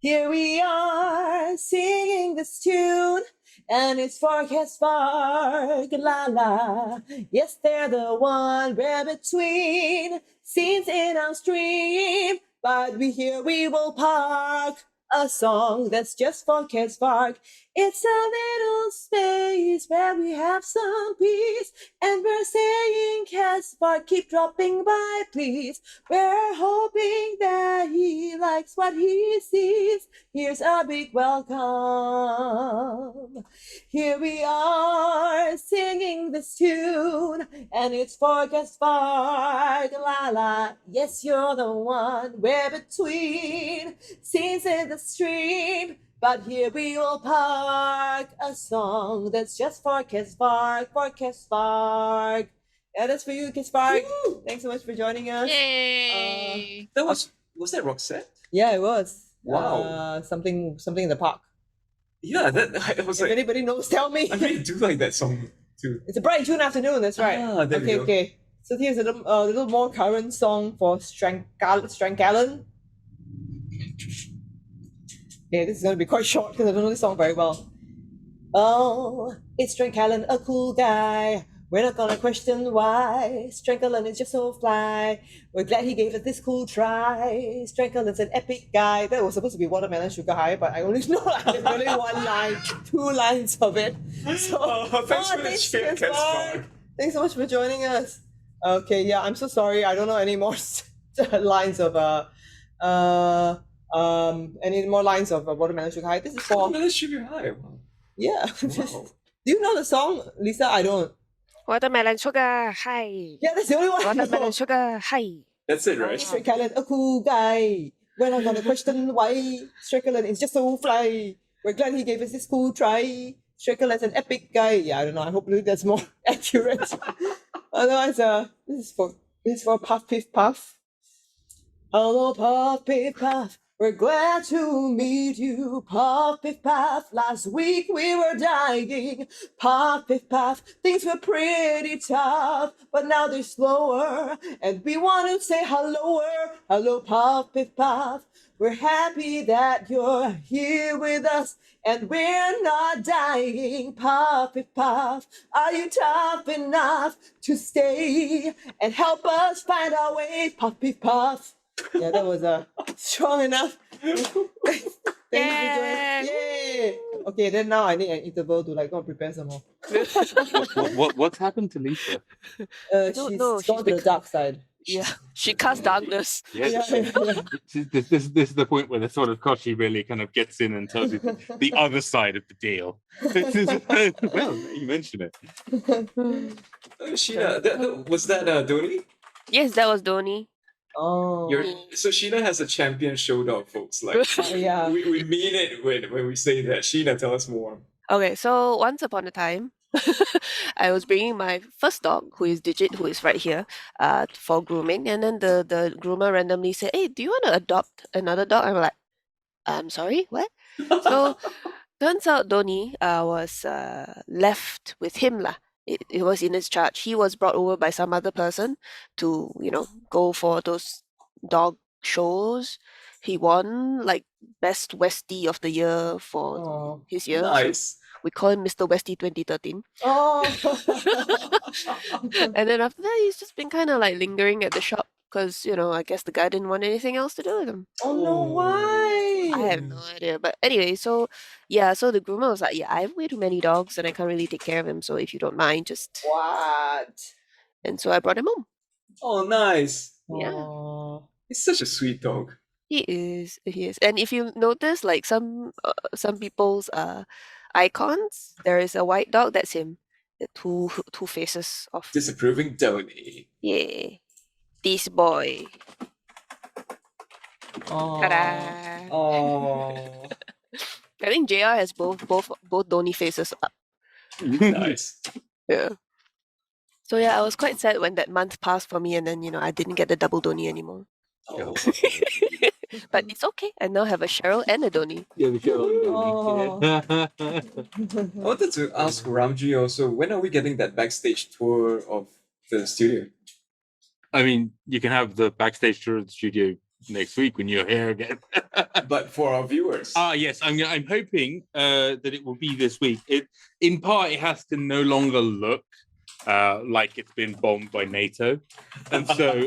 Here we are singing this tune, and it's for Kesvarg, la la. Yes, they're the one where between scenes in our stream, but we will park a song that's just for Kesvarg. It's a little space where we have some peace, and we're saying, Kesvarg, keep dropping by, please. We're hoping that he likes what he sees. Here's a big welcome. Here we are singing this tune, and it's for Kesvarg, la la. Yes, you're the one. We're between scenes in the stream, but here we will park a song that's just for Kesvarg, for Kesvarg. Yeah, that's for you, Kesvarg. Thanks so much for joining us. Yay! That was that Roxette? Yeah, it was. Wow. Something in the park. Yeah, that I was If like, anybody knows, tell me. I really do like that song too. It's a bright June afternoon. That's right. Ah, there we Okay, go. okay. So here's a little more current song for Strankalen. Okay, this is gonna be quite short because I don't know this song very well. Oh, it's Strankalen, a cool guy. We're not gonna question why. Strankalen is just so fly. We're glad he gave us this cool try. Strankalen's an epic guy. That was supposed to be Watermelon Sugar High, but I only know like there's only one line, 2 lines of it. So Thanks for the thanks, share, Kesvarg. Kesvarg. Thanks so much for joining us. Okay, yeah, I'm so sorry. I don't know any more lines of any more lines of Watermelon Sugar High. This is for Watermelon Sugar High. Wow. yeah. Wow. Do you know the song, Lisa? I don't. Watermelon sugar, hi. Yeah, that's the only one I know. Watermelon sugar, hi. That's it, right? Strankalen, a cool guy. We're not gonna question why. Strankalen is just so fly. We're glad he gave us this cool try. Strankalen an epic guy. Yeah, I don't know. I hope that's more accurate. Otherwise, this is for Puff Piff Puff. Hello, Puff Piff Puff. We're glad to meet you, Puff Piff Puff. Last week we were dying, Puff Piff Puff. Things were pretty tough, but now they're slower. And we want to say hello, Puff Piff Puff. We're happy that you're here with us, and we're not dying, Puff Piff Puff. Are you tough enough to stay and help us find our way, Puff Piff Puff? Yeah, that was strong enough. Thank you for joining. Yay! Okay, then now I need an interval to go and prepare some more. What's happened to Lisa? She's know, gone she's to the dark side. Yeah, she casts darkness. Yeah. This is the point where the sort of Koshi really kind of gets in and tells you the other side of the deal. Well, you mentioned it. Sheena, was that Doni? Yes, that was Doni. Oh. So Sheena has a champion showdown, folks. Like Yeah. we mean it when we say that. Sheena, tell us more. Okay, so once upon a time, I was bringing my first dog, who is Digit, who is right here, for grooming, and then the groomer randomly said, "Hey, do you want to adopt another dog?" I'm like, "I'm sorry, what?" So turns out Doni was left with him lah. It was in his charge. He was brought over by some other person to go for those dog shows. He won like best Westie of the year for his year. So Nice. we call him Mr. Westie 2013. Oh. And then after that, he's just been kind of like lingering at the shop because I guess the guy didn't want anything else to do with him. Oh no, why? I have no idea. But anyway, so so the groomer was like, yeah, I have way too many dogs and I can't really take care of him. So if you don't mind, just. What? And so I brought him home. Oh, nice. Yeah. Aw. He's such a sweet dog. He is. And if you notice, like some people's icons, there is a white dog. That's him. The two faces of. Disapproving Donny. Yeah. This boy. Aw. Ta-da. Oh, I think JR has both Donny faces up. nice. Yeah. So yeah, I was quite sad when that month passed for me, and then I didn't get the double Donny anymore. Oh. But it's okay. I now have a Cheryl and a Donny. Yeah, we should. I wanted to ask Ramji also, when are we getting that backstage tour of the studio? I mean, you can have the backstage tour of the studio next week when you're here again. But for our viewers. Yes, I'm hoping that it will be this week. In part, it has to no longer look like it's been bombed by NATO, and so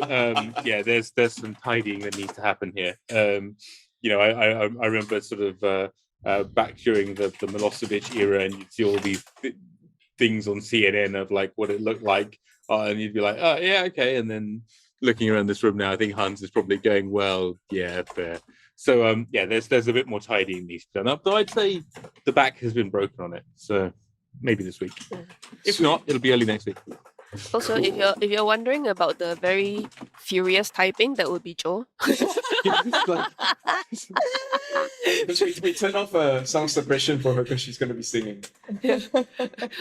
there's some tidying that needs to happen here. I remember sort of back during the Milosevic era, and you'd see all these things on CNN of like what it looked like, and you'd be like, oh yeah, okay, and then looking around this room now, I think Hans is probably going, well, yeah, fair. So there's a bit more tidying needs to be done up, though I'd say the back has been broken on it, so maybe this week. If not, it'll be early next week. Also, if you're wondering about the very furious typing, that would be Joe. we turn off sound suppression for her because she's going to be singing.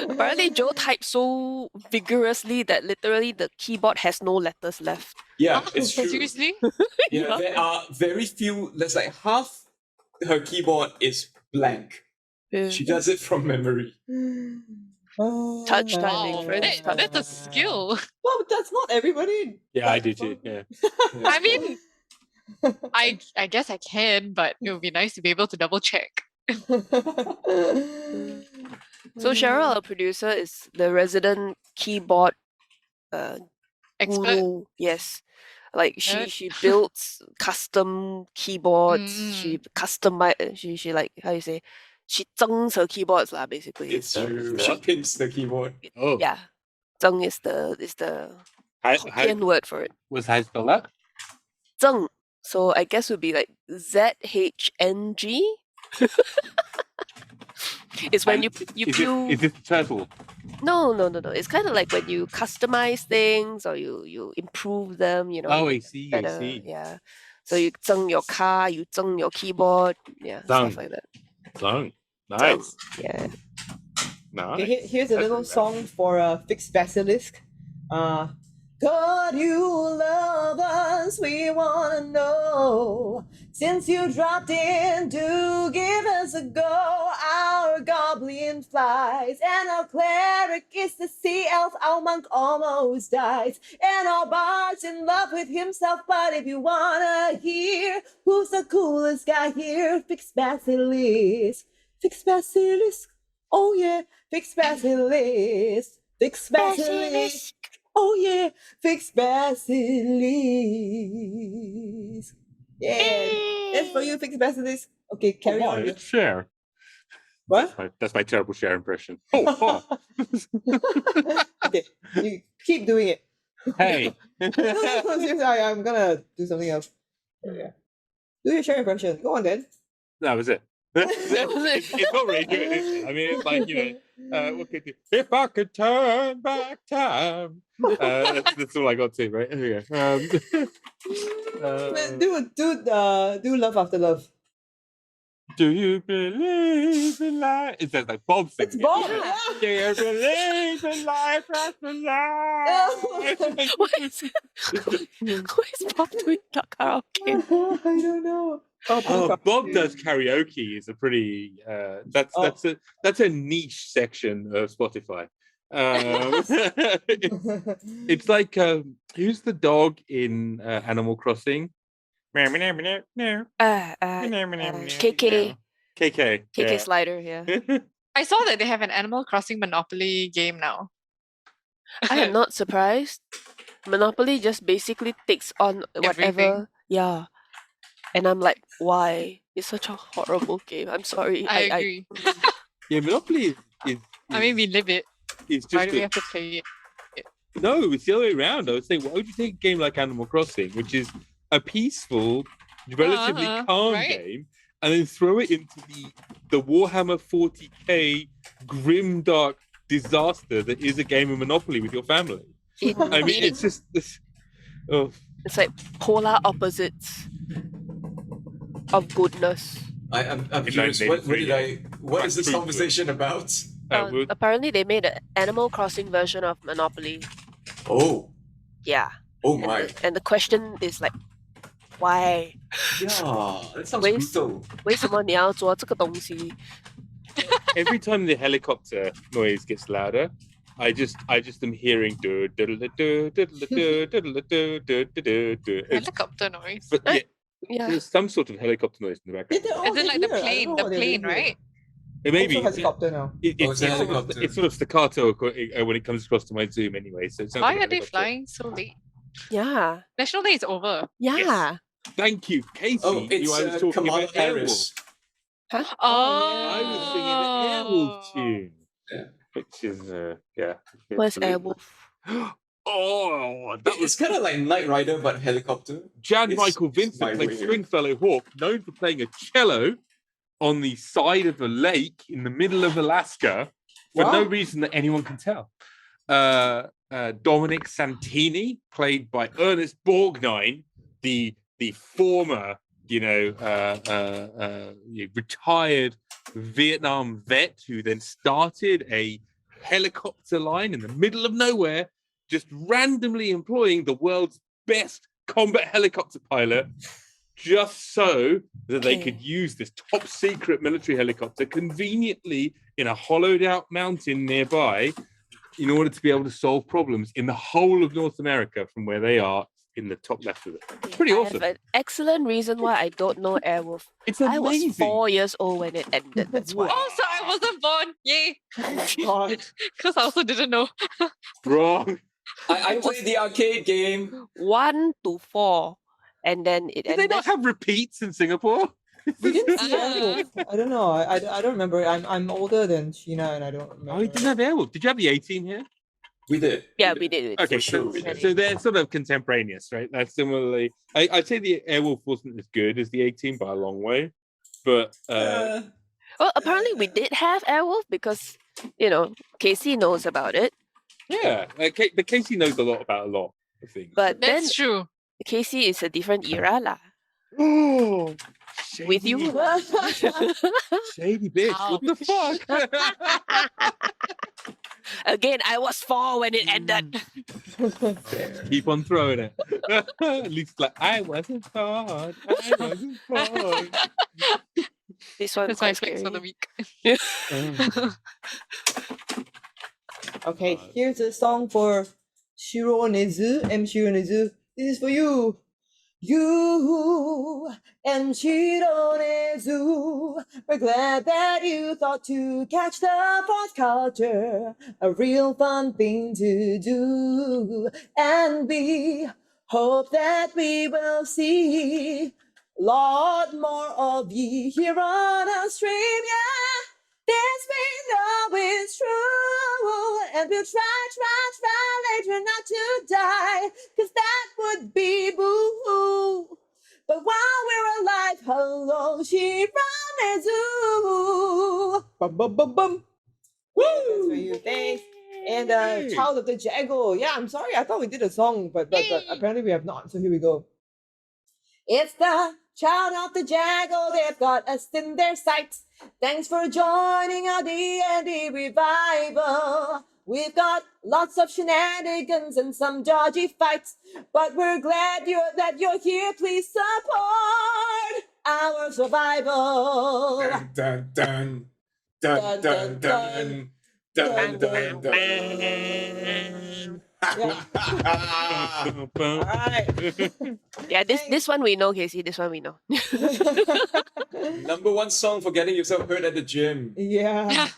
Apparently, Joe types so vigorously that literally the keyboard has no letters left. Yeah, it's true. Seriously? Yeah, there are very few. There's like half her keyboard is blank. She does it from memory. Touch Oh, timing, Wow, friends. that's a skill. Well, but that's not everybody. Yeah, I do too. Yeah. I mean, I guess I can, but it would be nice to be able to double check. So Cheryl, our producer, is the resident keyboard Expert. guru. Yes. Like Nerd. she builds custom keyboards. She customize. She like how you say. She zhengs her keyboards lah. Basically, It's true. She pimps the keyboard. Oh, yeah. Zheng is the Hokkien word for it. Was how you spell that? Zheng. So I guess would be like ZHNG. It's when you Is this the turtle? No. It's kind of like when you customize things or you improve them. Oh, I see. Better, yeah. So you zheng your car, you zheng your keyboard, yeah, stuff Zheng. like that. Zheng. Nice. Yeah. Nice. Okay, here's a little song for Fixed Basilisk. God, you love us, we wanna know. Since you dropped in, do give us a go. Our goblin flies, and our cleric is the sea elf. Our monk almost dies, and our bard's in love with himself. But if you wanna hear who's the coolest guy here, Fixed Basilisk. Fixed Basilisk, oh yeah, Fixed Basilisk. Fixed Basilisk. Oh yeah, Fixed Basilisk. Yeah, that's for you, Fixed Basilisk. Okay, carry on. It's Cher. What? That's my terrible Cher impression. Oh. Okay, you keep doing it. Hey. No, seriously, I'm gonna do something else. Yeah. Do your share impression. Go on then. That was it. It's not really good, is it? I mean, it's like, what could you, if I could turn back time. That's all I got to, right? Here we go. Do Love After Love. Do you believe in life? It's just like Bob singing. It's Bob. Yeah. Yeah. Do you believe in life after life? What is Bob doing karaoke? I don't know. Oh, Bob does karaoke is a pretty that's a niche section of Spotify. It's like who's the dog in Animal Crossing? KK KK Slider, yeah. I saw that they have an Animal Crossing Monopoly game now. I am not surprised. Monopoly just basically takes on whatever. Everything. Yeah. And I'm like, why? It's such a horrible game. I'm sorry. I agree. Yeah, Monopoly is I mean, we live it. it's Why just do we a- have to play it? no, it's the other way around. I would say, why would you take a game like Animal Crossing, which is a peaceful, relatively calm right? game, and then throw it into the Warhammer 40k grim dark disaster that is a game of Monopoly with your family? I mean, it's just this. Oh, It's like polar opposites of goodness. I'm In curious. 1983, What is this True. conversation about? we'll- Apparently, they made an Animal Crossing version of Monopoly. Oh, Yeah. oh And my. and the question is like, why? Yeah, that sounds Waste- brutal. 为什么你要做这个东西？ every time the helicopter noise gets louder, I just am hearing do do do do do do do do do do do. Helicopter noise. But yeah, Yeah. there's some sort of helicopter noise in the background. Is it like the plane, right? It may be. Also helicopter now. Oh, it's a helicopter. It's sort of staccato when it comes across to my Zoom anyway. So it sounds Why like a are they helicopter. flying so late? Yeah. National Day is over. Yeah. Thank you, Casey. Oh, it's who I was talking Kamala about Airwolf. Harris. Oh, I was singing the Airwolf tune, Yeah. which is yeah. Where's it's- Airwolf? Oh, that It's was kind of like Knight Rider, but helicopter. Jan It's- Michael it's my Vincent played way. Stringfellow Hawk, known for playing a cello on the side of a lake in the middle of Alaska for no Wow. reason that anyone can tell. Dominic Santini, played by Ernest Borgnine, the former, retired Vietnam vet who then started a helicopter line in the middle of nowhere, just randomly employing the world's best combat helicopter pilot just so that they could use this top secret military helicopter conveniently in a hollowed out mountain nearby in order to be able to solve problems in the whole of North America from where they are in the top left of it. It's pretty I awesome. have an excellent reason why I don't know Airwolf. It's I was amazing. 4 years old when it ended. That's why. Oh, so I wasn't born. Yay. God. Because I also didn't know. Wrong. I played the arcade game. 1 to 4. And then it Did they ended. not have repeats in Singapore? We didn't see Ah. Airwolf. I don't know. I don't remember. I'm older than Sheena and I don't remember. Oh, you didn't have Airwolf. Did you have the A-Team here? We did. Yeah, we did. Okay, For sure so, we did. so they're sort of contemporaneous, right? That's similarly. I'd say the Airwolf wasn't as good as the A-Team by a long way, but Well, apparently we did have Airwolf because, Casey knows about it. yeah, but Casey knows a lot about a lot of things. But then That's true. Casey is a different era lah. Oh, With you. shady bitch! What the fuck? Again, I was 4 when it ended. Keep on throwing it. At least like I wasn't born. I wasn't born. This one That's my quite flex for scary. the week. Okay, here's a song for Shironezu. Shironezu. This is for you. You and Shironezu. We're glad that you thought to catch the fourth culture. A real fun thing to do. And we hope that we will see a lot more of ye here on our stream, yeah. This we know is true, and we'll try later not to die, 'cause that would be boo. But while we're alive, hello, Shiranezu. Bum bum bum bum. Woo! That's for you, thanks. And Child of the Jackal. Yeah, I'm sorry, I thought we did a song, but apparently we have not. So here we go. It's the Child of the Jackal, they've got us in their sights. Thanks for joining our D&D revival. We've got lots of shenanigans and some dodgy fights, but we're glad that you're here. Please support our survival. Dun dun dun dun dun dun dun dun dun. Alright. Yeah, this one we know, Casey. This one we know. Number one song for getting yourself hurt at the gym. Yeah.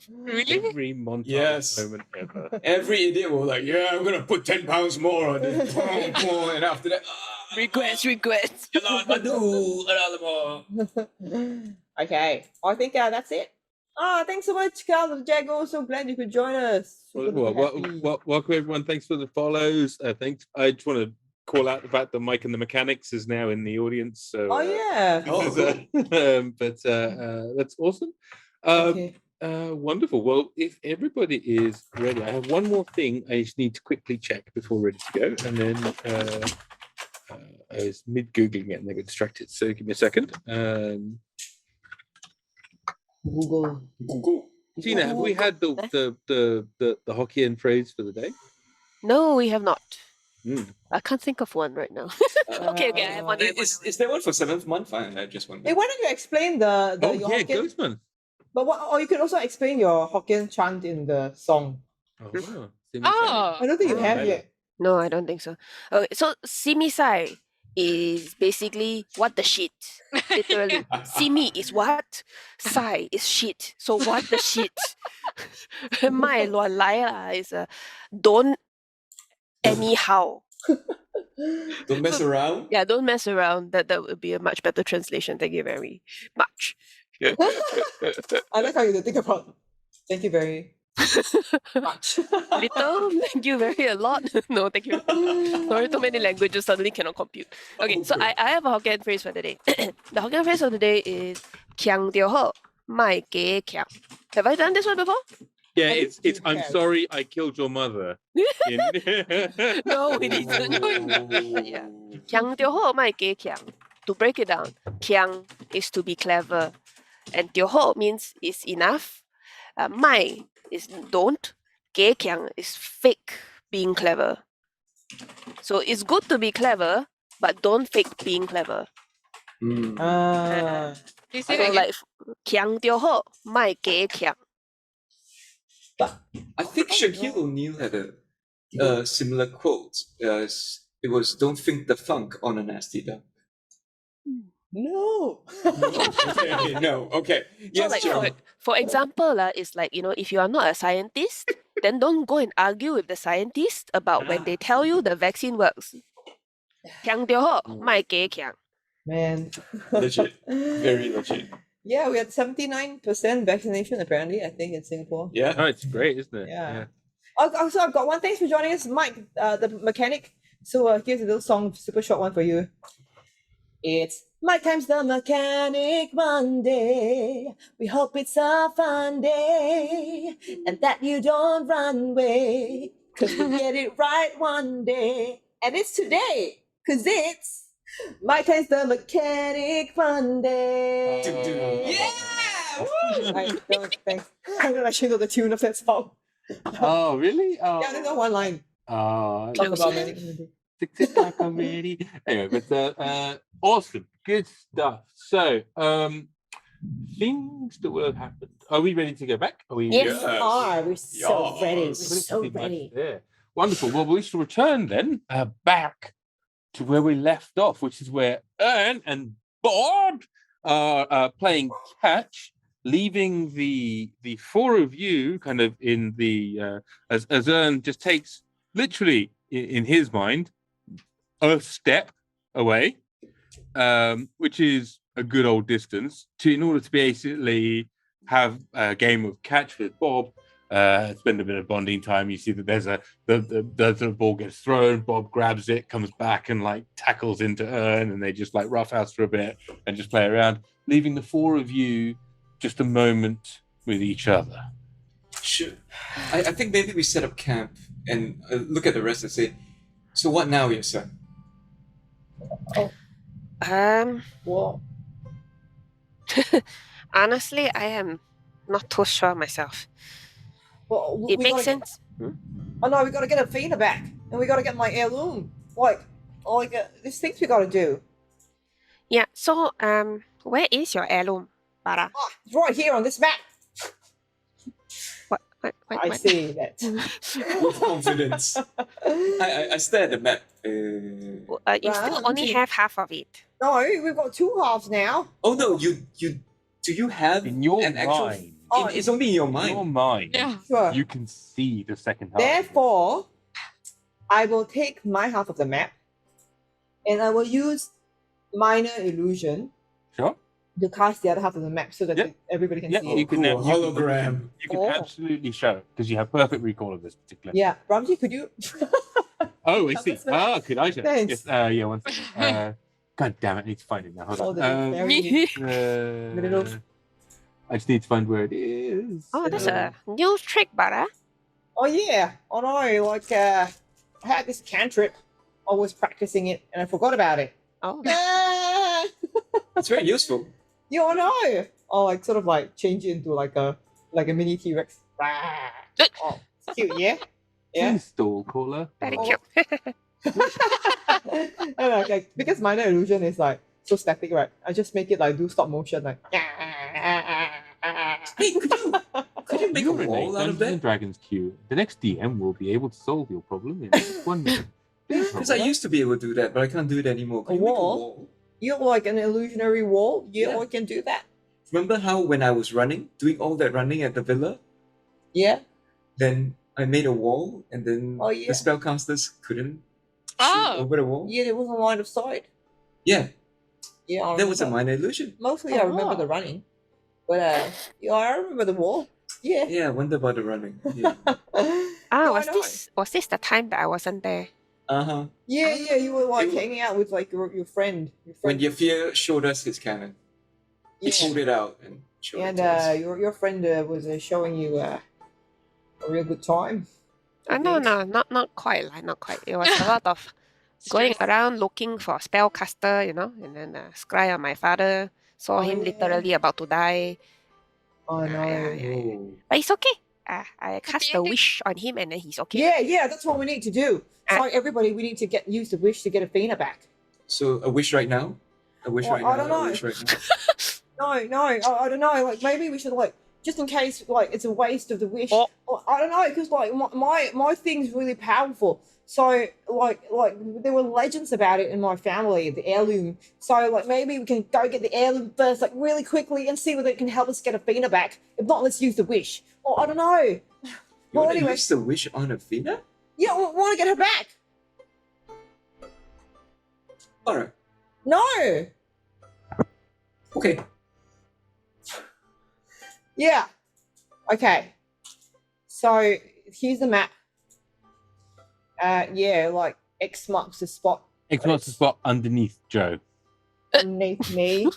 Really? Every montage Yes. moment ever. Every idiot will like, yeah, I'm gonna put 10 pounds more on it. Boom, boom, and after that, Regrets. another more. Okay. I think that's it. Thanks so much, Carl Jago. So glad you could join us. Super happy. Welcome everyone. Thanks for the follows. Thanks. I just want to call out the fact that Mike and the Mechanics is now in the audience. So Oh yeah. that's awesome. Okay. Wonderful. Well, if everybody is ready, I have one more thing I just need to quickly check before we're ready to go, and then I was mid googling it and I got distracted. So give me a second. Google. Sheena, have we had the Hokkien phrase for the day? No, we have not. Mm. I can't think of one right now. Okay, I have one. Is there one for 7th month? I just wonder. Hey, why don't you explain the Oh your yeah, Hokkien? Ghostman. But or you can also explain your Hokkien chant in the song. Oh, Oh. I don't think you have right. yet. No, I don't think so. Okay, so simisai is basically what the shit. Literally. Simi is what? Sai is shit. So what the shit? Mai luan lai la is don't anyhow. Don't mess around. Yeah, don't mess around. That would be a much better translation. Thank you very much. I like how you think about. Thank you very much. Little, thank you very a lot. No, thank you. Sorry, too many languages suddenly cannot compute. Okay, so I have a Hokkien phrase for the day. The Hokkien phrase of the day is "kiang dio ho, mai ge kiang." Have I done this one before? Yeah, I it's think you I'm have. sorry I killed your mother. No, it isn't. Yeah. Kiang dio ho, mai ge kiang. To break it down, kiang is to be clever, and dio ho means is enough. Mai is don't. Ge kiang is fake being clever. So it's good to be clever, but don't fake being clever. Mm. Please So say that again. like kiang dio ho, mai ge kiang. I think Shaquille O'Neal had a similar quote. It was, "Don't think the funk on a nasty duck." No. Okay, no, okay. Yes, like, Joe. for example, it's like, if you are not a scientist, then don't go and argue with the scientist about when they tell you the vaccine works. Kiang dio ho, mai ge kiang. Man. Legit. Very legit. Yeah, we had 79% vaccination apparently, I think, in Singapore. Yeah. Oh, it's great, isn't it? Yeah. Also, I've got one. Thanks for joining us, Mike, the mechanic. So here's a little song, super short one for you. It's Mike times the mechanic Monday. We hope it's a fun day and that you don't run away, 'cause we'll get it right one day. And it's today, 'cause it's Mike times the mechanic Monday. Yeah! Woo! Thanks. I don't actually know the tune of that song. Oh, really? Oh, Yeah, I don't know one line. oh, Talk about Manic Monday. TikTok already. Anyway, but awesome, good stuff. So, things that will have happened. Are we ready to go back? Are we? Yes. We're so Yes. ready. We're Yes. so Pretty much ready. there. Wonderful. Well, we shall return then back to where we left off, which is where Ern and Bob are playing catch, leaving the four of you kind of in the as Ern just takes literally in his mind a step away, which is a good old distance, in order to basically have a game of catch with Bob. Spend a bit of bonding time. You see that there's the ball gets thrown, Bob grabs it, comes back and like tackles into Ern, and they just like roughhouse for a bit and just play around, leaving the four of you just a moment with each other. Sure. I think maybe we set up camp and look at the rest and say, "So what now, Yrsa?" Well, Honestly, I am not too sure myself. well It we makes gotta sense. Oh no, we gotta get Athena back, and we gotta get my heirloom. There's things we gotta do. Yeah. So, where is your heirloom, Barra? It's right here on this map. I see that. With confidence. I stare at the map. You still only Ramji. have half of it. No, we've got 2 halves now. Oh no, you do you have In your an actual? mind, It's only in your mind. your mind, Yeah. Sure. you can see the second half. Therefore, I will take my half of the map, and I will use minor illusion Sure. to cast the other half of the map so that Yep. everybody can Yep, see Oh, it. you can cool. Hologram. You can Oh. absolutely show it because you have perfect recall of this particular. Yeah, Ramji, could you? Oh, I see. That's right. Could I show? Thanks. Yes. Yeah. One second. God damn it! I need to find it now. Hold Oh, on. the very Middle. I just need to find where it is. Oh, that's a new trick, Barra. Oh yeah, oh no, like I had this cantrip. I was practicing it and I forgot about it. Oh, Ah! It's very useful. Yeah, I know. Oh, like sort of like change it into like a mini T-Rex. Ah. Oh, it's cute, yeah. Yeah. Please stall caller. very Oh. cute. I don't know, like because minor illusion is like so static, right? I just make it like do stop motion, like. Hey, could you make a You're in wall a out of Dungeons and that? Dragons queue. The next DM will be able to solve your problem in 1 minute. Because I used to be able to do that, but I can't do it anymore. Can A you make wall? You're like an illusionary wall. Yeah. I can do that. Remember how when I was doing all that running at the villa, Yeah. then I made a wall, and then Oh, yeah. the spellcasters couldn't Oh. shoot over the wall. Yeah, there was a line of sight. Yeah, Yeah, I that was a remember. minor illusion. Mostly I remember Oh. the running. But yeah, I remember the wall. Yeah. Yeah, I wonder about the running. Yeah. Ah, I know. was this the time that I wasn't there? Uh-huh. Yeah, you were like It wa- hanging out with like your friend. When Yafir showed us his cannon, he Yeah. pulled it out and showed And it to us. your friend was showing you a real good time. No, not quite. Like, not quite. It was a lot of going around looking for spellcaster, and then scry on my father. Saw Oh, him yeah. literally about to die. Oh no. Yeah. Oh. But it's okay. I cast the ending. wish on him and then he's okay. Yeah, that's what we need to do. So everybody, we need to use the wish to get Athena back. So a wish right now? A wish Well, right I now? don't know. A wish right now? No, I don't know. Like maybe we should like just in case like it's a waste of the wish. Oh. Or, I don't know because like my thing's really powerful. So like there were legends about it in my family, the heirloom. So like maybe we can go get the heirloom first, like really quickly, and see whether it can help us get Athena back. If not, let's use the wish. Or I don't know. You Well, want to anyway. use the wish on Athena? Yeah, I want to get her back. Alright. No. Okay. Yeah. Okay. So here's the map. Yeah, like X marks the spot X marks the spot underneath Joe. underneath me.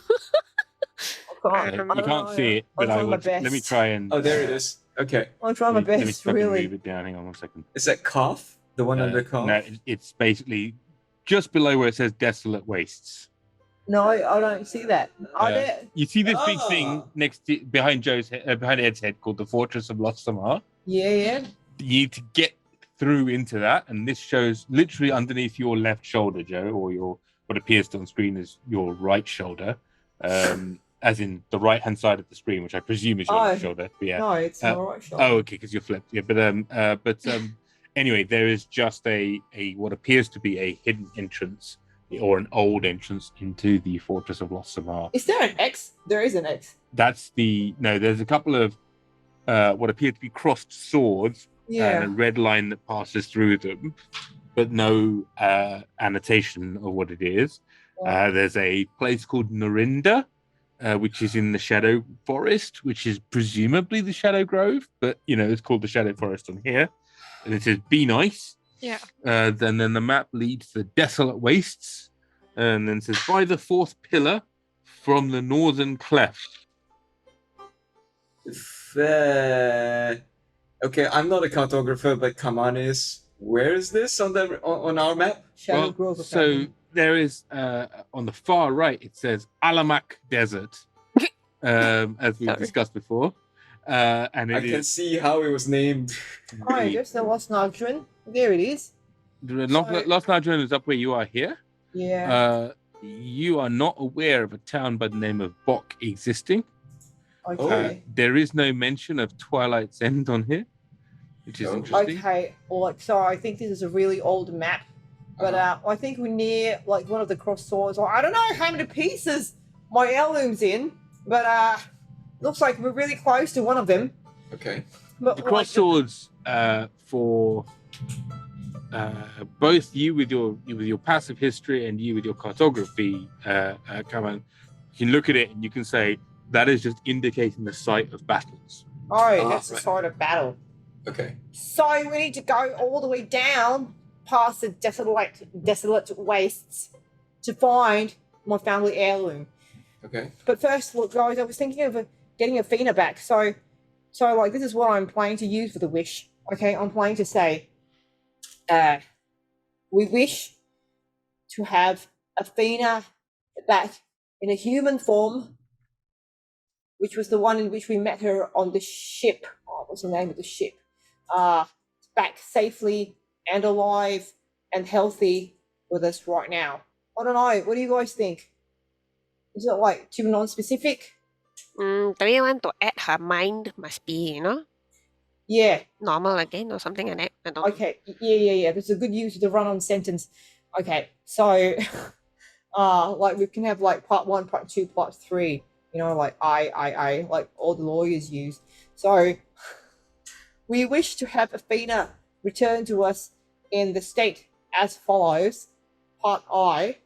I You don't can't know. see it, but I'll I try my will. Let me best. try and. Oh, there it is. Okay. I'll try my Let me best, fucking really. move it down. Hang on 1 second. Is that calf? The one under calf? No, it's basically just below where it says desolate wastes. No, I don't see that. I Yeah. don't. You see this big Ah. thing behind Joe's behind Ed's head called the Fortress of Lost Samar. Yeah. You need to get through into that, and this shows literally underneath your left shoulder, Joe, or your what appears on screen as your right shoulder, as in the right hand side of the screen, which I presume is your left Oh. shoulder. But yeah. No, it's Uh, all right. Sure. Oh, okay, because you're flipped. Yeah, but anyway, there is just a what appears to be a hidden entrance or an old entrance into the Fortress of Lost Samar. Is there an X? There is an X. That's there's a couple of what appear to be crossed swords and a Yeah. red line that passes through them, but no annotation of what it is. There's a place called Nagaranda, which is in the Shadow Forest, which is presumably the Shadow Grove, but it's called the Shadow Forest on here. And it says, "Be nice." Yeah. Then the map leads to Desolate Wastes, and then says, "By the fourth pillar from the northern cleft." Okay, I'm not a cartographer, but Kaman is. Where is this on our map? Shadow Well, Grove. so apparently. there is on the far right, it says Alamak Desert, as we've Sorry. discussed before. And I it can is see how it was named. Oh, just the Lost Nagrin. There it is. Lost Nigerian is up where you are here. Yeah. You are not aware of a town by the name of Bok existing. Okay. There is no mention of Twilight's End on here. which is Oh. interesting. Okay, like so I think this is a really old map. But I think we're near like one of the cross swords. Or I don't know how many pieces my heirloom's in, but looks like we're really close to one of them. Okay. But The cross swords for both you with your passive history and you with your cartography, Kaman, you can look at it and you can say that is just indicating the site of battles. Oh, that's the right. side of battle. Okay. So we need to go all the way down past the desolate wastes to find my family heirloom. Okay. But first, look, guys, I was thinking of getting Athena back. So like this is what I'm planning to use for the wish. Okay, I'm planning to say, we wish to have Athena back in a human form, which was the one in which we met her on the ship. Oh, what's the name of the ship? Back safely and alive and healthy with us right now. I don't know. What do you guys think? Is it like too non-specific? Do we want to add her mind must be, Yeah. normal again or something like that? I don't know. Okay. Yeah. There's a good use of the run-on sentence. Okay. So, like we can have like part 1, part 2, part 3. Like I, like all the lawyers use. So, we wish to have Athena return to us in the state as follows. Part I.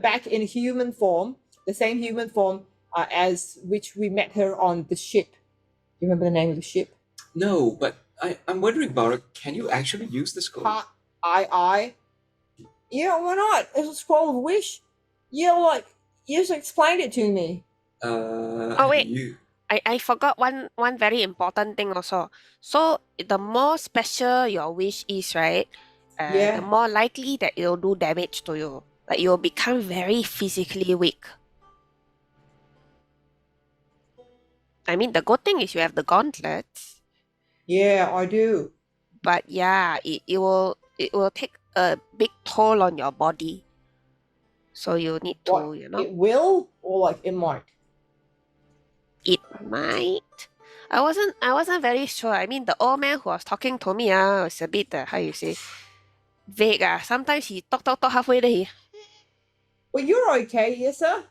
Back in human form, the same human form as which we met her on the ship. You remember the name of the ship? No, but I'm wondering, Barra, can you actually use the scroll? Part I. Yeah, why not? It's a scroll of wish. Yeah, like you just explained it to me. Oh, wait. I forgot one very important thing also. So the more special your wish is, right? Yeah. The more likely that it'll do damage to you. Like you'll become very physically weak. I mean, the good thing is you have the gauntlets, Yeah, I do. but yeah, it will take a big toll on your body. So you need to, What? It will or like it might? It might. I wasn't very sure. I mean, the old man who was talking to me was a bit how you say vague. Sometimes he talk halfway then he Well, you're okay, Yrsa.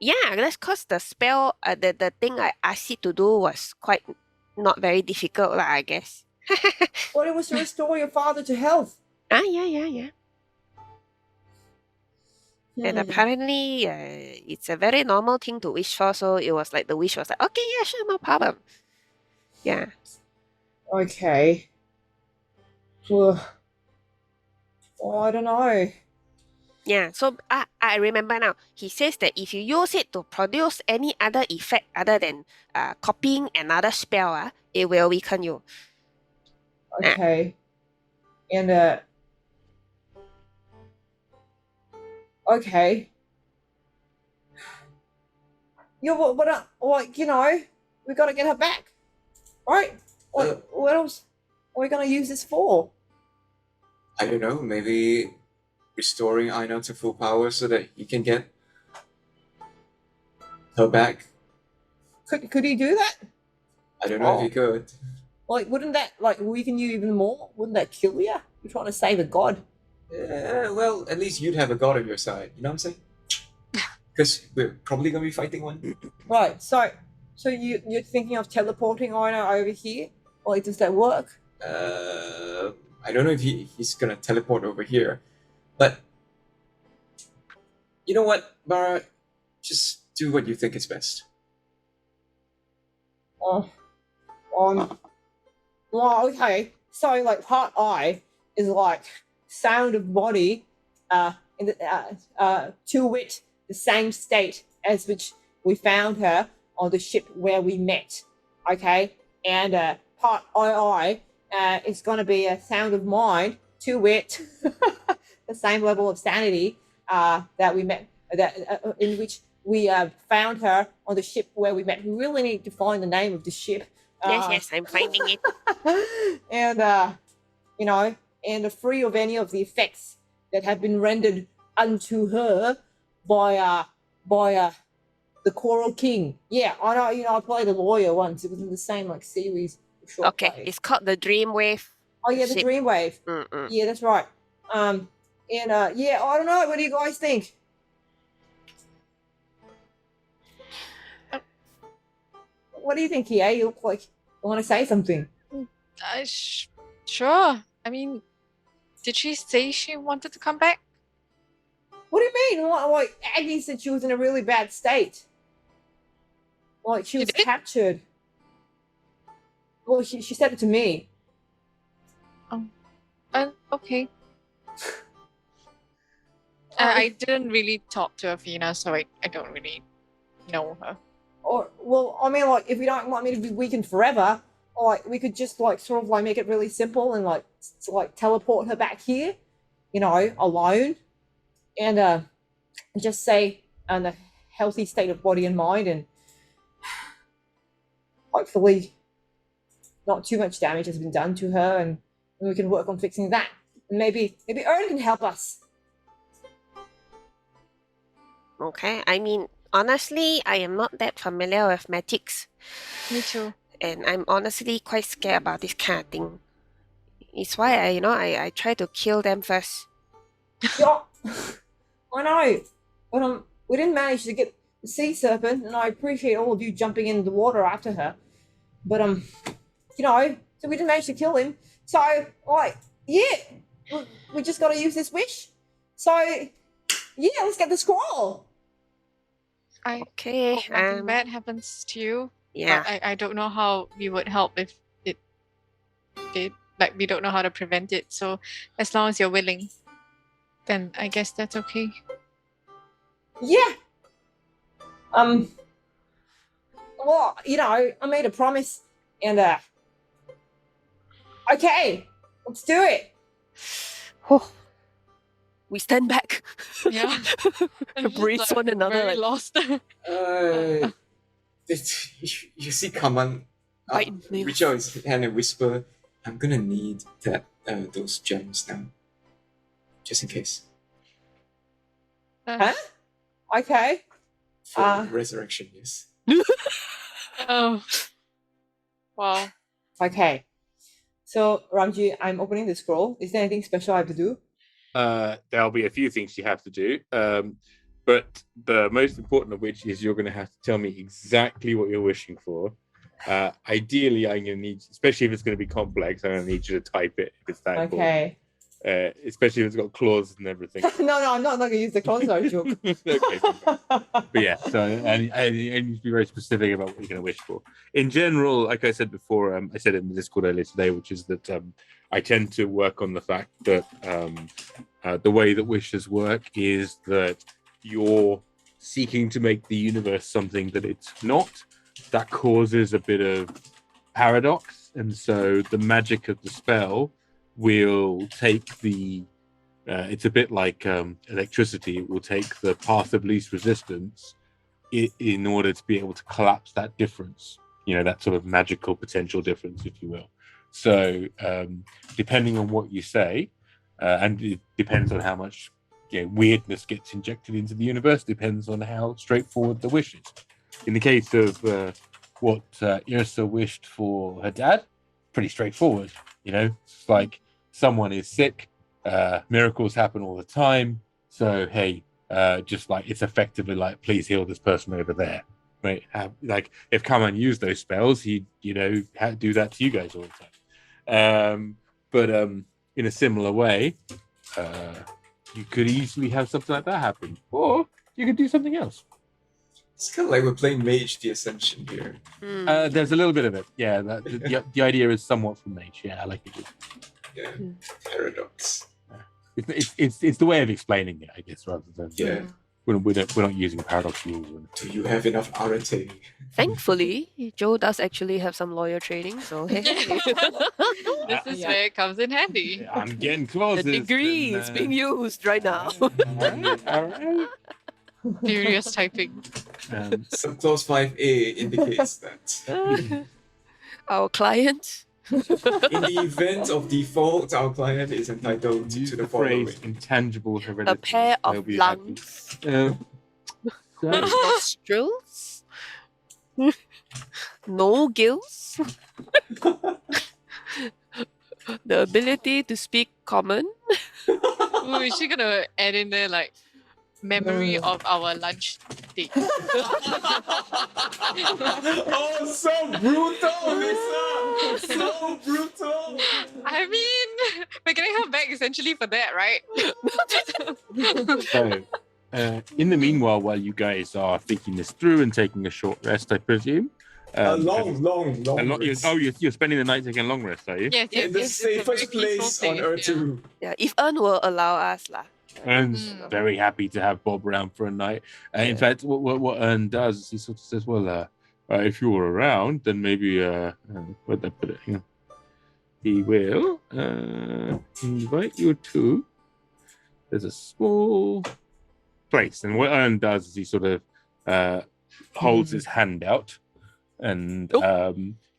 yeah, that's cause the spell the thing I asked it to do was quite not very difficult lah, I guess. Well, it was to restore your father to health. Yeah. And apparently, it's a very normal thing to wish for. So it was like the wish was like, okay, yeah, sure, no problem. Yeah. Okay. Well, I don't know. Yeah. So I remember now. He says that if you use it to produce any other effect other than copying another spell, it will weaken you. Okay. And okay. Yeah, but like we got to get her back, right? Like, what else are we gonna use this for? I don't know, maybe restoring Yrsa to full power so that he can get her back. Could he do that? I don't know if he could. Like, wouldn't that weaken you even more? Wouldn't that kill you? You're trying to save a god. Well, at least you'd have a god on your side. You know what I'm saying? Because we're probably gonna be fighting one. Right. So you're thinking of teleporting Yrsa over here? Like, does that work? I don't know if he's gonna teleport over here, but you know what, Barra? Just do what you think is best. Well, okay. So, like, part I is like sound of body, to wit, the same state as which we found her on the ship where we met. Okay, and part II is going to be a sound of mind, to wit, the same level of sanity that we met, in which we found her on the ship where we met. We really need to find the name of the ship. Yes, I'm finding it. And and free of any of the effects that have been rendered unto her by the Coral King. Yeah, I know. I played a lawyer once. It was in the same series. Short Okay, play. it's called the Dreamwave. Oh yeah, the ship. Dreamwave. Mm-mm. Yeah, that's right. And yeah, I don't know. What do you guys think? What do you think, Kie? You look like you want to say something. Sure. I mean, did she say she wanted to come back? What do you mean? Like Aggie said she was in a really bad state. Like she was did? captured. Well, she said it to me. Okay. I didn't really talk to Athena, so I don't really know her. Or well, I mean, like if you don't want me to be weakened forever, like we could just like sort of like make it really simple and like teleport her back here, alone, and just say in a healthy state of body and mind, and hopefully not too much damage has been done to her, and we can work on fixing that. And maybe Ern can help us. Okay, I mean, honestly, I am not that familiar with magics. Me too. And I'm honestly quite scared about this kind of thing. It's why I try to kill them first. Yeah, I know, but we didn't manage to get the sea serpent, and I appreciate all of you jumping in the water after her. But so we didn't manage to kill him. So we just got to use this wish. So yeah, let's get the scroll. I Okay. hope nothing bad happens to you. Yeah. But I don't know how we would help if it did. Like, we don't know how to prevent it. So as long as you're willing, then I guess that's okay. Yeah. Well, I made a promise, and okay, let's do it. Oh, we stand back. Yeah. Embrace one another. Very Like, lost. You see Kaman Bite nails. reach out his hand and whisper, "I'm gonna need those gems now, just in case Huh? Okay. for resurrection." Yes. Oh. Wow. Okay. So Ramji, I'm opening the scroll. Is there anything special I have to do? There'll be a few things you have to do, but the most important of which is you're going to have to tell me exactly what you're wishing for. Ideally, I'm going to need, especially if it's going to be complex, I'm going to need you to type it if it's that important. Okay. Especially if it's got clauses and everything. No, I'm not going to use the console joke. Okay. But yeah, so and you need to be very specific about what you're going to wish for. In general, like I said before, I said it in the Discord earlier today, which is that I tend to work on the fact that the way that wishes work is that you're seeking to make the universe something that it's not. That causes a bit of paradox, and so the magic of the spell will take it's a bit like electricity. It will take the path of least resistance in order to be able to collapse that difference, that sort of magical potential difference, if you will. So depending on what you say, and it depends on how much weirdness gets injected into the universe, depends on how straightforward the wish is. In the case of what Yrsa wished for her dad, pretty straightforward. It's like someone is sick, miracles happen all the time. So hey, just like it's effectively like, please heal this person over there, right? Like if Kaman used those spells, he'd do that to you guys all the time. But in a similar way, you could easily have something like that happen, or you could do something else. It's kind of like we're playing Mage the Ascension here. There's a little bit of it, yeah. The idea is somewhat from Mage, yeah. I like it. Yeah, paradox. It's the way of explaining it, I guess, rather than we're not using paradox rules. Do you have enough arete? Thankfully, Joe does actually have some lawyer training, so hey. This is where it comes in handy. I'm getting close. The degree is being used right now. All right. Furious typing. Some clause 5a indicates that Our client. in the event of default, our client is entitled to the following. Intangible heredity. A pair They'll of be lungs. happy. So, Nostrils? No gills? The ability to speak common? Ooh, is she gonna add in there like memory No. of our lunch date? Oh, so brutal, Lisa! So brutal! I mean, we're getting her back essentially for that, right? so in the meanwhile, while you guys are thinking this through and taking a short rest, I presume. A long rest. You're spending the night taking a long rest, are you? Yes, In the safest place on Urtu. Yeah, if Ern will allow us lah. Ern's very happy to have Bob around for a night. In fact, what Ern does is he sort of says, well, if you were around, then maybe, where'd I put it? Hang on. He will invite you to, there's a small place. And what Ern does is he sort of holds his hand out, and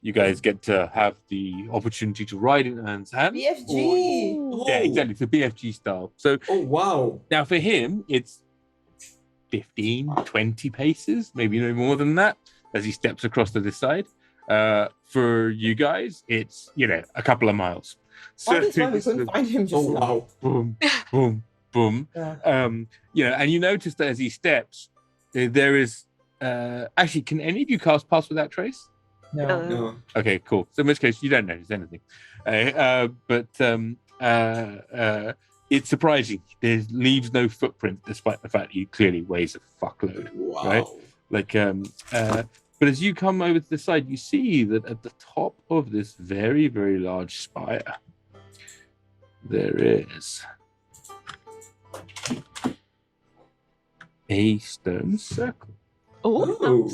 you guys get to have the opportunity to ride in Ern's hand. BFG. Yeah, exactly. It's a BFG style. So Oh, wow. now for him, it's 15, 20 paces, maybe no more than that, as he steps across to this side. For you guys, it's, a couple of miles. Oh, that's why we couldn't find him just Oh, now. wow. Boom, boom, boom. Yeah. And you notice that as he steps, there is, actually, can any of you cast Pass Without Trace? No. No. Okay, cool. So in which case, you don't notice anything. It's surprising. There leaves no footprint, despite the fact he clearly weighs a fuckload. Wow. Right? But as you come over to the side, you see that at the top of this very, very large spire, there is a stone circle. Oh.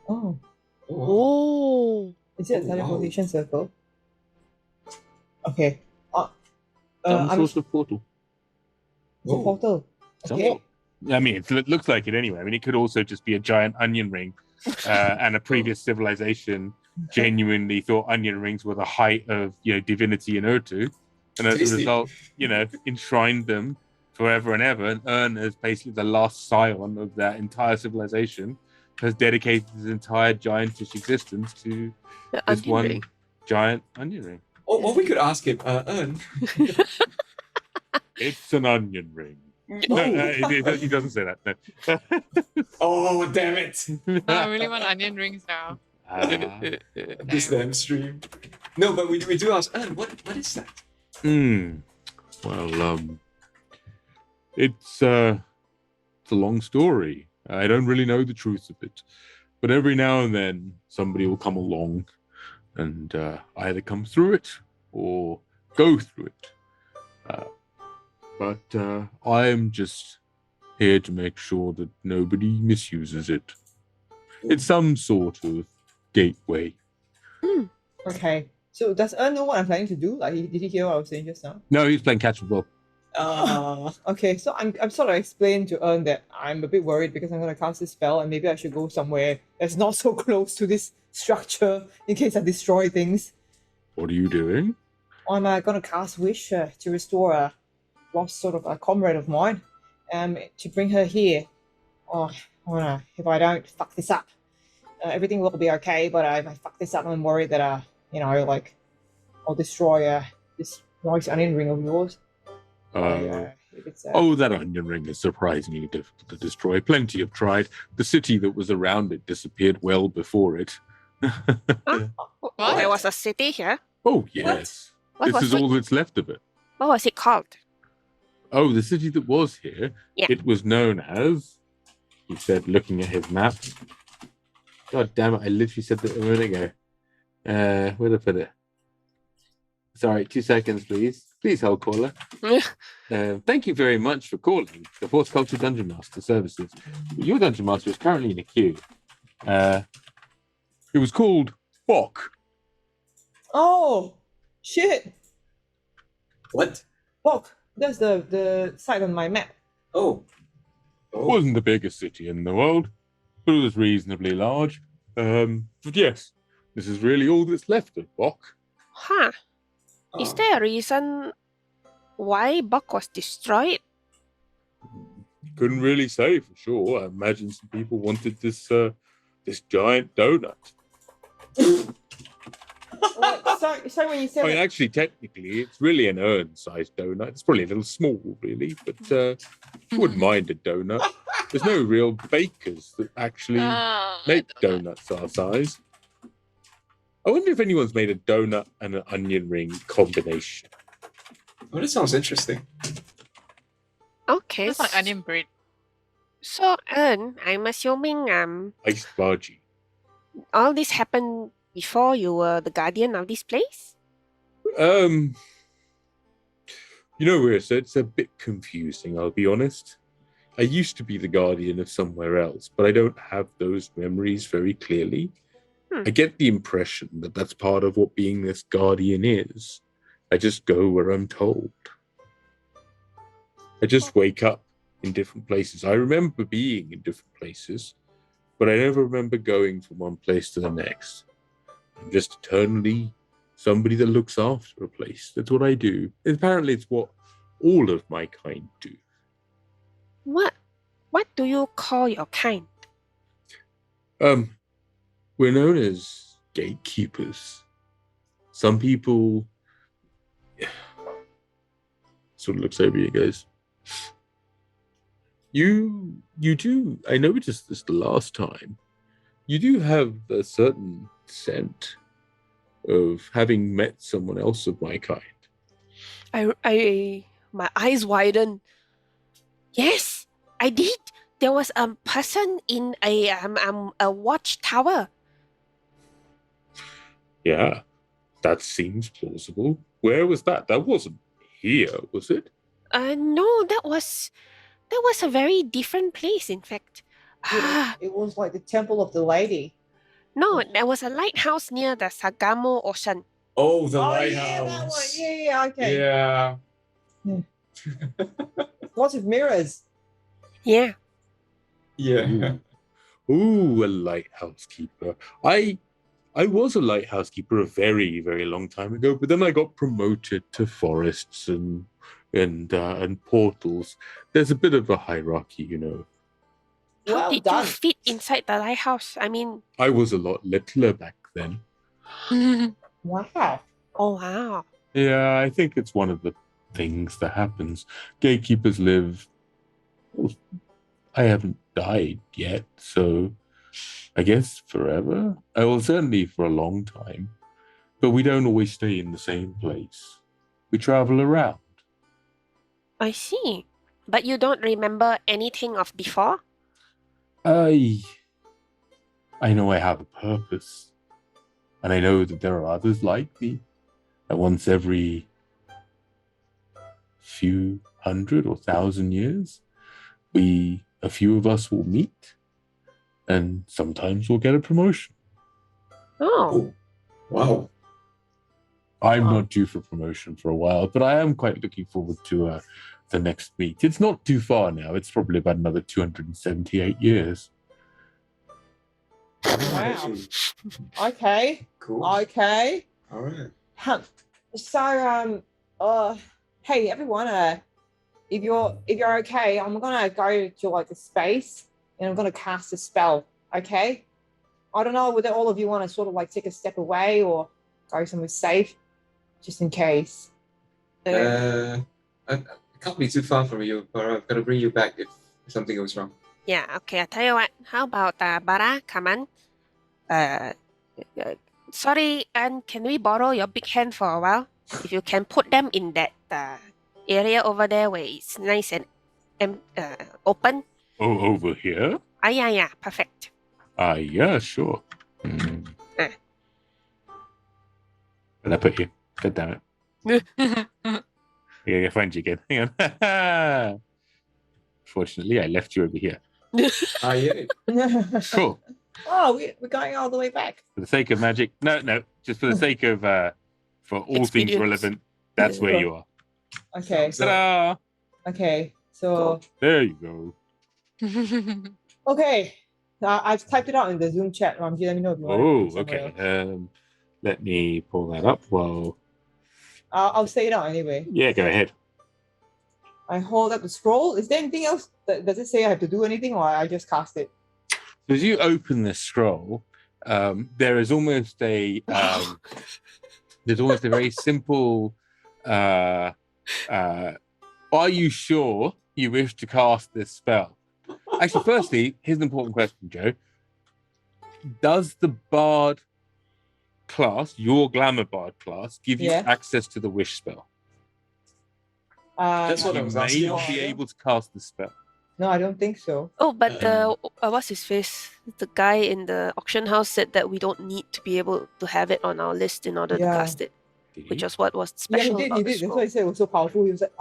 Oh. Oh. Is it a Oh, wow. teleportation circle? Okay. Some I'm sort of portal. it's a portal. Some Okay. sort. I mean, it looks like it anyway. I mean, it could also just be a giant onion ring, and a previous civilization genuinely thought onion rings were the height of divinity in Urtu, and as a Tasty. result, enshrined them forever and ever. And Ern is basically the last scion of that entire civilization, has dedicated his entire giantish existence to The this onion one ring. giant onion ring. Or we could ask him, Ern. It's an onion ring. No, he doesn't say that. No. Oh, damn it. I really want onion rings now. This damn stream. No, but we do ask, Ern, what is that? Well, it's a long story. I don't really know the truth of it, but every now and then somebody will come along and either come through it or go through it. But I am just here to make sure that nobody misuses it. It's some sort of gateway. Okay. So does Ern know what I'm planning to do? Like, did he hear what I was saying just now? No, he's playing catch with Bob. Okay, so I'm sort of explaining to Ern that I'm a bit worried because I'm going to cast this spell and maybe I should go somewhere that's not so close to this structure in case I destroy things. What are you doing? I'm going to cast Wish to restore a lost sort of a comrade of mine, to bring her here. If I don't fuck this up, everything will be okay. But if I fuck this up, I'm worried that I'll destroy this nice onion ring of yours. If it's, That onion ring is surprisingly difficult to destroy. Plenty have tried. The city that was around it disappeared well before it. What? There was a city here. Oh, yes. What This was is it? all that's left of it. What was it called? Oh, the city that was here, Yeah. it was known as, he said, looking at his map. God damn it, I literally said that a minute ago. Where did I put it? Sorry, 2 seconds, please. Please hold, caller. Thank you very much for calling the Fourth Culture Dungeon Master Services. Your Dungeon Master is currently in a queue. It was called Bok. oh, shit! What? Fuck! That's the site on my map. Oh. It wasn't the biggest city in the world, but it was reasonably large. But yes, this is really all that's left of Bok. Huh. Is there a reason why Buck was destroyed? Couldn't really say for sure. I imagine some people wanted this giant donut. So when you said I mean, actually, technically, it's really an urn-sized donut. It's probably a little small, really, but wouldn't mind a donut. There's no real bakers that actually make donuts our size. I wonder if anyone's made a donut and an onion ring combination. Well, that sounds interesting. Okay. It's like onion bread. So, I'm assuming Iced bhaji. all this happened before you were the guardian of this place? You know, Yrsa, it's a bit confusing, I'll be honest. I used to be the guardian of somewhere else, but I don't have those memories very clearly. I get the impression that that's part of what being this guardian is. I just go where I'm told. I just wake up in different places. I remember being in different places, but I never remember going from one place to the next. I'm just eternally somebody that looks after a place. That's what I do. And apparently it's what all of my kind do. What do you call your kind? We're known as gatekeepers. Some people sort of looks over you guys. You do, I noticed this the last time. You do have a certain scent of having met someone else of my kind. My eyes widen. Yes, I did. There was a person in a watchtower. Yeah, that seems plausible. Where was that? That wasn't here, was it? No, that was a very different place, in fact. it was like the temple of the lady. No, there was a lighthouse near the Sagamo Ocean. Oh, the Yeah, that one. lighthouse. Yeah, okay. Yeah. Lots of mirrors. Yeah. Yeah. Ooh, a lighthouse keeper. I was a lighthouse keeper a very, very long time ago, but then I got promoted to forests and portals. There's a bit of a hierarchy, you know. How Well did done. you fit inside the lighthouse? I mean, I was a lot littler back then. Wow. oh wow. Yeah, I think it's one of the things that happens. Gatekeepers live. Well, I haven't died yet, so I guess forever. Well, certainly for a long time. But we don't always stay in the same place. We travel around. I see. But you don't remember anything of before? I know I have a purpose. And I know that there are others like me. That once every few hundred or thousand years, a few of us will meet, and sometimes we'll get a promotion. Oh. Oh, wow. I'm not due for promotion for a while, but I am quite looking forward to the next meet. It's not too far now. It's probably about another 278 years. Wow. Okay. Cool. Okay. All right. So hey everyone, if you're okay, I'm gonna go to like a space and I'm gonna cast a spell. Okay. I don't know whether all of you want to sort of like take a step away or go somewhere safe, just in case. I can't be too far from you, but I've got to bring you back if something goes wrong. Yeah, okay, I'll tell you what. How about Barra, Kaman? Sorry, and can we borrow your big hand for a while? If you can put them in that area over there where it's nice and open. Oh, over here? Yeah, perfect. Yeah, sure. Where'd I put you? God damn it. Yeah, I find you again. Hang on. Fortunately, I left you over here. Yeah. Cool. Oh, we're going all the way back. For the sake of magic. No. Just for the sake of, for all things Experience. relevant, that's where you are. Okay. Ta-da! Okay. So There you go. okay. I've typed it out in the Zoom chat. Let me know if you want Oh, it somewhere okay. else. Let me pull that up. Well, I'll say it out anyway. yeah, go ahead. I hold up the scroll. Is there anything else? Does it say I have to do anything, or I just cast it? So as you open this scroll, there is almost a very simple. Are you sure you wish to cast this spell? Actually, firstly, here's an important question, Joe. Does the Bard class, your Glamour Bard class, give you access to the wish spell? That's what I was asking. You may be able to cast the spell. No, I don't think so. Oh, but what's his face? The guy in the auction house said that we don't need to be able to have it on our list in order to cast it, which was what was special he about did. the That's why he said it was so powerful. He was like,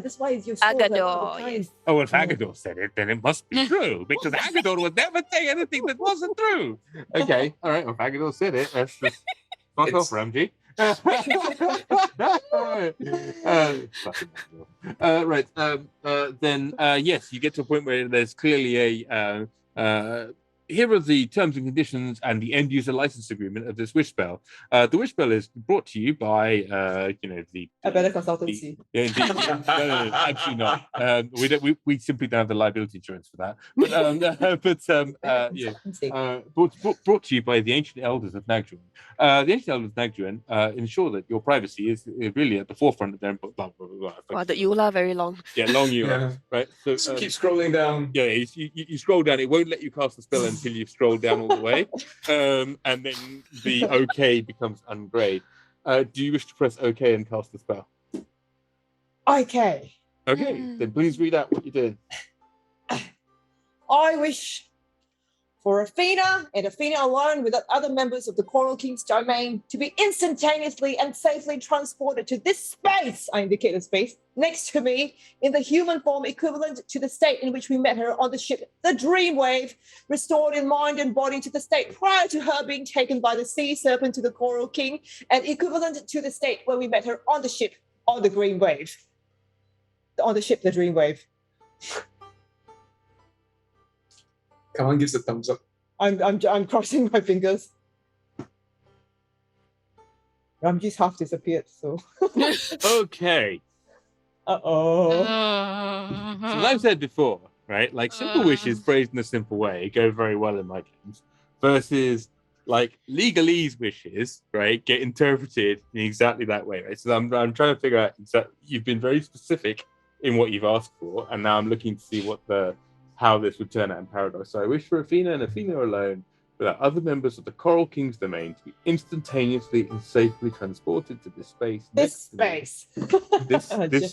that's why it's your scroll. Agador, yes. Oh, if Agador said it, then it must be true, because Agador would never say anything that wasn't true. Okay, all right, well, if Agador said it, let's just fuck off, Ramji. Then yes, you get to a point where there's clearly a here are the terms and conditions and the end user license agreement of this wish spell. The wish spell is brought to you by the a better consultancy. No, absolutely not. We simply don't have the liability insurance for that. Brought to you by the ancient elders of Nagjuan. The ancient elders of Nagjuan ensure that your privacy is really at the forefront of their. Wow, the Eula very long. Yeah, long Eula. Right. So keep scrolling down. Yeah, you scroll down. It won't let you cast the spell until you've scrolled down all the way, and then the OK becomes ungrayed. Do you wish to press OK and cast the spell? Okay. Okay, then please read out what you're doing. I wish for Athena and Athena alone, without other members of the Coral King's domain, to be instantaneously and safely transported to this space, I indicate the space, next to me, in the human form equivalent to the state in which we met her on the ship, the Dreamwave, restored in mind and body to the state prior to her being taken by the sea serpent to the Coral King, and equivalent to the state where we met her on the ship, on the Green Wave. On the ship, the Dreamwave. Kaman gives a thumbs up. I'm crossing my fingers. Ramji's half disappeared, so. Okay. Uh-oh. So as I've said before, right? Like simple wishes phrased in a simple way go very well in my games, versus like legalese wishes, right, get interpreted in exactly that way, right? So I'm trying to figure out exactly. You've been very specific in what you've asked for, and now I'm looking to see how this would turn out in Paradox. So I wish for Athena and Athena alone, without other members of the Coral King's domain, to be instantaneously and safely transported to this space. This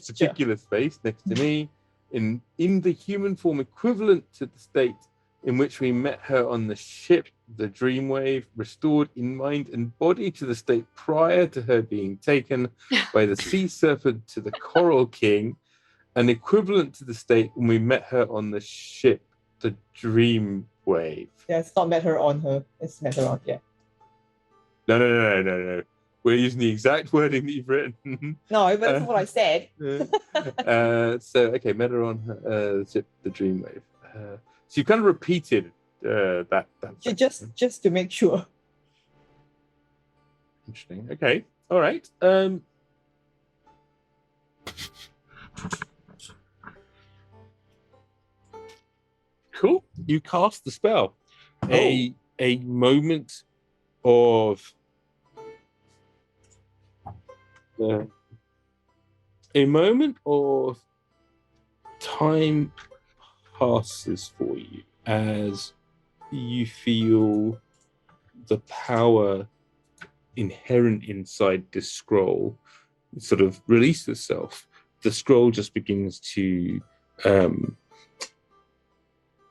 particular space next to me, in the human form equivalent to the state in which we met her on the ship, the Dreamwave, restored in mind and body to the state prior to her being taken by the sea serpent to the Coral King, and equivalent to the state when we met her on the ship, the Dreamwave. Yeah, it's not met her on her. It's met her on, yeah. No. We're using the exact wording that you've written. No, but that's what I said. Okay, met her on her ship, the Dreamwave. So you kind of repeated that. Just to make sure. Interesting. Okay. All right. Cool. You cast the spell. A moment of time passes for you as you feel the power inherent inside this scroll sort of release itself. The scroll just begins to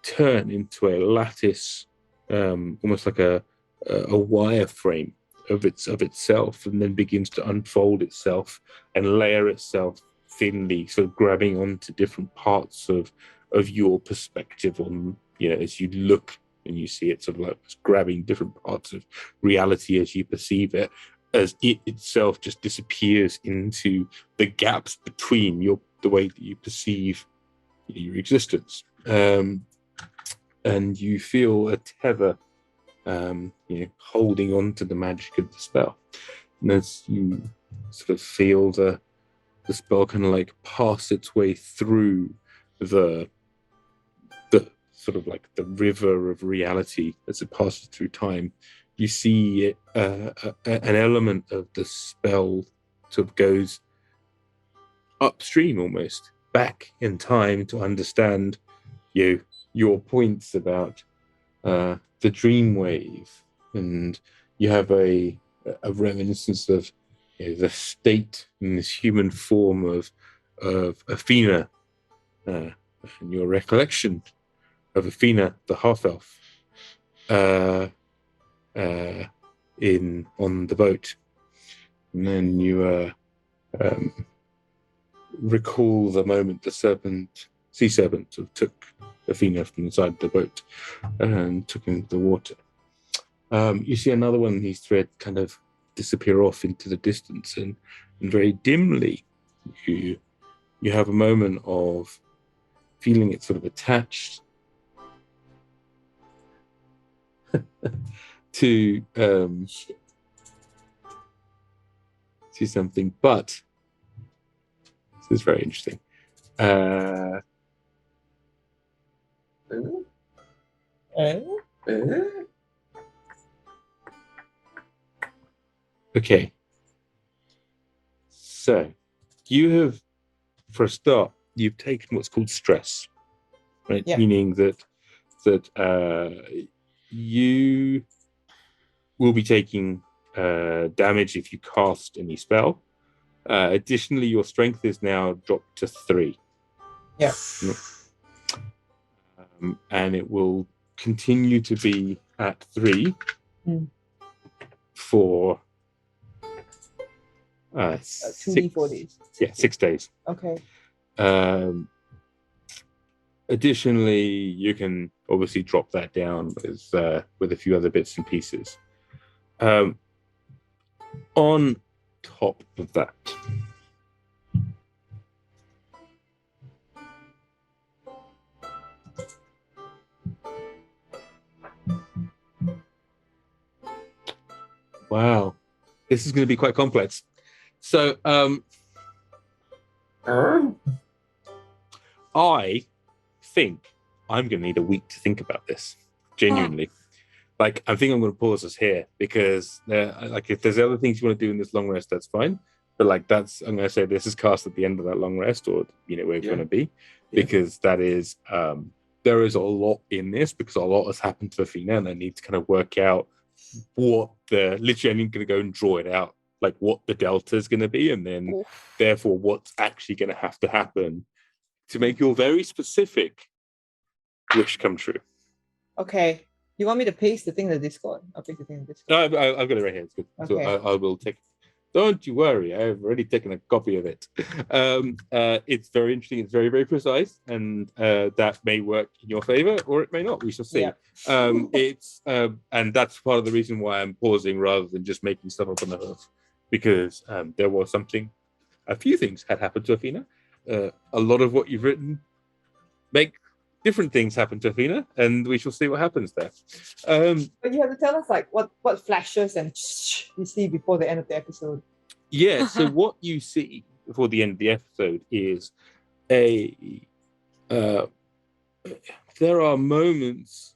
turn into a lattice, almost like a wireframe of itself, and then begins to unfold itself and layer itself thinly, sort of grabbing onto different parts of your perspective on, as you look and you see it, sort of like grabbing different parts of reality as you perceive it, as it itself just disappears into the gaps between the way that you perceive your existence. And you feel a tether, holding on to the magic of the spell. And as you sort of feel the the spell kind of like pass its way through the sort of like the river of reality as it passes through time. You see an element of the spell sort of goes upstream almost, back in time to understand your points about the dream wave, and you have a reminiscence of the state in this human form of Athena, and your recollection of Athena, the half elf, on the boat, and then you recall the moment the sea serpent sort of took Athena from inside the boat and took into the water. You see another one of these threads kind of disappear off into the distance, and very dimly you have a moment of feeling it sort of attached to something, but this is very interesting. Okay, so you have, for a start, you've taken what's called stress, right? Yeah. Meaning that you will be taking damage if you cast any spell. Additionally, your strength is now dropped to 3. Yeah. And it will continue to be at 3 for 2d4 days. 6 days. Okay. Additionally, you can obviously drop that down with a few other bits and pieces. On top of that, wow, this is going to be quite complex. So, I think I'm going to need a week to think about this. Genuinely, like I think I'm going to pause us here because, like, if there's other things you want to do in this long rest, that's fine. But like, I'm going to say this is cast at the end of that long rest, or where it's going to be, because that is there is a lot in this because a lot has happened to Athena, and I need to kind of work out what literally I'm going to go and draw it out, like what the delta is going to be, and then therefore what's actually going to have to happen to make your very specific wish come true. Okay. You want me to paste the thing in the Discord? I'll paste the thing in the Discord. No, I've got it right here. It's good. Okay. So I will take. Don't you worry. I've already taken a copy of it. It's very interesting. It's very, very precise, and that may work in your favor, or it may not. We shall see. Yeah. And that's part of the reason why I'm pausing rather than just making stuff up on the hoof, because there was a few things had happened to Athena. A lot of what you've written make different things happen to Athena, and we shall see what happens there. But you have to tell us like what flashes and you see before the end of the episode. Yeah, so what you see before the end of the episode is there are moments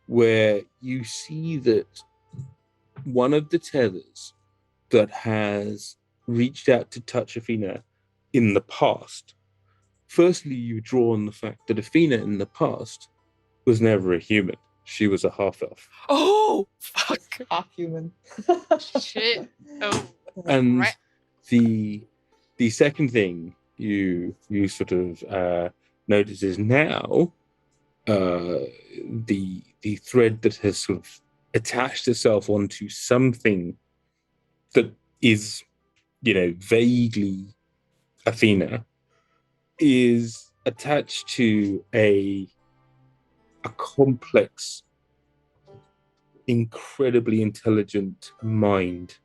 where you see that one of the tethers that has reached out to touch Athena in the past. Firstly, you draw on the fact that Athena in the past was never a human. She was a half-elf. Oh, fuck. Half human. Shit. Oh. And Right. the second thing you sort of notice is now the thread that has sort of attached itself onto something that is, vaguely Athena, is attached to a complex, incredibly intelligent mind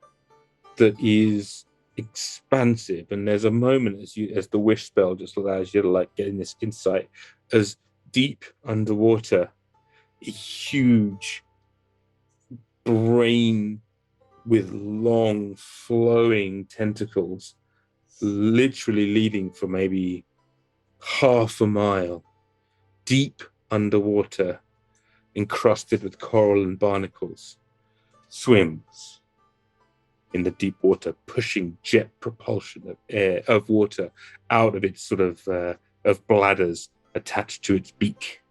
that is expansive. And there's a moment as the wish spell just allows you to like get in this insight, as deep underwater, a huge brain with long flowing tentacles literally leading for maybe half a mile, deep underwater, encrusted with coral and barnacles, swims in the deep water, pushing jet propulsion of water out of its sort of bladders attached to its beak.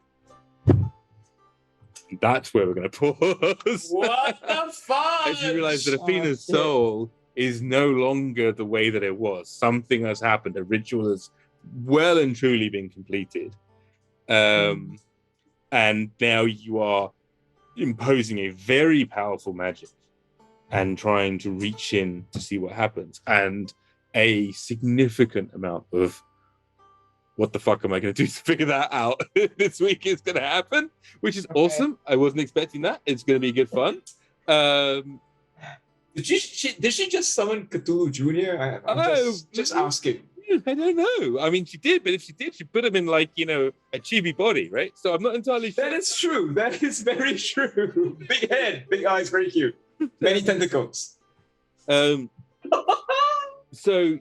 That's where we're going to pause. What the fuck? As you realize that Athena's shit. soul is no longer the way that it was. Something has happened. A ritual has well and truly been completed. And now you are imposing a very powerful magic and trying to reach in to see what happens. And a significant amount of what the fuck am I going to do to figure that out this week is going to happen, which is awesome. I wasn't expecting that. It's going to be good fun. Did she just summon Cthulhu Jr.? I'm just asking. I don't know. I mean, she did, but if she did, she put him in like, a chibi body, right? So I'm not entirely sure. That is true. That is very true. Big head, big eyes, very cute. Many tentacles. So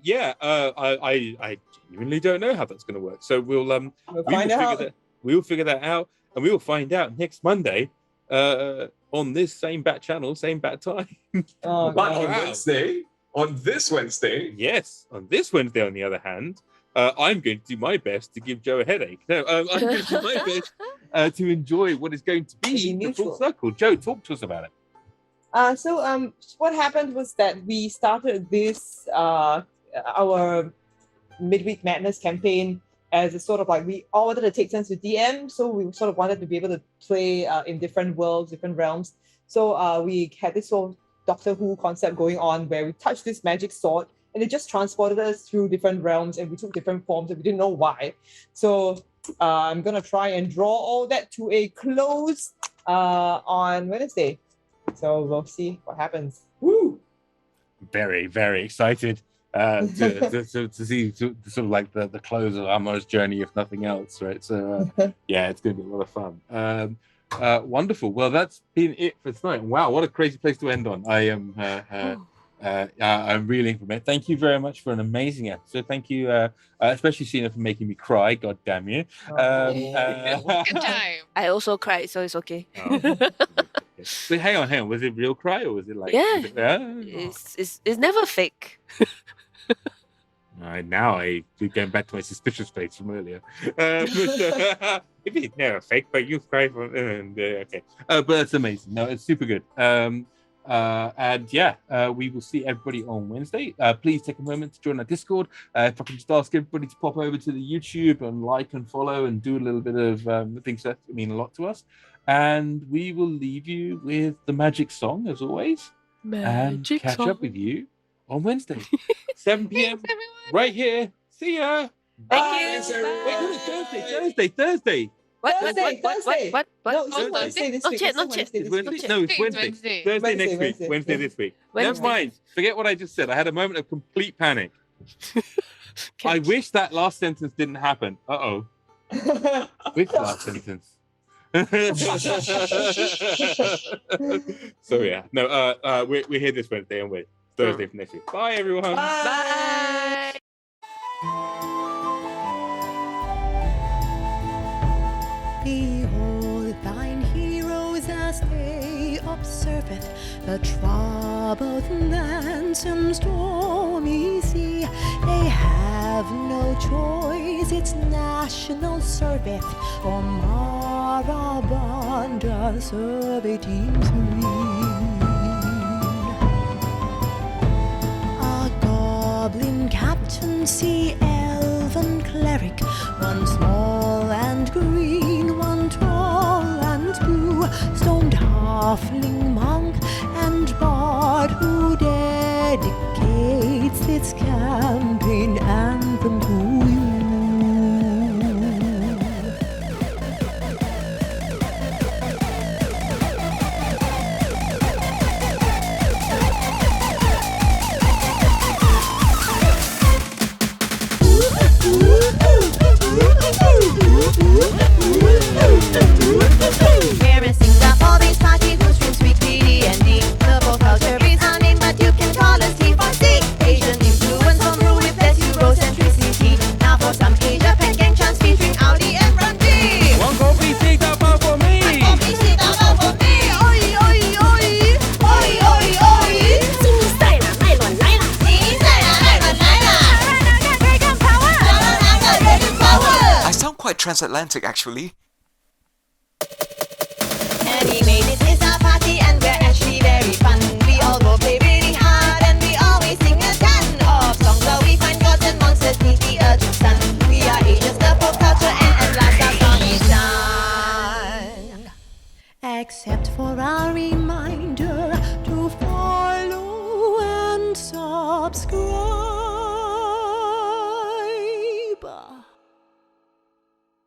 yeah, I genuinely don't know how that's going to work. So we'll figure that out, and we will find out next Monday on this same bat channel, same bat time. Oh, But God. on this Wednesday, Yes, on this Wednesday, on the other hand, I'm going to do my best to give Joe a headache. No, I'm going to do my best to enjoy what is going to be Be the full neutral. circle. Joe, talk to us about it. So what happened was that we started this our midweek madness campaign as a sort of like, we all wanted to take turns to DM, so we sort of wanted to be able to play in different worlds, different realms. So we had this whole Doctor Who concept going on where we touched this magic sword and it just transported us through different realms and we took different forms and we didn't know why. So I'm gonna try and draw all that to a close on Wednesday. So we'll see what happens. woo! Very, very excited to see sort of like the close of Amar's journey, if nothing else, right? So yeah, it's going to be a lot of fun. Wonderful. Well, that's been it for tonight. Wow, what a crazy place to end on. I am I'm reeling from it. Thank you very much for an amazing episode. Thank you, especially Sheena, for making me cry. God damn you. Good time. I also cried, so it's okay. But hang on. Was it real cry or was it like? Yeah. Was it, It's never fake. now I keep going back to my suspicious face from earlier. If it's never fake, but you cry from okay. But that's amazing. No, it's super good. And yeah, we will see everybody on Wednesday. Please take a moment to join our Discord. If I can just ask everybody to pop over to the YouTube and like and follow and do a little bit of things that mean a lot to us. And we will leave you with the magic song as always, and catch up with you on Wednesday, 7 p.m. Thanks, everyone. right here. See ya. Thank you. Wait, no, it's Thursday. What? Thursday. What? No, it's Thursday. Wednesday this Not week. yet, It's not yet. It's Wednesday. No, it's It's Wednesday. Wednesday. Thursday next week. Wednesday. Wednesday this week. Wednesday. Never mind. Forget what I just said. I had a moment of complete panic. I wish that last sentence didn't happen. Uh-oh. Which last sentence? So yeah. No, we're here this Wednesday and we're Thursday for next week. Bye everyone. Bye. Behold thine heroes as they observeth the troubled lands and stormy sea. They have no choice, it's national service, or Marabanda survey teams mean. A goblin captain, sea elven cleric, one small and green, one tall and blue, stoned halfling monk and bard who dedicates this campaign anthem to you. Embarrassing that all these parties who stream sweet D&D. The pop culture is unnamed, but you can call us T4C. Asian influence home rule with transatlantic, actually. Anyway, this is our party and we're actually very fun.